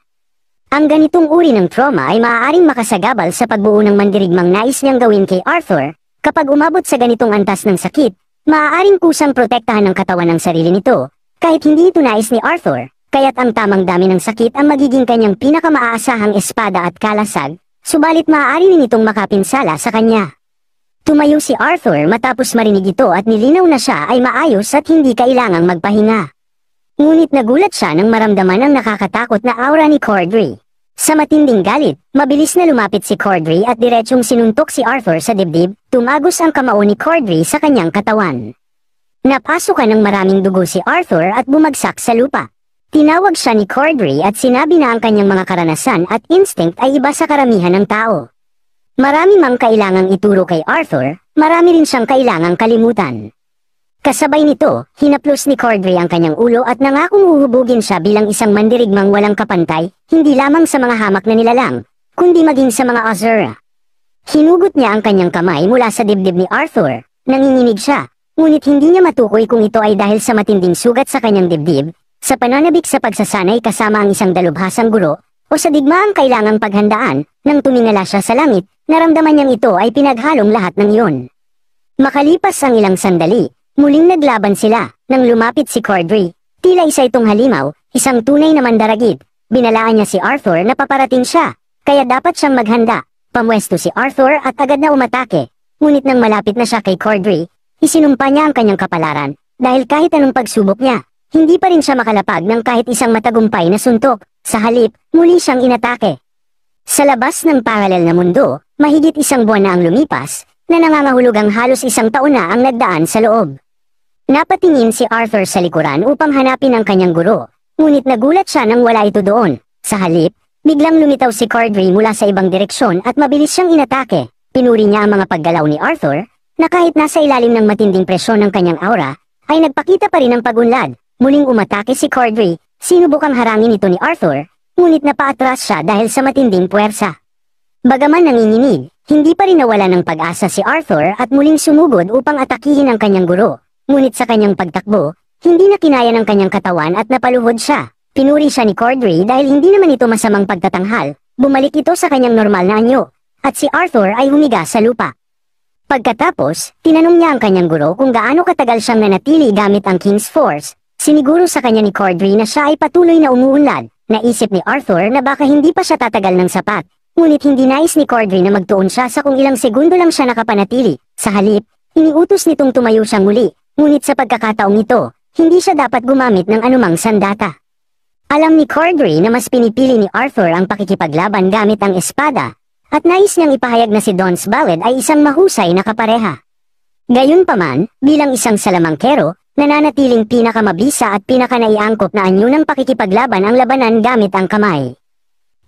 Ang ganitong uri ng trauma ay maaaring makasagabal sa pagbuo ng mandirigmang nais niyang gawin kay Arthur. Kapag umabot sa ganitong antas ng sakit, maaaring kusang protektahan ng katawan ng sarili nito, kahit hindi ito nais ni Arthur, kaya't ang tamang dami ng sakit ang magiging kanyang pinakamaasahang espada at kalasag. Subalit maaari rin itong makapinsala sa kanya. Tumayo si Arthur matapos marinig ito at nilinaw na siya ay maayos at hindi kailangang magpahinga. Ngunit nagulat siya nang maramdaman ang nakakatakot na aura ni Cordry. Sa matinding galit, mabilis na lumapit si Cordry at diretsyong sinuntok si Arthur sa dibdib, tumagos ang kamao ni Cordry sa kanyang katawan. Napasukan ng maraming dugo si Arthur at bumagsak sa lupa. Tinawag siya ni Cordry at sinabi na ang kanyang mga karanasan at instinct ay iba sa karamihan ng tao. Marami mang kailangang ituro kay Arthur, marami rin siyang kailangang kalimutan. Kasabay nito, hinaplos ni Cordry ang kanyang ulo at nangakong uhubugin siya bilang isang mandirigmang walang kapantay, hindi lamang sa mga hamak na nilalang, kundi maging sa mga Azura. Hinugot niya ang kanyang kamay mula sa dibdib ni Arthur, nanginginig siya, ngunit hindi niya matukoy kung ito ay dahil sa matinding sugat sa kanyang dibdib, sa pananabik sa pagsasanay kasama ang isang dalubhasang guro, o sa digmaang kailangang paghandaan. Nang tumingala siya sa langit, naramdaman niyang ito ay pinaghalong lahat ng iyon. Makalipas ang ilang sandali, muling naglaban sila. Nang lumapit si Cordry, tila isa itong halimaw, isang tunay na mandaragit. Binalaan niya si Arthur na paparating siya, kaya dapat siyang maghanda. Pamwesto si Arthur at agad na umatake. Ngunit nang malapit na siya kay Cordry, isinumpa niya ang kanyang kapalaran, dahil kahit anong pagsubok niya, hindi pa rin siya makalapag ng kahit isang matagumpay na suntok. Sa halip, muli siyang inatake. Sa labas ng paralel na mundo, mahigit 1 buwan na ang lumipas, na nangangahulog ang halos 1 taon na ang nagdaan sa loob. Napatingin si Arthur sa likuran upang hanapin ang kanyang guro, ngunit nagulat siya nang wala ito doon. Sa halip, Biglang lumitaw si Cordray mula sa ibang direksyon at mabilis siyang inatake. Pinuri niya ang mga paggalaw ni Arthur, na kahit nasa ilalim ng matinding presyon ng kanyang aura, ay nagpakita pa rin ng pagunlad. Muling umatake si Cordray, sinubukang harangin ito ni Arthur, ngunit napaatras siya dahil sa matinding puwersa. Bagaman nanginginig, hindi pa rin nawala ng pag-asa si Arthur at muling sumugod upang atakihin ang kanyang guro. Ngunit sa kanyang pagtakbo, hindi na kinaya ng kanyang katawan at napaluhod siya. Pinuri siya ni Cordray dahil hindi naman ito masamang pagtatanghal. Bumalik ito sa kanyang normal na anyo, at si Arthur ay humiga sa lupa. Pagkatapos, tinanong niya ang kanyang guro kung gaano katagal siyang nanatili gamit ang King's Force. Siniguro sa kanya ni Cordray na siya ay patuloy na umuunlad. Naisip ni Arthur na baka hindi pa siya tatagal ng sapat. Ngunit hindi nais ni Cordray na magtuon siya sa kung ilang segundo lang siya nakapanatili. Sa halip, iniutos nitong tumayo siyang muli. Ngunit sa pagkakataong ito, hindi siya dapat gumamit ng anumang sandata. Alam ni Cordray na mas pinipili ni Arthur ang pakikipaglaban gamit ang espada, at nais niyang ipahayag na si Don's Ballad ay isang mahusay na kapareha. Gayunpaman, bilang isang salamangkero, nananatiling pinakamabisa at pinakanaiangkop na anyo ng pakikipaglaban ang labanan gamit ang kamay.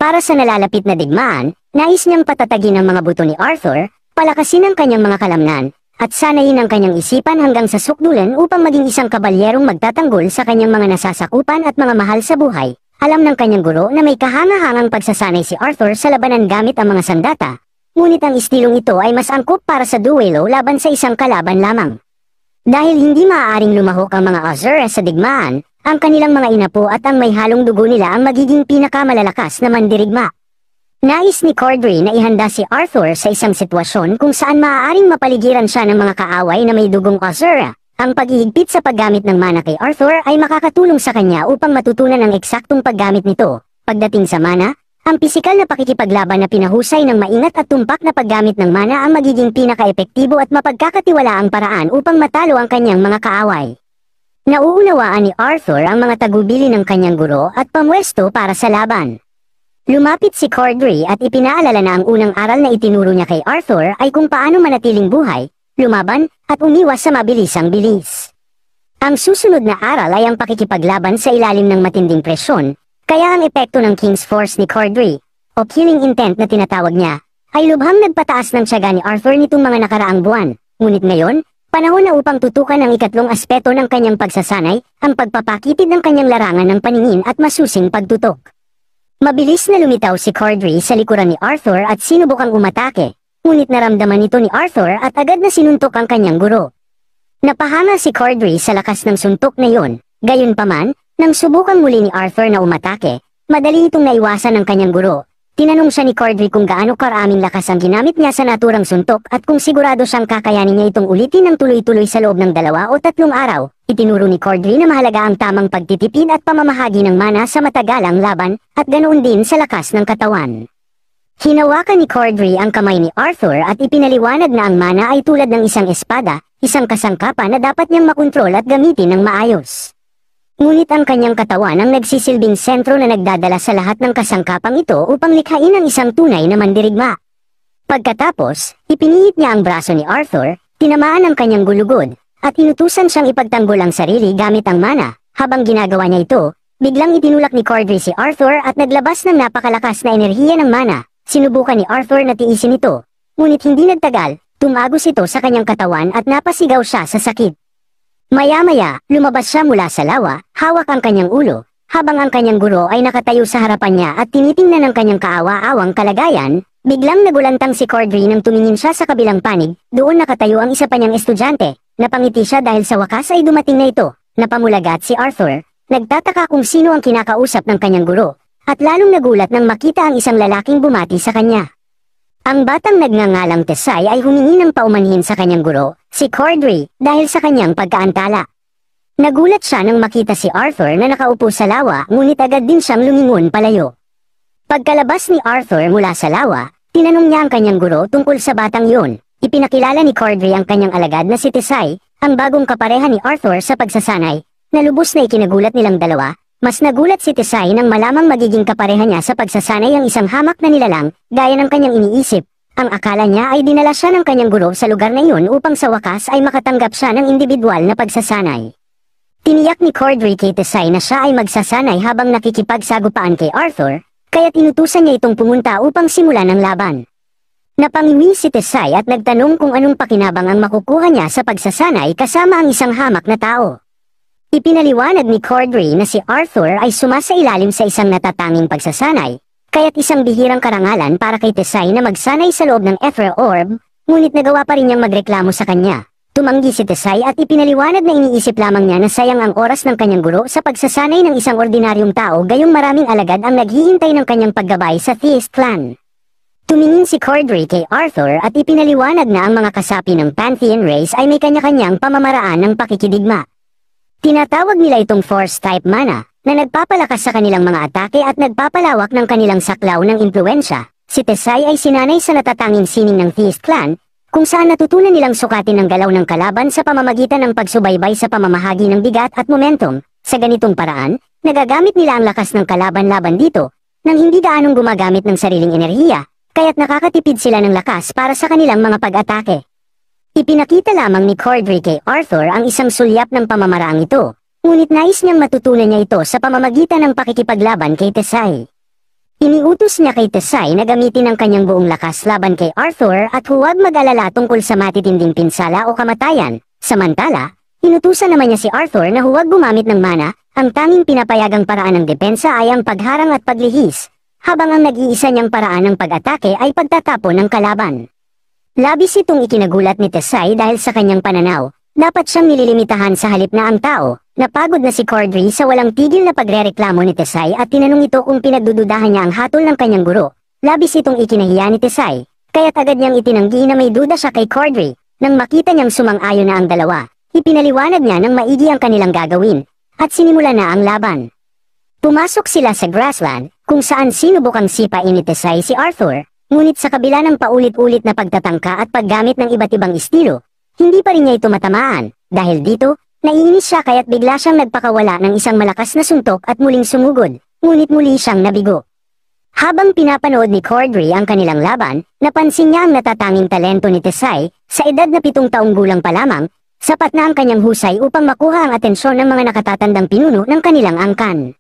Para sa nalalapit na digmaan, nais niyang patatagin ang mga buto ni Arthur, palakasin ang kanyang mga kalamnan, at sanayin ang kanyang isipan hanggang sa sukdulan upang maging isang kabalyerong magtatanggol sa kanyang mga nasasakupan at mga mahal sa buhay. Alam ng kanyang guro na may kahangahangang pagsasanay si Arthur sa labanan gamit ang mga sandata, ngunit ang istilong ito ay mas angkop para sa duelo laban sa isang kalaban lamang. Dahil hindi maaaring lumahok ang mga Azura sa digmaan, ang kanilang mga inapo at ang may halong dugo nila ang magiging pinakamalalakas na mandirigma. Nais ni Cordray na ihanda si Arthur sa isang sitwasyon kung saan maaaring mapaligiran siya ng mga kaaway na may dugong Azura. Ang paghihigpit sa paggamit ng mana kay Arthur ay makakatulong sa kanya upang matutunan ang eksaktong paggamit nito. Pagdating sa mana, ang pisikal na pakikipaglaban na pinahusay ng maingat at tumpak na paggamit ng mana ang magiging pinaka-epektibo at mapagkakatiwalaang paraan upang matalo ang kanyang mga kaaway. Nauunawaan ni Arthur ang mga tagubili ng kanyang guro at pamwesto para sa laban. Lumapit si Cordray at ipinaalala na ang unang aral na itinuro niya kay Arthur ay kung paano manatiling buhay, lumaban, at umiwas sa mabilisang bilis. Ang susunod na aral ay ang pakikipaglaban sa ilalim ng matinding presyon, kaya ang epekto ng King's Force ni Cordray, o killing intent na tinatawag niya, ay lubhang nagpataas ng tiyaga ni Arthur nitong mga nakaraang buwan. Ngunit ngayon, panahon na upang tutukan ang ikatlong aspeto ng kanyang pagsasanay, ang pagpapakitid ng kanyang larangan ng paningin at masusing pagtutok. Mabilis na lumitaw si Cordray sa likuran ni Arthur at sinubukang umatake, ngunit naramdaman nito ni Arthur at agad na sinuntok ang kanyang guro. Napahanga si Cordray sa lakas ng suntok na iyon. Gayunpaman, nang subukang muli ni Arthur na umatake, madali itong naiwasan ng kanyang guro. Tinanong siya ni Cordray kung gaano karaming lakas ang ginamit niya sa naturang suntok at kung sigurado siyang kakayanin niya itong ulitin ng tuloy-tuloy sa loob ng 2 o 3 araw. Itinuro ni Cordray na mahalaga ang tamang pagtitipid at pamamahagi ng mana sa matagalang laban, at ganoon din sa lakas ng katawan. Hinawakan ni Cordray ang kamay ni Arthur at ipinaliwanag na ang mana ay tulad ng isang espada, isang kasangkapan na dapat niyang makontrol at gamitin ng maayos. Ngunit ang kanyang katawan ang nagsisilbing sentro na nagdadala sa lahat ng kasangkapang ito upang likhain ang isang tunay na mandirigma. Pagkatapos, ipinihit niya ang braso ni Arthur, tinamaan ang kanyang gulugod, at inutusan siyang ipagtanggol ang sarili gamit ang mana. Habang ginagawa niya ito, biglang itinulak ni Cordray si Arthur at naglabas ng napakalakas na enerhiya ng mana. Sinubukan ni Arthur na tiisin ito, ngunit hindi nagtagal, tumagos ito sa kanyang katawan at napasigaw siya sa sakit. Maya-maya, lumabas siya mula sa lawa, hawak ang kanyang ulo, habang ang kanyang guro ay nakatayo sa harapan niya at tinitingnan ang kanyang kaawa-awang kalagayan. Biglang nagulantang si Cordray nang tumingin siya sa kabilang panig. Doon nakatayo ang isa pa niyang estudyante. Napangiti siya dahil sa wakas ay dumating na ito. Napamulagat si Arthur, nagtataka kung sino ang kinakausap ng kanyang guro, at lalong nagulat nang makita ang isang lalaking bumati sa kanya. Ang batang nagngangalang Tesay ay humingi ng paumanhin sa kanyang guro, si Cordray, dahil sa kanyang pagkaantala. Nagulat siya nang makita si Arthur na nakaupo sa lawa, ngunit agad din siyang lumingon palayo. Pagkalabas ni Arthur mula sa lawa, tinanong niya ang kanyang guro tungkol sa batang yun. Ipinakilala ni Cordray ang kanyang alagad na si Tesay, ang bagong kapareha ni Arthur sa pagsasanay. Nalubos na ikinagulat nilang dalawa. Mas nagulat si Tesay nang malamang magiging kapareha niya sa pagsasanay ang isang hamak na nilalang, gaya ng kanyang iniisip. Ang akala niya ay dinala siya ng kanyang guro sa lugar na iyon upang sa wakas ay makatanggap siya ng individual na pagsasanay. Tiniyak ni Cordray kay Tesay na siya ay magsasanay habang nakikipagsagupaan kay Arthur, kaya't inutusan niya itong pumunta upang simulan ang laban. Napangiwi si Tesay at nagtanong kung anong pakinabang ang makukuha niya sa pagsasanay kasama ang isang hamak na tao. Ipinaliwanag ni Cordray na si Arthur ay sumasailalim sa isang natatanging pagsasanay, kaya't isang bihirang karangalan para kay Tesay na magsanay sa loob ng Ether Orb, ngunit nagawa pa rin niyang magreklamo sa kanya. Tumanggi si Tesay at ipinaliwanag na iniisip lamang niya na sayang ang oras ng kanyang guro sa pagsasanay ng isang ordinaryong tao gayong maraming alagad ang naghihintay ng kanyang paggabay sa Theist clan. Tumingin si Cordray kay Arthur at ipinaliwanag na ang mga kasapi ng Pantheon race ay may kanya-kanyang pamamaraan ng pakikidigma. Tinatawag nila itong Force-type mana, na nagpapalakas sa kanilang mga atake at nagpapalawak ng kanilang saklaw ng impluensya. Si Tesay ay sinanay sa natatanging sining ng Theist clan, kung saan natutunan nilang sukatin ang galaw ng kalaban sa pamamagitan ng pagsubaybay sa pamamahagi ng bigat at momentum. Sa ganitong paraan, nagagamit nila ang lakas ng kalaban laban dito, nang hindi gaanong gumagamit ng sariling enerhiya, kaya't nakakatipid sila ng lakas para sa kanilang mga pag-atake. Ipinakita lamang ni Cordray kay Arthur ang isang sulyap ng pamamaraang ito, ngunit nais niyang matutunan niya ito sa pamamagitan ng pakikipaglaban kay Tesay. Iniutos niya kay Tesay na gamitin ang kanyang buong lakas laban kay Arthur at huwag mag-alala tungkol sa matitinding pinsala o kamatayan. Samantala, inutusan naman niya si Arthur na huwag gumamit ng mana, ang tanging pinapayagang paraan ng depensa ay ang pagharang at paglihis, habang ang nag-iisa niyang paraan ng pag-atake ay pagtatapon ng kalaban. Labis itong ikinagulat ni Tesay dahil sa kanyang pananaw, dapat siyang nililimitahan sa halip na ang tao. Napagod na si Cordray sa walang tigil na pagrereklamo ni Tesay at tinanong ito kung pinagdududahan niya ang hatol ng kanyang guro. Labis itong ikinahiya ni Tesay, kaya't agad niyang itinanggi na may duda siya kay Cordray. Nang makita niyang sumang-ayon na ang dalawa, ipinaliwanag niya ng maigi ang kanilang gagawin, at sinimula na ang laban. Pumasok sila sa grassland, kung saan sinubukang sipain ni Tesay si Arthur, ngunit sa kabila ng paulit-ulit na pagtatangka at paggamit ng iba't ibang estilo, hindi pa rin niya ito matamaan. Dahil dito, naiinis siya kaya't bigla siyang nagpakawala ng isang malakas na suntok at muling sumugod, ngunit muli siyang nabigo. Habang pinapanood ni Cordray ang kanilang laban, napansin niya ang natatanging talento ni Tesay. Sa edad na 7 taong gulang pa lamang, sapat na ang kanyang husay upang makuha ang atensyon ng mga nakatatandang pinuno ng kanilang angkan.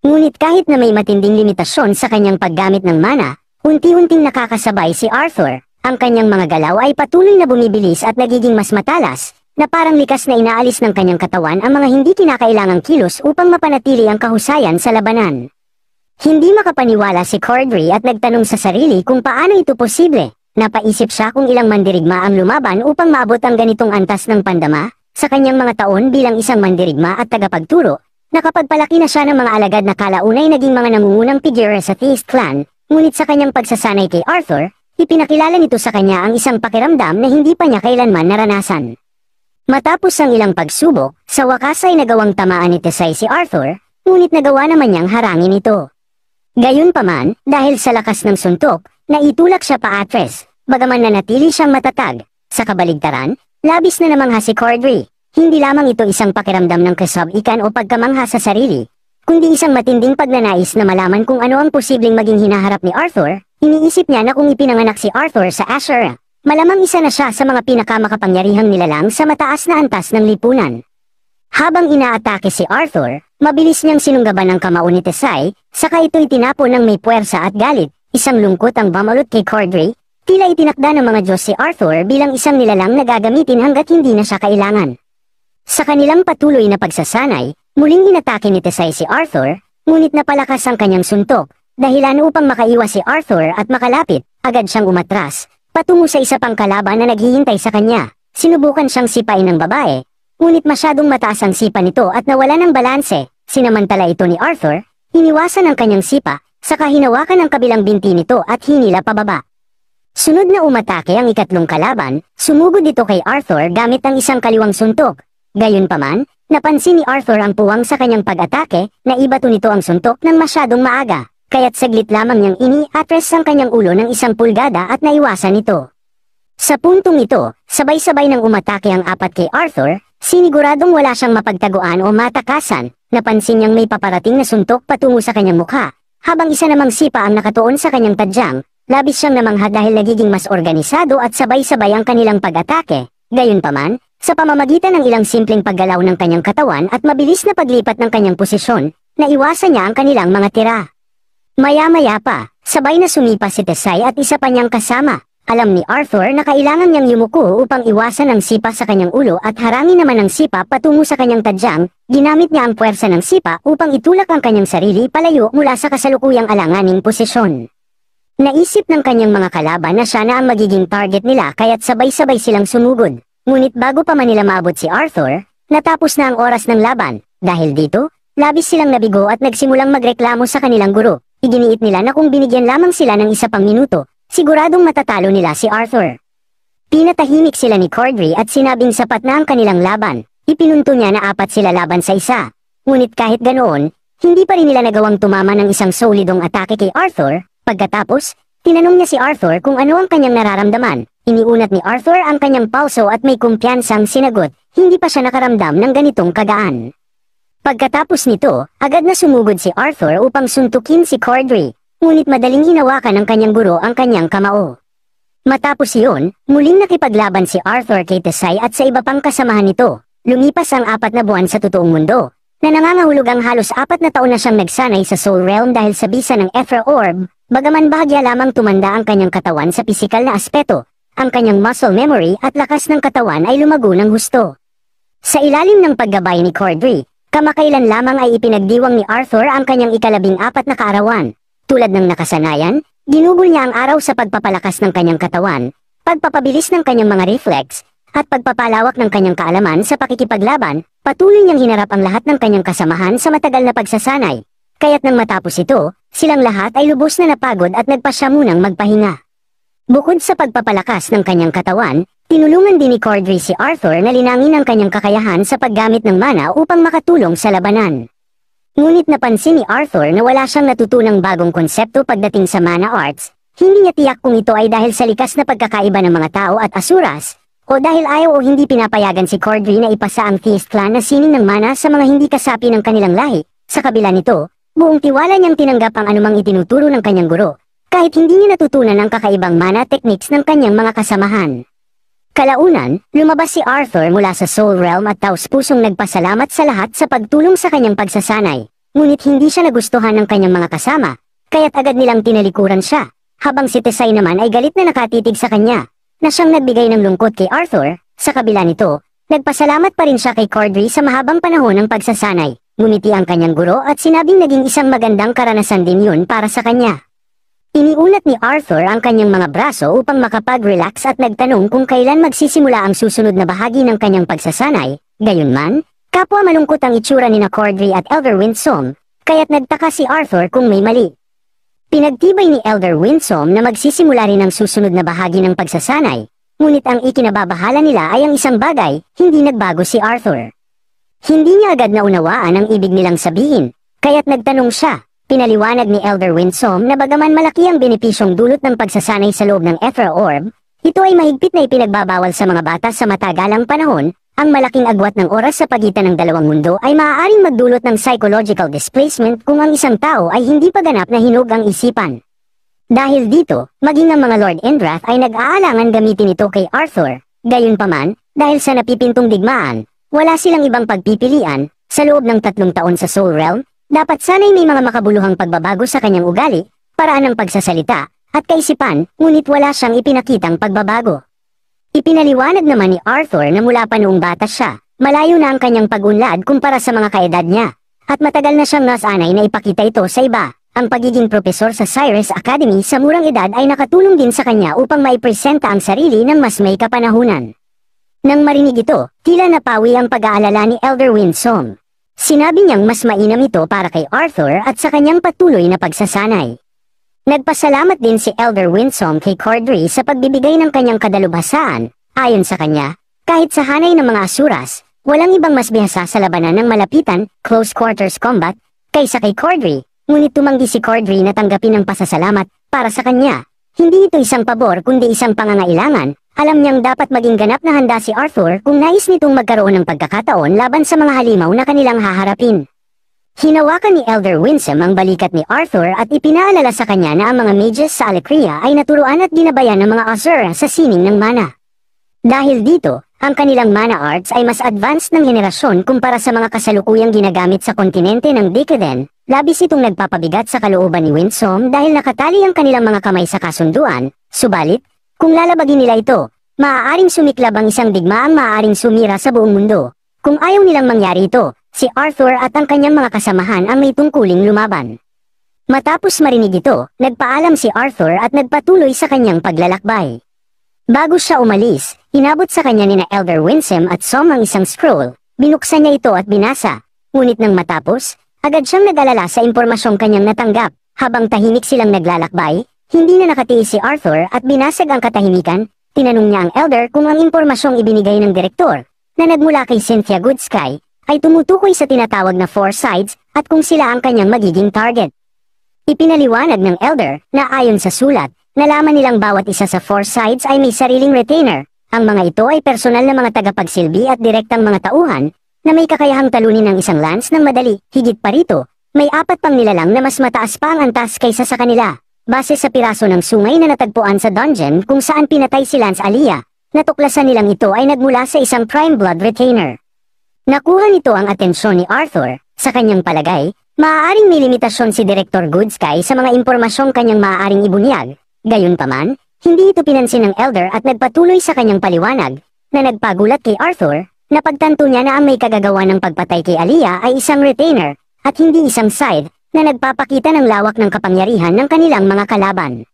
Ngunit kahit na may matinding limitasyon sa kanyang paggamit ng mana, unti-unting nakakasabay si Arthur. Ang kanyang mga galaw ay patuloy na bumibilis at nagiging mas matalas, na parang likas na inaalis ng kanyang katawan ang mga hindi kinakailangang kilos upang mapanatili ang kahusayan sa labanan. Hindi makapaniwala si Cordray at nagtanong sa sarili kung paano ito posible. Napaisip siya kung ilang mandirigma ang lumaban upang maabot ang ganitong antas ng pandama. Sa kanyang mga taon bilang isang mandirigma at tagapagturo, nakapagpalaki na siya ng mga alagad na kalaunay naging mga nangungunang figure sa Theist clan, ngunit sa kanyang pagsasanay kay Arthur, ipinakilala nito sa kanya ang isang pakiramdam na hindi pa niya kailanman naranasan. Matapos ang ilang pagsubok, sa wakas ay nagawang tamaan ni Tesay si Arthur, ngunit nagawa naman niyang harangin ito. Gayunpaman, dahil sa lakas ng suntok, naitulak siya paatras, bagaman nanatili siyang matatag. Sa kabaligtaran, labis na namangha si Cordray. Hindi lamang ito isang pakiramdam ng kasabikan o pagkamangha sa sarili, kundi isang matinding pagnanais na malaman kung ano ang posibleng maging hinaharap ni Arthur. Iniisip niya na kung ipinanganak si Arthur sa Ashura, malamang isa na siya sa mga pinakamakapangyarihang nilalang sa mataas na antas ng lipunan. Habang inaatake si Arthur, mabilis niyang sinunggaban ang kamao ni Tesay, saka ito'y tinapon ng may puwersa at galit. Isang lungkot ang bamalot kay Cordray, tila itinakda ng mga Diyos si Arthur bilang isang nilalang na gagamitin hanggat hindi na siya kailangan. Sa kanilang patuloy na pagsasanay, muling inatake ni Tesay si Arthur, ngunit napalakas ang kanyang suntok, dahilan upang makaiwas si Arthur at makalapit, agad siyang umatras, patungo sa isa pang kalaban na naghihintay sa kanya. Sinubukan siyang sipain ng babae, ngunit masyadong mataas ang sipa nito at nawala ng balanse. Sinamantala ito ni Arthur, iniwasan ang kanyang sipa, saka hinawakan ang kabilang binti nito at hinila pababa. Sunod na umatake ang ikatlong kalaban, sumugod ito kay Arthur gamit ang isang kaliwang suntok. Gayunpaman, napansin ni Arthur ang puwang sa kanyang pag-atake, na ibato nito ang suntok ng masyadong maaga, kaya't saglit lamang niyang ini-atras ang kanyang ulo ng 1 pulgada at naiwasan ito. Sa puntong ito, sabay-sabay nang umatake ang 4 kay Arthur, siniguradong wala siyang mapagtaguan o matakasan. Napansin niyang may paparating na suntok patungo sa kanyang mukha, habang isa namang sipa ang nakatuon sa kanyang tadyang. Labis siyang namangha dahil nagiging mas organisado at sabay-sabay ang kanilang pag-atake. Gayunpaman, sa pamamagitan ng ilang simpleng paggalaw ng kanyang katawan at mabilis na paglipat ng kanyang posisyon, naiwasan niya ang kanilang mga tira. Maya-maya pa, sabay na sumipa si Tesay at isa pa niyang kasama. Alam ni Arthur na kailangan niyang yumuko upang iwasan ang sipa sa kanyang ulo at harangin naman ang sipa patungo sa kanyang tadyang. Ginamit niya ang puwersa ng sipa upang itulak ang kanyang sarili palayo mula sa kasalukuyang alanganing posisyon. Naisip ng kanyang mga kalaban na siya na ang magiging target nila kaya't sabay-sabay silang sumugod. Ngunit bago pa man nila maabot si Arthur, natapos na ang oras ng laban. Dahil dito, labis silang nabigo at nagsimulang magreklamo sa kanilang guro. Iginiit nila na kung binigyan lamang sila ng isa pang minuto, siguradong matatalo nila si Arthur. Pinatahimik sila ni Cordry at sinabing sapat na ang kanilang laban. Ipinunto niya na 4 sila laban sa isa. Ngunit kahit ganoon, hindi pa rin nila nagawang tumama ng isang solidong atake kay Arthur. Pagkatapos, tinanong niya si Arthur kung ano ang kanyang nararamdaman. Iniunat ni Arthur ang kanyang pulso at may kumpiyansang sinagot, hindi pa siya nakaramdam ng ganitong kagaan. Pagkatapos nito, agad na sumugod si Arthur upang suntukin si Cordry, ngunit madaling hinawakan ng kanyang guro ang kanyang kamao. Matapos iyon, muling nakipaglaban si Arthur kay Tesay at sa iba pang kasamahan nito. Lumipas ang 4 na buwan sa totoong mundo, na nangangahulog ang halos 4 na taon na siyang nagsanay sa Soul Realm dahil sa bisa ng Ethra Orb, bagaman bahagya lamang tumanda ang kanyang katawan sa pisikal na aspeto, ang kanyang muscle memory at lakas ng katawan ay lumago ng husto. Sa ilalim ng paggabay ni Cordry, kamakailan lamang ay ipinagdiwang ni Arthur ang kanyang 14 na kaarawan. Tulad ng nakasanayan, ginugol niya ang araw sa pagpapalakas ng kanyang katawan, pagpapabilis ng kanyang mga reflex, at pagpapalawak ng kanyang kaalaman sa pakikipaglaban. Patuloy niyang hinarap ang lahat ng kanyang kasamahan sa matagal na pagsasanay. Kaya't nang matapos ito, silang lahat ay lubos na napagod at nagpasya munang magpahinga. Bukod sa pagpapalakas ng kanyang katawan, tinulungan din ni Cordry si Arthur na linangin ang kanyang kakayahan sa paggamit ng mana upang makatulong sa labanan. Ngunit napansin ni Arthur na wala siyang natutunang bagong konsepto pagdating sa mana arts. Hindi niya tiyak kung ito ay dahil sa likas na pagkakaiba ng mga tao at asuras, o dahil ayaw o hindi pinapayagan si Cordry na ipasa ang Theist clan na sining ng mana sa mga hindi kasapi ng kanilang lahi. Sa kabila nito, buong tiwala niyang tinanggap ang anumang itinuturo ng kanyang guro, kahit hindi niya natutunan ang kakaibang mana techniques ng kanyang mga kasamahan. Kalaunan, lumabas si Arthur mula sa Soul Realm at taos-pusong nagpasalamat sa lahat sa pagtulong sa kanyang pagsasanay. Ngunit hindi siya nagustuhan ng kanyang mga kasama, kaya't agad nilang tinalikuran siya, habang si Tesay naman ay galit na nakatitig sa kanya, na siyang nagbigay ng lungkot kay Arthur. Sa kabila nito, nagpasalamat pa rin siya kay Cordry sa mahabang panahon ng pagsasanay. Ngumiti ang kanyang guro at sinabing naging isang magandang karanasan din yun para sa kanya. Iniunat ni Arthur ang kanyang mga braso upang makapag-relax at nagtanong kung kailan magsisimula ang susunod na bahagi ng kanyang pagsasanay. Gayunman, kapwa malungkot ang itsura ni Cordry at Elder Winsome, kaya't nagtaka si Arthur kung may mali. Pinagtibay ni Elder Winsome na magsisimula rin ang susunod na bahagi ng pagsasanay, ngunit ang ikinababahala nila ay ang isang bagay, hindi nagbago si Arthur. Hindi niya agad naunawaan ang ibig nilang sabihin, kaya't nagtanong siya. Pinaliwanag ni Elder Winsome na bagaman malaki ang benepisyong dulot ng pagsasanay sa loob ng Ethra Orb, ito ay mahigpit na ipinagbabawal sa mga bata sa matagalang panahon. Ang malaking agwat ng oras sa pagitan ng dalawang mundo ay maaaring magdulot ng psychological displacement kung ang isang tao ay hindi pa ganap na hinog ang isipan. Dahil dito, maging ang mga Lord Endrath ay nag-aalangan gamitin ito kay Arthur. Gayunpaman, dahil sa napipintong digmaan, wala silang ibang pagpipilian. Sa loob ng 3 taon sa Soul Realm, dapat sana'y may mga makabuluhang pagbabago sa kanyang ugali, paraan ng pagsasalita, at kaisipan, ngunit wala siyang ipinakitang pagbabago. Ipinaliwanag naman ni Arthur na mula pa noong bata siya, malayo na ang kanyang pag-unlad kumpara sa mga kaedad niya, at matagal na siyang nasanay na ipakita ito sa iba. Ang pagiging propesor sa Cyrus Academy sa murang edad ay nakatulong din sa kanya upang maipresenta ang sarili ng mas may kapanahunan. Nang marinig ito, tila napawi ang pag-aalala ni Elder Winsome. Sinabi niyang mas mainam ito para kay Arthur at sa kanyang patuloy na pagsasanay. Nagpasalamat din si Elder Winsome kay Cordry sa pagbibigay ng kanyang kadalubhasaan. Ayon sa kanya, kahit sa hanay ng mga asuras, walang ibang mas bihasa sa labanan ng malapitan, close quarters combat, kaysa kay Cordry. Ngunit tumanggi si Cordry na tanggapin ang pasasalamat para sa kanya. Hindi ito isang pabor kundi isang pangangailangan. Alam niyang dapat maging ganap na handa si Arthur kung nais nitong magkaroon ng pagkakataon laban sa mga halimaw na kanilang haharapin. Hinawakan ni Elder Winsome ang balikat ni Arthur at ipinaalala sa kanya na ang mga mages sa Alecria ay naturuan at ginabayan ng mga Asura sa sining ng mana. Dahil dito, ang kanilang mana arts ay mas advanced ng henerasyon kumpara sa mga kasalukuyang ginagamit sa kontinente ng Decadent. Labis itong nagpapabigat sa kalooban ni Winsome dahil nakatali ang kanilang mga kamay sa kasunduan, subalit, kung lalabagin nila ito, maaaring sumiklab ang isang digmaang maaaring sumira sa buong mundo. Kung ayaw nilang mangyari ito, si Arthur at ang kanyang mga kasamahan ang may tungkuling lumaban. Matapos marinig ito, nagpaalam si Arthur at nagpatuloy sa kanyang paglalakbay. Bago siya umalis, inabot sa kanya ni Elder Winsome at Som ang isang scroll, binuksan niya ito at binasa. Ngunit nang matapos, agad siyang nag-alala sa impormasyong kanyang natanggap. Habang tahimik silang naglalakbay, hindi na nakatiis si Arthur at binasag ang katahimikan. Tinanong niya ang Elder kung ang impormasyong ibinigay ng direktor, na nagmula kay Cynthia Goodsky, ay tumutukoy sa tinatawag na Four Sides at kung sila ang kanyang magiging target. Ipinaliwanag ng Elder na ayon sa sulat, nalaman nilang bawat isa sa Four Sides ay may sariling retainer. Ang mga ito ay personal na mga tagapagsilbi at direktang mga tauhan na may kakayahang talunin ng isang lance ng madali. Higit pa rito, may 4 pang nilalang na mas mataas pa ang antas kaysa sa kanila. Base sa piraso ng sungay na natagpuan sa dungeon kung saan pinatay si Lance Alia, natuklasan nilang ito ay nagmula sa isang prime blood retainer. Nakuha nito ang atensyon ni Arthur. Sa kanyang palagay, maaaring may limitasyon si Director Goodsky sa mga impormasyong kanyang maaaring ibunyag. Gayunpaman, hindi ito pinansin ng Elder at nagpatuloy sa kanyang paliwanag, na nagpagulat kay Arthur, na pagtanto niya na ang may kagagawa ng pagpatay kay Alia ay isang retainer, at hindi isang scythe, na nagpapakita ng lawak ng kapangyarihan ng kanilang mga kalaban.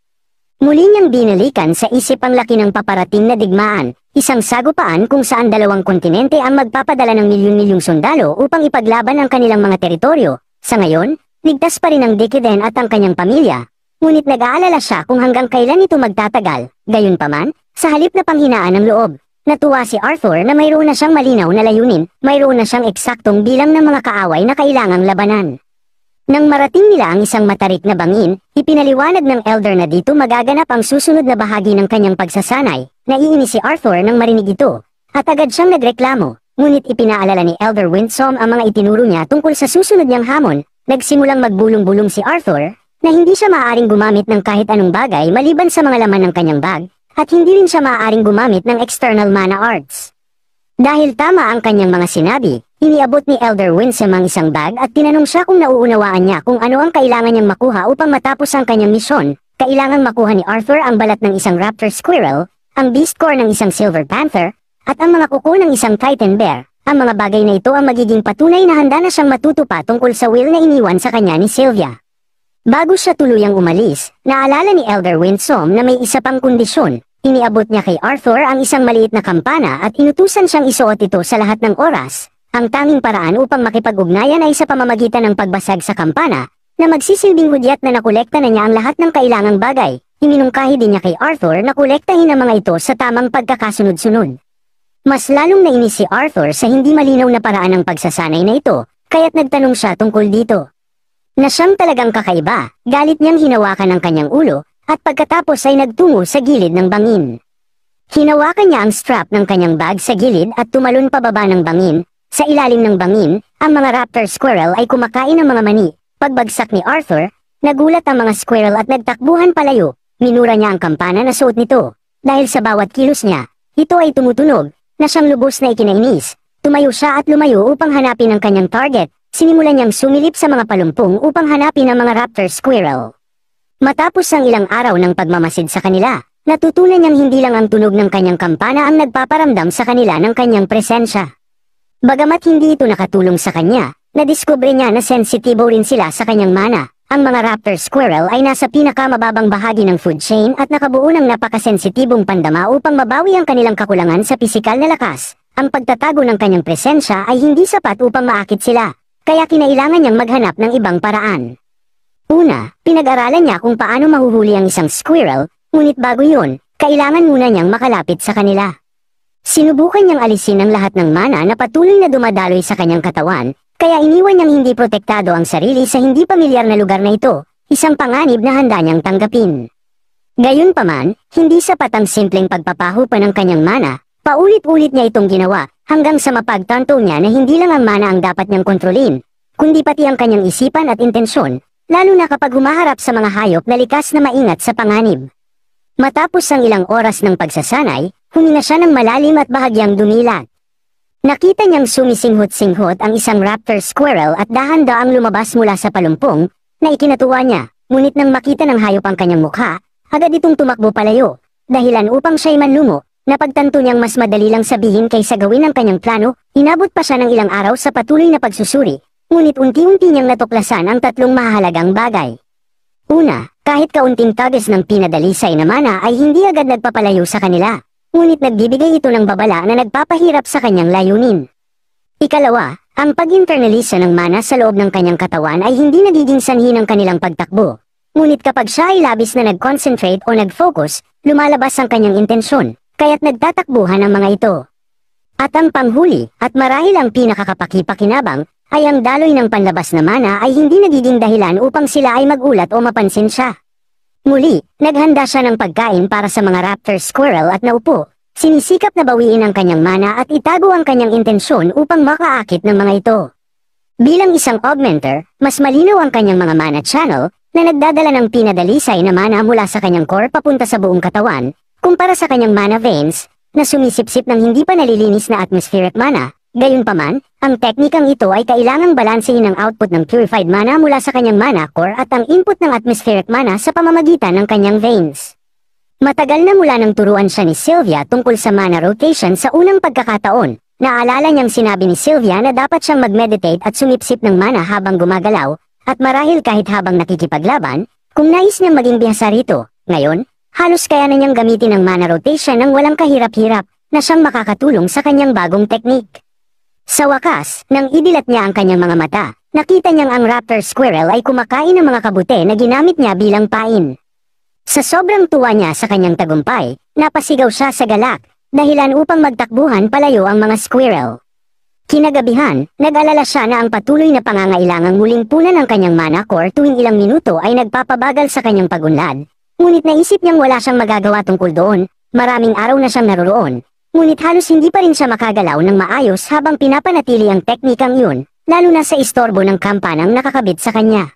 Muli niyang binalikan sa isip ang laki ng paparating na digmaan, isang sagupaan kung saan 2 kontinente ang magpapadala ng milyon-milyong sundalo upang ipaglaban ang kanilang mga teritoryo. Sa ngayon, ligtas pa rin ang Decadent at ang kanyang pamilya, ngunit nag-aalala siya kung hanggang kailan ito magtatagal. Gayunpaman, sa halip na panghinaan ng loob, natuwa si Arthur na mayroon na siyang malinaw na layunin, mayroon na siyang eksaktong bilang ng mga kaaway na kailangang labanan. Nang marating nila ang isang matarik na bangin, ipinaliwanag ng Elder na dito magaganap ang susunod na bahagi ng kanyang pagsasanay. Naiinis si Arthur nang marinig ito, at agad siyang nagreklamo, ngunit ipinaalala ni Elder Winsome ang mga itinuro niya tungkol sa susunod niyang hamon. Nagsimulang magbulong-bulong si Arthur, na hindi siya maaaring gumamit ng kahit anong bagay maliban sa mga laman ng kanyang bag, at hindi rin siya maaaring gumamit ng external mana arts. Dahil tama ang kanyang mga sinabi, iniabot ni Elder Winsome ang isang bag at tinanong siya kung nauunawaan niya kung ano ang kailangan niyang makuha upang matapos ang kanyang misyon. Kailangang makuha ni Arthur ang balat ng isang raptor squirrel, ang beast core ng isang silver panther, at ang mga kuko ng isang titan bear. Ang mga bagay na ito ang magiging patunay na handa na siyang matutupa tungkol sa will na iniwan sa kanya ni Sylvia. Bago siya tuluyang umalis, naalala ni Elder Winsome na may isa pang kondisyon. Iniabot niya kay Arthur ang isang maliit na kampana at inutusan siyang isuot ito sa lahat ng oras. Ang tanging paraan upang makipag-ugnayan ay sa pamamagitan ng pagbasag sa kampana, na magsisilbing hudyat na nakolekta na niya ang lahat ng kailangang bagay. Iminungkahi din niya kay Arthur na kolektahin ang mga ito sa tamang pagkakasunod-sunod. Mas lalong nainis si Arthur sa hindi malinaw na paraan ng pagsasanay na ito, kaya't nagtanong siya tungkol dito. Na siyang talagang kakaiba, galit niyang hinawakan ang kanyang ulo, at pagkatapos ay nagtungo sa gilid ng bangin. Hinawakan niya ang strap ng kanyang bag sa gilid at tumalon pababa ng bangin. Sa ilalim ng bangin, ang mga raptor squirrel ay kumakain ng mga mani. Pagbagsak ni Arthur, nagulat ang mga squirrel at nagtakbuhan palayo. Minura niya ang kampana na suot nito. Dahil sa bawat kilos niya, ito ay tumutunog, na siyang lubos na ikinainis. Tumayo siya at lumayo upang hanapin ang kanyang target. Sinimulan niyang sumilip sa mga palumpong upang hanapin ang mga raptor squirrel. Matapos ang ilang araw ng pagmamasid sa kanila, natutunan niyang hindi lang ang tunog ng kanyang kampana ang nagpaparamdam sa kanila ng kanyang presensya. Bagamat hindi ito nakatulong sa kanya, nadiskubre niya na sensitibo rin sila sa kanyang mana. Ang mga raptor squirrel ay nasa pinakamababang bahagi ng food chain at nakabuo ng napakasensitibong pandama upang mabawi ang kanilang kakulangan sa pisikal na lakas. Ang pagtatago ng kanyang presensya ay hindi sapat upang maakit sila, kaya kinailangan niyang maghanap ng ibang paraan. Una, pinag-aralan niya kung paano mahuhuli ang isang squirrel, ngunit bago yun, kailangan muna niyang makalapit sa kanila. Sinubukan niyang alisin ang lahat ng mana na patuloy na dumadaloy sa kanyang katawan, kaya iniwan niyang hindi protektado ang sarili sa hindi pamilyar na lugar na ito, isang panganib na handa niyang tanggapin. Gayunpaman, hindi sapat ang simpleng pagpapahupa ng kanyang mana, paulit-ulit niya itong ginawa, hanggang sa mapagtanto niya na hindi lang ang mana ang dapat niyang kontrolin, kundi pati ang kanyang isipan at intensyon, lalo na kapag humaharap sa mga hayop na likas na maingat sa panganib. Matapos ang ilang oras ng pagsasanay, Huminga siya ng malalim at bahagyang dumilat. Nakita niyang sumisinghot-singhot ang isang raptor squirrel at dahan-daang lumabas mula sa palumpong na ikinatuwa niya, ngunit nang makita ng hayop ang kanyang mukha, agad itong tumakbo palayo, dahilan upang siya'y manlumo. Napagtanto niyang mas madali lang sabihin kaysa gawin ang kanyang plano. Inabot pa siya ng ilang araw sa patuloy na pagsusuri, ngunit unti-unti niyang natuklasan ang tatlong mahalagang bagay. Una, kahit kaunting tages ng pinadalisay na mana ay hindi agad nagpapalayo sa kanila, ngunit nagbibigay ito ng babala na nagpapahirap sa kanyang layunin. Ikalawa, ang pag-internalisa ng mana sa loob ng kanyang katawan ay hindi nagiging sanhi ng kanilang pagtakbo. Ngunit kapag siya ay labis na nag-concentrate o nag-focus, lumalabas ang kanyang intensyon, kaya't nagtatakbuhan ang mga ito. At ang panghuli, at marahil ang pinakakapaki-pakinabang, ay ang daloy ng panlabas na mana ay hindi nagiging dahilan upang sila ay magulat o mapansin siya. Muli, naghanda siya ng pagkain para sa mga raptor squirrel at naupo. Sinisikap na bawiin ang kanyang mana at itago ang kanyang intensyon upang makaakit ng mga ito. Bilang isang augmenter, mas malinaw ang kanyang mga mana channel na nagdadala ng pinadalisay na mana mula sa kanyang core papunta sa buong katawan, kumpara sa kanyang mana veins na sumisipsip ng hindi pa nalilinis na atmospheric mana. Gayunpaman, ang teknikang ito ay kailangang balansehin ang output ng purified mana mula sa kanyang mana core at ang input ng atmospheric mana sa pamamagitan ng kanyang veins. Matagal na mula nang turuan siya ni Sylvia tungkol sa mana rotation sa unang pagkakataon. Naalala niyang sinabi ni Sylvia na dapat siyang mag-meditate at sumipsip ng mana habang gumagalaw, at marahil kahit habang nakikipaglaban, kung nais niyang maging bihasa rito. Ngayon, halos kaya na niyang gamitin ang mana rotation ng walang kahirap-hirap na siyang makakatulong sa kanyang bagong teknik. Sa wakas, nang idilat niya ang kanyang mga mata, nakita niyang ang raptor squirrel ay kumakain ng mga kabute na ginamit niya bilang pain. Sa sobrang tuwa niya sa kanyang tagumpay, napasigaw siya sa galak, dahilan upang magtakbuhan palayo ang mga squirrel. Kinagabihan, nag-alala siya na ang patuloy na pangangailangang muling punan ng kanyang mana core tuwing ilang minuto ay nagpapabagal sa kanyang pagunlad. Ngunit naisip niyang wala siyang magagawa tungkol doon, maraming araw na siyang naroroon. Ngunit halos hindi pa rin siya makagalaw ng maayos habang pinapanatili ang teknikang yun, lalo na sa istorbo ng kampanang nakakabit sa kanya.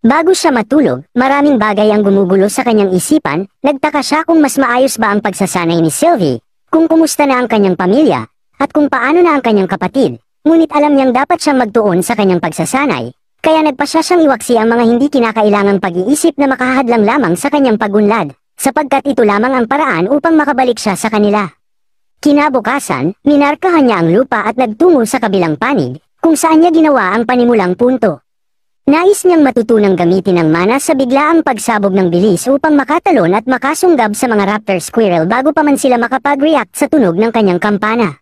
Bago siya matulog, maraming bagay ang gumugulo sa kanyang isipan. Nagtaka siya kung mas maayos ba ang pagsasanay ni Sylvie, kung kumusta na ang kanyang pamilya, at kung paano na ang kanyang kapatid. Ngunit alam niyang dapat siyang magtuon sa kanyang pagsasanay, kaya nagpasya siyang iwaksi ang mga hindi kinakailangang pag-iisip na makahadlang lamang sa kanyang pagunlad, sapagkat ito lamang ang paraan upang makabalik siya sa kanila. Kinabukasan, minarkahan niya ang lupa at nagtungo sa kabilang panig, kung saan niya ginawa ang panimulang punto. Nais niyang matutunang gamitin ang mana sa biglaang pagsabog ng bilis upang makatalon at makasunggab sa mga raptor squirrel bago pa man sila makapag-react sa tunog ng kanyang kampana.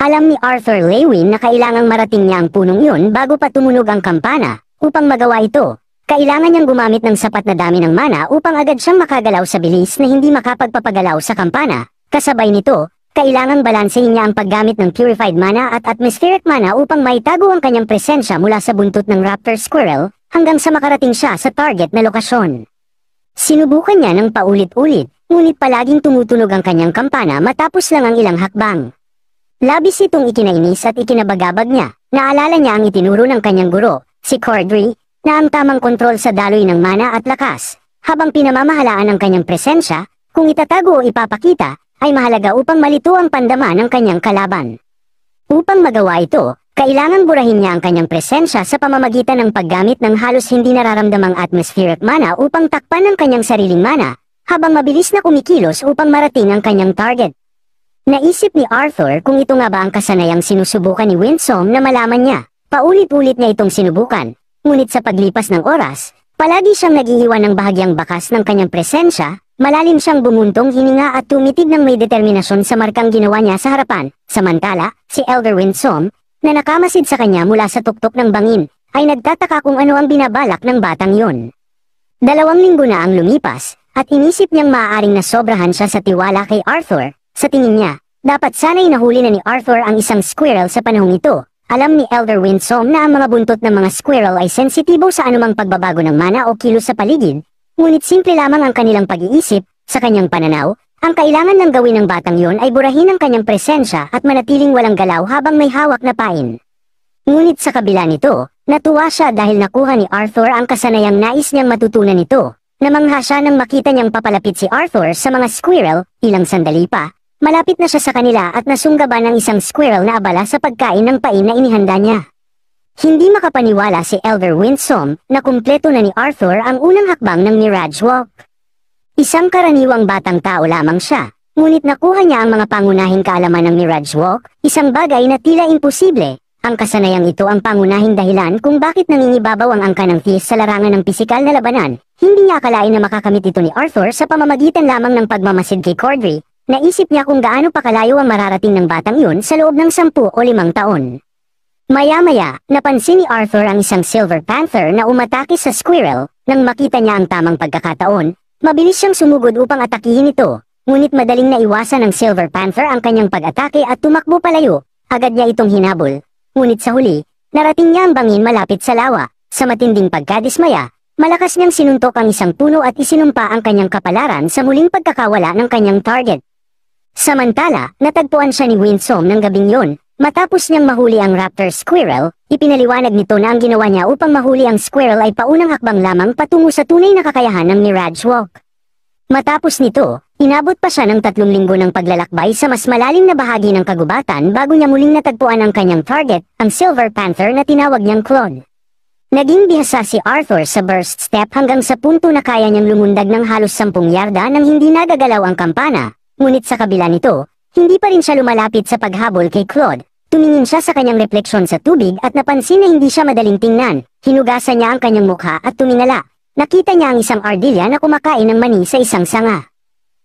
Alam ni Arthur Lewin na kailangang marating niya ang punong yun bago pa tumunog ang kampana. Upang magawa ito, kailangan niyang gumamit ng sapat na dami ng mana upang agad siyang makagalaw sa bilis na hindi makapagpapagalaw sa kampana. Kasabay nito, kailangang balansehin niya ang paggamit ng purified mana at atmospheric mana upang maitago ang kanyang presensya mula sa buntot ng raptor squirrel hanggang sa makarating siya sa target na lokasyon. Sinubukan niya ng paulit-ulit, ngunit palaging tumutunog ang kanyang kampana matapos lang ang ilang hakbang. Labis itong ikinainis at ikinabagabag niya. Naalala niya ang itinuro ng kanyang guro, si Cordry, na ang tamang kontrol sa daloy ng mana at lakas, habang pinamamahalaan ang kanyang presensya, kung itatago o ipapakita, ay mahalaga upang malito ang pandama ng kanyang kalaban. Upang magawa ito, kailangang burahin niya ang kanyang presensya sa pamamagitan ng paggamit ng halos hindi nararamdamang atmospheric mana upang takpan ang kanyang sariling mana, habang mabilis na kumikilos upang marating ang kanyang target. Naisip ni Arthur kung ito nga ba ang kasanayang sinusubukan ni Winsome na malaman niya. Paulit-ulit niya itong sinubukan, ngunit sa paglipas ng oras, palagi siyang nag-iiwan ng bahagyang bakas ng kanyang presensya. Malalim siyang bumuntong hininga at tumitig ng may determinasyon sa markang ginawa niya sa harapan. Samantala, si Elder Winsome, na nakamasid sa kanya mula sa tuktok ng bangin, ay nagtataka kung ano ang binabalak ng batang yon. 2 linggo na ang lumipas, at inisip niyang maaaring nasobrahan siya sa tiwala kay Arthur. Sa tingin niya, dapat sana'y nahuli na ni Arthur ang isang squirrel sa panahong ito. Alam ni Elder Winsome na ang mga buntot ng mga squirrel ay sensitibo sa anumang pagbabago ng mana o kilos sa paligid. Ngunit simple lamang ang kanilang pag-iisip. Sa kanyang pananaw, ang kailangan ng gawin ng batang yon ay burahin ang kanyang presensya at manatiling walang galaw habang may hawak na pain. Ngunit sa kabila nito, natuwa siya dahil nakuha ni Arthur ang kasanayang nais niyang matutunan nito. Namangha siya nang makita niyang papalapit si Arthur sa mga squirrel. Ilang sandali pa, Malapit na siya sa kanila at nasunggaban ng isang squirrel na abala sa pagkain ng pain na inihanda niya. Hindi makapaniwala si Elder Winsome na kumpleto na ni Arthur ang unang hakbang ng Mirage Walk. Isang karaniwang batang tao lamang siya, ngunit nakuha niya ang mga pangunahing kaalaman ng Mirage Walk, isang bagay na tila imposible. Ang kasanayang ito ang pangunahing dahilan kung bakit nangingibabaw ang angka ng Thief sa larangan ng pisikal na labanan. Hindi niya akalain na makakamit ito ni Arthur sa pamamagitan lamang ng pagmamasid kay Cordry. Naisip niya kung gaano pa kalayo ang mararating ng batang yun sa loob ng 10 o 5 taon. Maya-maya, napansin ni Arthur ang isang Silver Panther na umatake sa squirrel. Nang makita niya ang tamang pagkakataon, mabilis siyang sumugod upang atakihin ito. Ngunit madaling naiwasan ng Silver Panther ang kanyang pag-atake at tumakbo palayo. Agad niya itong hinabol. Ngunit sa huli, narating niya ang bangin malapit sa lawa. Sa matinding pagkadismaya, malakas niyang sinuntok ang isang puno at isinumpa ang kanyang kapalaran sa muling pagkakawala ng kanyang target. Samantala, natagpuan siya ni Winsome ng gabing yon. Matapos niyang mahuli ang raptor squirrel, ipinaliwanag nito na ang ginawa niya upang mahuli ang squirrel ay paunang hakbang lamang patungo sa tunay na kakayahan ng Mirage Walk. Matapos nito, inabot pa siya ng 3 linggo ng paglalakbay sa mas malalim na bahagi ng kagubatan bago niya muling natagpuan ang kanyang target, ang Silver Panther na tinawag niyang Claude. Naging bihasa si Arthur sa burst step hanggang sa punto na kaya niyang lumundag ng halos 10 yarda nang hindi nagagalaw ang kampana. Ngunit sa kabila nito, hindi pa rin siya lumalapit sa paghabol kay Claude. Tumingin siya sa kanyang refleksyon sa tubig at napansin na hindi siya madaling tingnan. Hinugasan niya ang kanyang mukha at tumingala. Nakita niya ang isang ardilya na kumakain ng mani sa isang sanga.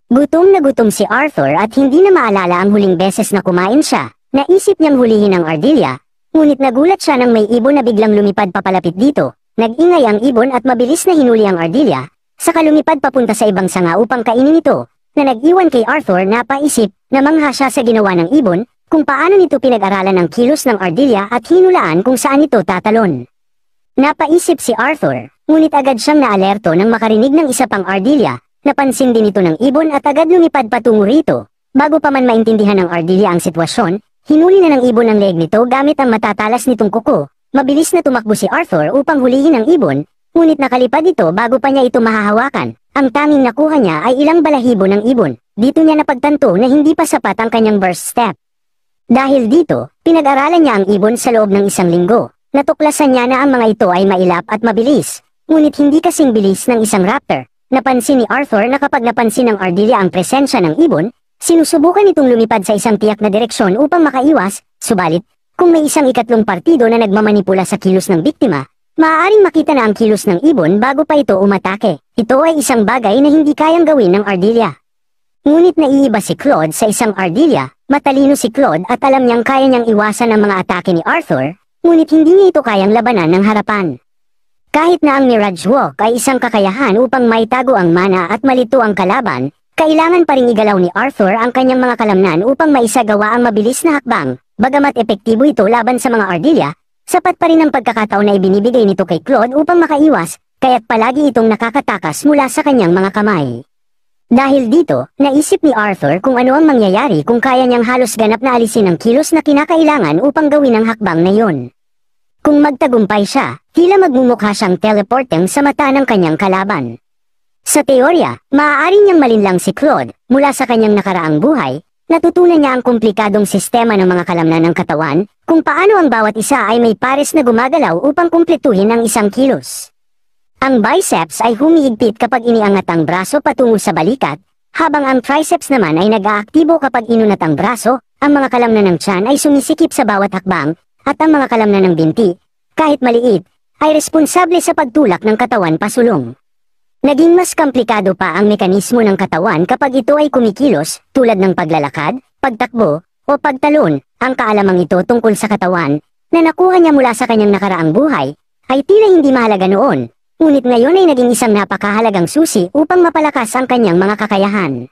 Gutom na gutom si Arthur at hindi na maalala ang huling beses na kumain siya. Naisip niyang hulihin ang ardilya, ngunit nagulat siya nang may ibon na biglang lumipad papalapit dito. Nag-ingay ang ibon at mabilis na hinuli ang ardilya, saka lumipad papunta sa ibang sanga upang kainin ito. Na nag-iwan kay Arthur na paisip na mangha siya sa ginawa ng ibon, kung paano nito pinag-aralan ang kilos ng ardilya at hinulaan kung saan ito tatalon. Napaisip si Arthur, ngunit agad siyang naalerto nang makarinig ng isa pang ardilya. Napansin din ito ng ibon at agad lumipad patungo rito. Bago pa man maintindihan ng ardilya ang sitwasyon, hinuli na ng ibon ang leeg nito gamit ang matatalas nitong kuko. Mabilis na tumakbo si Arthur upang hulihin ang ibon, ngunit nakalipad ito bago pa niya ito mahahawakan. Ang tanging nakuha niya ay ilang balahibo ng ibon. Dito niya napagtanto na hindi pa sapat ang kanyang burst step. Dahil dito, pinag-aralan niya ang ibon sa loob ng 1 linggo. Natuklasan niya na ang mga ito ay mailap at mabilis, ngunit hindi kasing bilis ng isang raptor. Napansin ni Arthur na kapag napansin ng ardilya ang presensya ng ibon, sinusubukan itong lumipad sa isang tiyak na direksyon upang makaiwas, subalit, kung may isang ikatlong partido na nagmamanipula sa kilos ng biktima, maaaring makita na ang kilos ng ibon bago pa ito umatake. Ito ay isang bagay na hindi kayang gawin ng ardilya. Ngunit naiiba si Claude sa isang ardilya. Matalino si Claude at alam niyang kaya niyang iwasan ang mga atake ni Arthur, ngunit hindi niya ito kayang labanan ng harapan. Kahit na ang Mirage Walk ay isang kakayahan upang maitago ang mana at malito ang kalaban, kailangan pa ring igalaw ni Arthur ang kanyang mga kalamnan upang maisagawa ang mabilis na hakbang. Bagamat epektibo ito laban sa mga ardilya, sapat pa rin ang pagkakataon na ibinibigay nito kay Claude upang makaiwas, kaya't palagi itong nakakatakas mula sa kanyang mga kamay. Dahil dito, naisip ni Arthur kung ano ang mangyayari kung kaya niyang halos ganap na alisin ang kilos na kinakailangan upang gawin ang hakbang na yon. Kung magtagumpay siya, tila magmumukha siyang teleporting sa mata ng kanyang kalaban. Sa teorya, maaari niyang malinlang si Claude mula sa kanyang nakaraang buhay. Natutunan niya ang komplikadong sistema ng mga kalamnan ng katawan, kung paano ang bawat isa ay may pares na gumagalaw upang kumpletuhin ang isang kilos. Ang biceps ay humiigpit kapag iniangat ang braso patungo sa balikat, habang ang triceps naman ay nag-aaktibo kapag inunat ang braso. Ang mga kalamnan ng tiyan ay sumisikip sa bawat hakbang, at ang mga kalamnan ng binti, kahit maliit, ay responsable sa pagtulak ng katawan pasulong. Naging mas komplikado pa ang mekanismo ng katawan kapag ito ay kumikilos, tulad ng paglalakad, pagtakbo, o pagtalon. Ang kaalamang ito tungkol sa katawan, na nakuha niya mula sa kanyang nakaraang buhay, ay tila hindi mahalaga noon. Ngunit ngayon ay naging isang napakahalagang susi upang mapalakas ang kanyang mga kakayahan.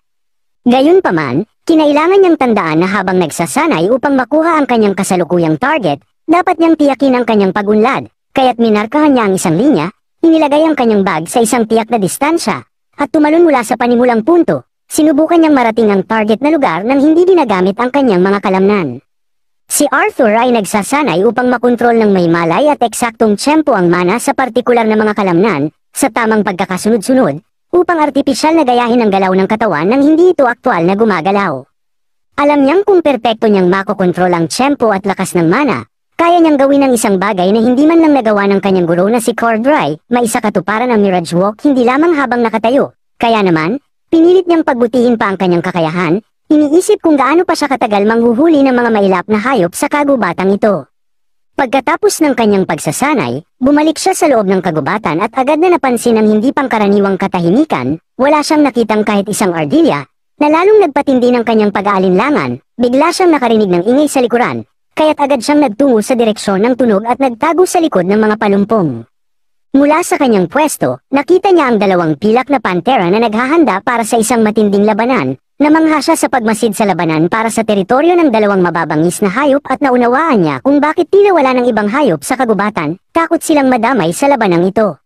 Gayunpaman, kinailangan niyang tandaan na habang nagsasanay upang makuha ang kanyang kasalukuyang target, dapat niyang tiyakin ang kanyang pag-unlad, kaya't minarkahan niya ang isang linya, inilagay ang kanyang bag sa isang tiyak na distansya, at tumalon mula sa panimulang punto. Sinubukan niyang marating ang target na lugar nang hindi ginagamit ang kanyang mga kalamnan. Si Arthur ay nagsasanay upang makontrol ng may malay at eksaktong tiyempo ang mana sa partikular na mga kalamnan, sa tamang pagkakasunod-sunod, upang artipisyal na gayahin ang galaw ng katawan nang hindi ito aktwal na gumagalaw. Alam niyang kung perpekto niyang makokontrol ang tiyempo at lakas ng mana, kaya niyang gawin ang isang bagay na hindi man lang nagawa ng kanyang guro na si Cordray, maisa katuparan ang Mirage Walk hindi lamang habang nakatayo. Kaya naman, pinilit niyang pagbutihin pa ang kanyang kakayahan, iniisip kung gaano pa siya katagal manghuhuli ng mga mailap na hayop sa kagubatang ito. Pagkatapos ng kanyang pagsasanay, bumalik siya sa loob ng kagubatan at agad na napansin ang hindi pangkaraniwang katahimikan, wala siyang nakitang kahit isang ardilya, na lalong nagpatindi ng kanyang pag-aalinlangan, bigla siyang nakarinig ng ingay sa likuran, kaya't agad siyang nagtungo sa direksyon ng tunog at nagtago sa likod ng mga palumpong. Mula sa kanyang pwesto, nakita niya ang dalawang pilak na pantera na naghahanda para sa isang matinding labanan, namangha siya sa pagmasid sa labanan para sa teritoryo ng dalawang mababangis na hayop at naunawaan niya kung bakit tila wala ng ibang hayop sa kagubatan, takot silang madamay sa labanang ito.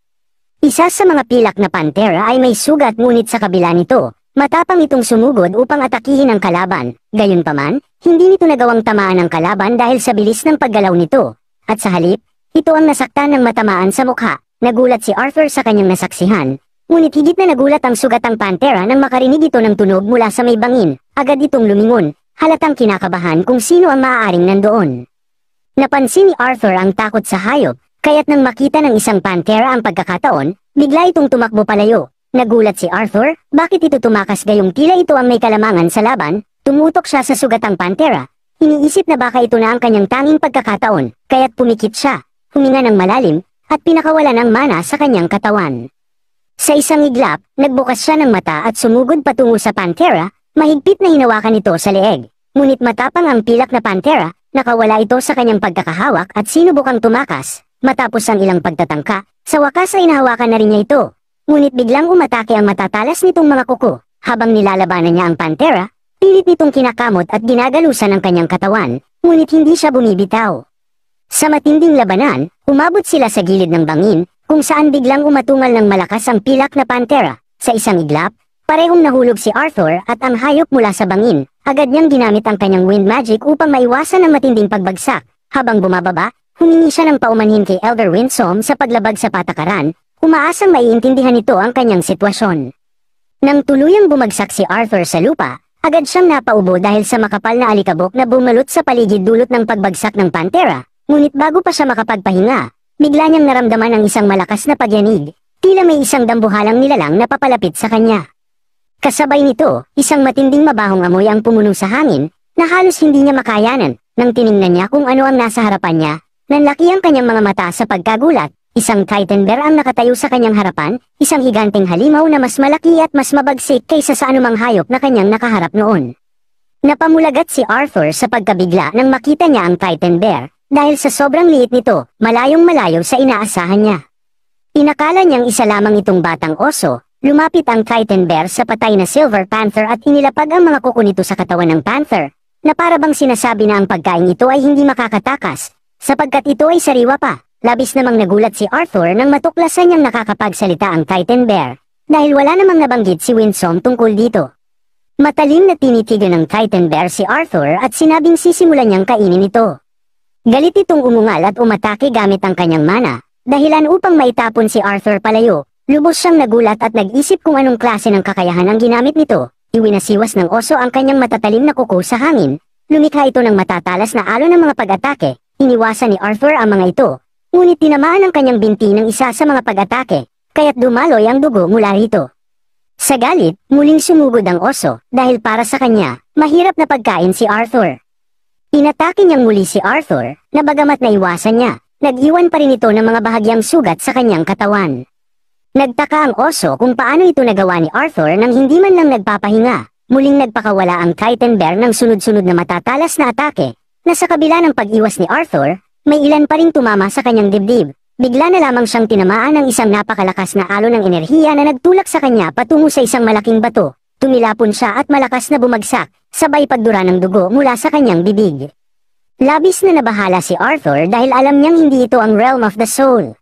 Isa sa mga pilak na pantera ay may sugat ngunit sa kabila nito, matapang itong sumugod upang atakihin ang kalaban, gayunpaman, hindi nito nagawang tamaan ang kalaban dahil sa bilis ng paggalaw nito, at sa halip, ito ang nasaktan ng matamaan sa mukha. Nagulat si Arthur sa kanyang nasaksihan, ngunit higit na nagulat ang sugatang pantera nang makarinig ito ng tunog mula sa may bangin, agad itong lumingon, halatang kinakabahan kung sino ang maaaring nandoon. Napansin ni Arthur ang takot sa hayop, kaya't nang makita ng isang pantera ang pagkakataon, bigla itong tumakbo palayo. Nagulat si Arthur, bakit ito tumakas gayong tila ito ang may kalamangan sa laban, tumutok siya sa sugatang pantera. Iniisip na baka ito na ang kanyang tanging pagkakataon, kaya't pumikit siya, huminga ng malalim, at pinakawalan ng mana sa kanyang katawan. Sa isang iglap, nagbukas siya ng mata at sumugod patungo sa pantera, mahigpit na hinawakan ito sa leeg. Ngunit matapang ang pilak na pantera, nakawala ito sa kanyang pagkakahawak at sinubukang tumakas. Matapos ang ilang pagtatangka, sa wakas ay nahawakan na rin niya ito. Ngunit biglang umatake ang matatalas nitong mga kuko. Habang nilalabanan niya ang pantera, pilit nitong kinakamot at ginagalusan ang kanyang katawan, ngunit hindi siya bumibitaw. Sa matinding labanan, umabot sila sa gilid ng bangin, kung saan biglang umatungal ng malakas ang pilak na pantera. Sa isang iglap, parehong nahulog si Arthur at ang hayop mula sa bangin. Agad niyang ginamit ang kanyang wind magic upang maiwasan ang matinding pagbagsak. Habang bumababa, humingi siya ng paumanhin kay Elder Winsome sa paglabag sa patakaran, umaasang maiintindihan nito ang kanyang sitwasyon. Nang tuluyang bumagsak si Arthur sa lupa, agad siyang napaubo dahil sa makapal na alikabok na bumalot sa paligid dulot ng pagbagsak ng pantera, ngunit bago pa siya makapagpahinga, bigla niyang naramdaman ang isang malakas na pagyanig, tila may isang dambuhalang nilalang na papalapit sa kanya. Kasabay nito, isang matinding mabahong amoy ang pumuno sa hangin, na halos hindi niya makayanan. Nang tiningnan niya kung ano ang nasa harapan niya, nanlaki ang kanyang mga mata sa pagkagulat. Isang Titan Bear ang nakatayo sa kanyang harapan, isang higanteng halimaw na mas malaki at mas mabagsik kaysa sa anumang hayop na kanyang nakaharap noon. Napamulagat si Arthur sa pagkabigla nang makita niya ang Titan Bear, dahil sa sobrang liit nito, malayong malayo sa inaasahan niya. Inakala niyang isa lamang itong batang oso, lumapit ang Titan Bear sa patay na Silver Panther at inilapag ang mga kuko nito sa katawan ng Panther, na parabang sinasabi na ang pagkain ito ay hindi makakatakas, sapagkat ito ay sariwa pa. Labis namang nagulat si Arthur nang matuklasan niyang nakakapagsalita ang Titan Bear, dahil wala namang nabanggit si Winsome tungkol dito. Matalim na tinitigan ng Titan Bear si Arthur at sinabing sisimulan niyang kainin ito. Galit itong umungal at umatake gamit ang kanyang mana, dahilan upang maitapon si Arthur palayo. Lubos siyang nagulat at nag-isip kung anong klase ng kakayahan ang ginamit nito. Iwinasiwas ng oso ang kanyang matatalim na kuko sa hangin, lumikha ito ng matatalas na alon ng mga pag-atake, iniwasan ni Arthur ang mga ito. Ngunit tinamaan ang kanyang binti ng isa sa mga pag-atake, kaya't dumaloy ang dugo mula rito. Sa galit, muling sumugod ang oso, dahil para sa kanya, mahirap na pagkain si Arthur. Inatake niyang muli si Arthur, na bagamat naiwasan niya, nag-iwan pa rin ito ng mga bahagyang sugat sa kanyang katawan. Nagtaka ang oso kung paano ito nagawa ni Arthur nang hindi man lang nagpapahinga. Muling nagpakawala ang Titan Bear ng sunod-sunod na matatalas na atake, na sa kabila ng pag-iwas ni Arthur, may ilan pa ring tumama sa kanyang dibdib. Bigla na lamang siyang tinamaan ng isang napakalakas na alon ng enerhiya na nagtulak sa kanya patungo sa isang malaking bato. Tumilapon siya at malakas na bumagsak, sabay pagdura ng dugo mula sa kanyang bibig. Labis na nabahala si Arthur dahil alam niyang hindi ito ang realm of the soul.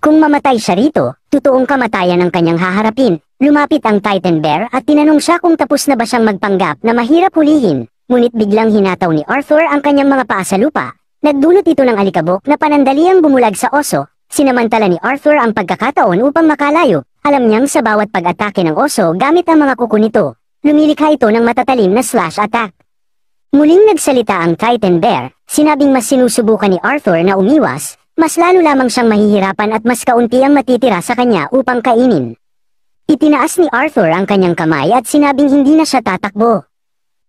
Kung mamatay siya rito, totoong kamatayan ang kanyang haharapin. Lumapit ang Titan Bear at tinanong siya kung tapos na ba siyang magpanggap na mahirap hulihin. Ngunit biglang hinataw ni Arthur ang kanyang mga paa sa lupa. Nagdulot ito ng alikabok na panandaliang bumulag sa oso. Sinamantala ni Arthur ang pagkakataon upang makalayo. Alam niyang sa bawat pag-atake ng oso gamit ang mga kuko nito, lumilikha ito ng matatalim na slash attack. Muling nagsalita ang Titan Bear, sinabing mas sinusubukan ni Arthur na umiwas, mas lalo lamang siyang mahihirapan at mas kaunti ang matitira sa kanya upang kainin. Itinaas ni Arthur ang kanyang kamay at sinabing hindi na siya tatakbo.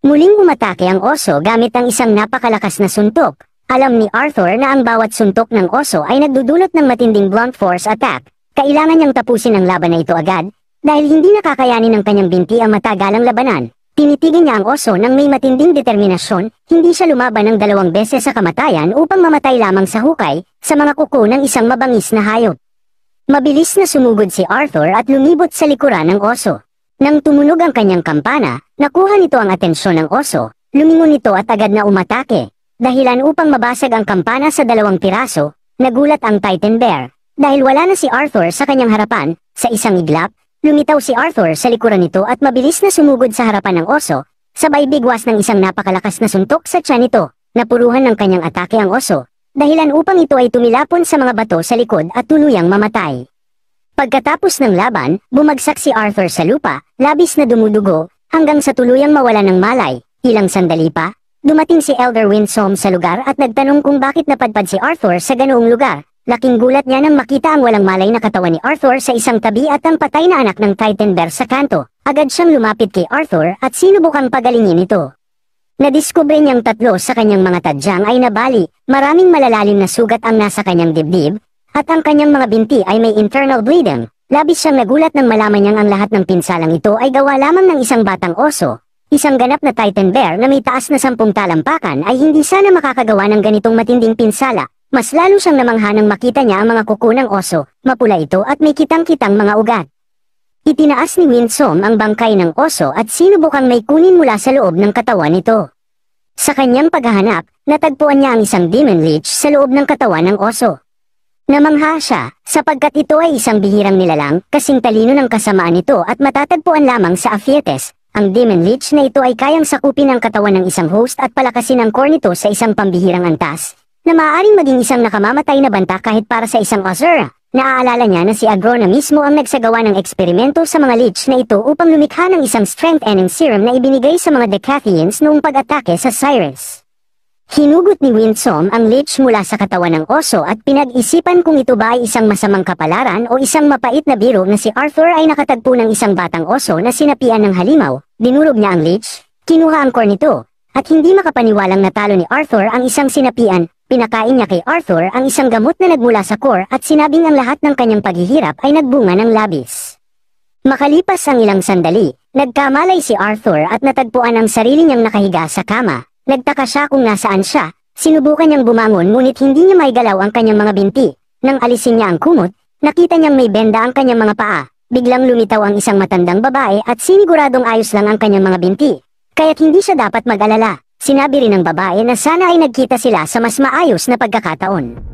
Muling umatake ang oso gamit ang isang napakalakas na suntok. Alam ni Arthur na ang bawat suntok ng oso ay nagdudulot ng matinding blunt force attack. Kailangan niyang tapusin ang laban na ito agad, dahil hindi nakakayanin ng kanyang binti ang matagalang labanan. Tinitigan niya ang oso ng may matinding determinasyon, hindi siya lumaban ng 2 beses sa kamatayan upang mamatay lamang sa hukay, sa mga kuko ng isang mabangis na hayop. Mabilis na sumugod si Arthur at lumibot sa likuran ng oso. Nang tumunog ang kanyang kampana, nakuha nito ang atensyon ng oso, lumingon ito at agad na umatake. Dahilan upang mabasag ang kampana sa 2 piraso, nagulat ang Titan Bear. Dahil wala na si Arthur sa kanyang harapan, sa isang iglap, lumitaw si Arthur sa likuran nito at mabilis na sumugod sa harapan ng oso, sabay bigwas ng isang napakalakas na suntok sa tiyan nito, napuruhan ng kanyang atake ang oso, dahilan upang ito ay tumilapon sa mga bato sa likod at tuluyang mamatay. Pagkatapos ng laban, bumagsak si Arthur sa lupa, labis na dumudugo, hanggang sa tuluyang mawala ng malay. Ilang sandali pa, dumating si Elder Winsome sa lugar at nagtanong kung bakit napadpad si Arthur sa ganoong lugar. Laking gulat niya nang makita ang walang malay na katawan ni Arthur sa isang tabi at ang patay na anak ng Titan Bear sa kanto. Agad siyang lumapit kay Arthur at sinubukang pagalingin ito. Nadiskubre niyang 3 sa kanyang mga tadyang ay nabali, maraming malalalim na sugat ang nasa kanyang dibdib, at ang kanyang mga binti ay may internal bleeding. Labis siyang nagulat nang malaman niyang ang lahat ng pinsalang ito ay gawa lamang ng isang batang oso. Isang ganap na Titan Bear na may taas na 10 talampakan ay hindi sana makakagawa ng ganitong matinding pinsala. Mas lalo siyang namangha nang makita niya ang mga kuko ng oso, mapula ito at may kitang-kitang mga ugat. Itinaas ni Winsome ang bangkay ng oso at sinubukang may kunin mula sa loob ng katawan nito. Sa kanyang paghahanap, natagpuan niya ang isang demon leech sa loob ng katawan ng oso. Namangha siya, sapagkat ito ay isang bihirang nilalang, kasing talino ng kasamaan nito at matatagpuan lamang sa Aphytes. Ang demon leech na ito ay kayang sakupin ang katawan ng isang host at palakasin ang core nito sa isang pambihirang antas, na maaaring maging isang nakamamatay na banta kahit para sa isang Azura. Naaalala niya na si Agrona mismo ang nagsagawa ng eksperimento sa mga leech na ito upang lumikha ng isang strengthening serum na ibinigay sa mga Decathians noong pag-atake sa Cyrus. Hinugot ni Winsome ang leech mula sa katawan ng oso at pinag-isipan kung ito ba ay isang masamang kapalaran o isang mapait na biro na si Arthur ay nakatagpo ng isang batang oso na sinapian ng halimaw. Dinurog niya ang leech, kinuha ang core nito, at hindi makapaniwalang natalo ni Arthur ang isang sinapian. Pinakain niya kay Arthur ang isang gamot na nagmula sa core at sinabing ang lahat ng kanyang paghihirap ay nagbunga ng labis. Makalipas ang ilang sandali, nagkamalay si Arthur at natagpuan ang sarili niyang nakahiga sa kama. Nagtaka siya kung nasaan siya, sinubukan niyang bumangon ngunit hindi niya maigalaw ang kanyang mga binti. Nang alisin niya ang kumot, nakita niyang may benda ang kanyang mga paa. Biglang lumitaw ang isang matandang babae at siniguradong ayos lang ang kanyang mga binti. Kaya't hindi siya dapat mag-alala. Sinabi rin ng babae na sana ay nagkita sila sa mas maayos na pagkakataon.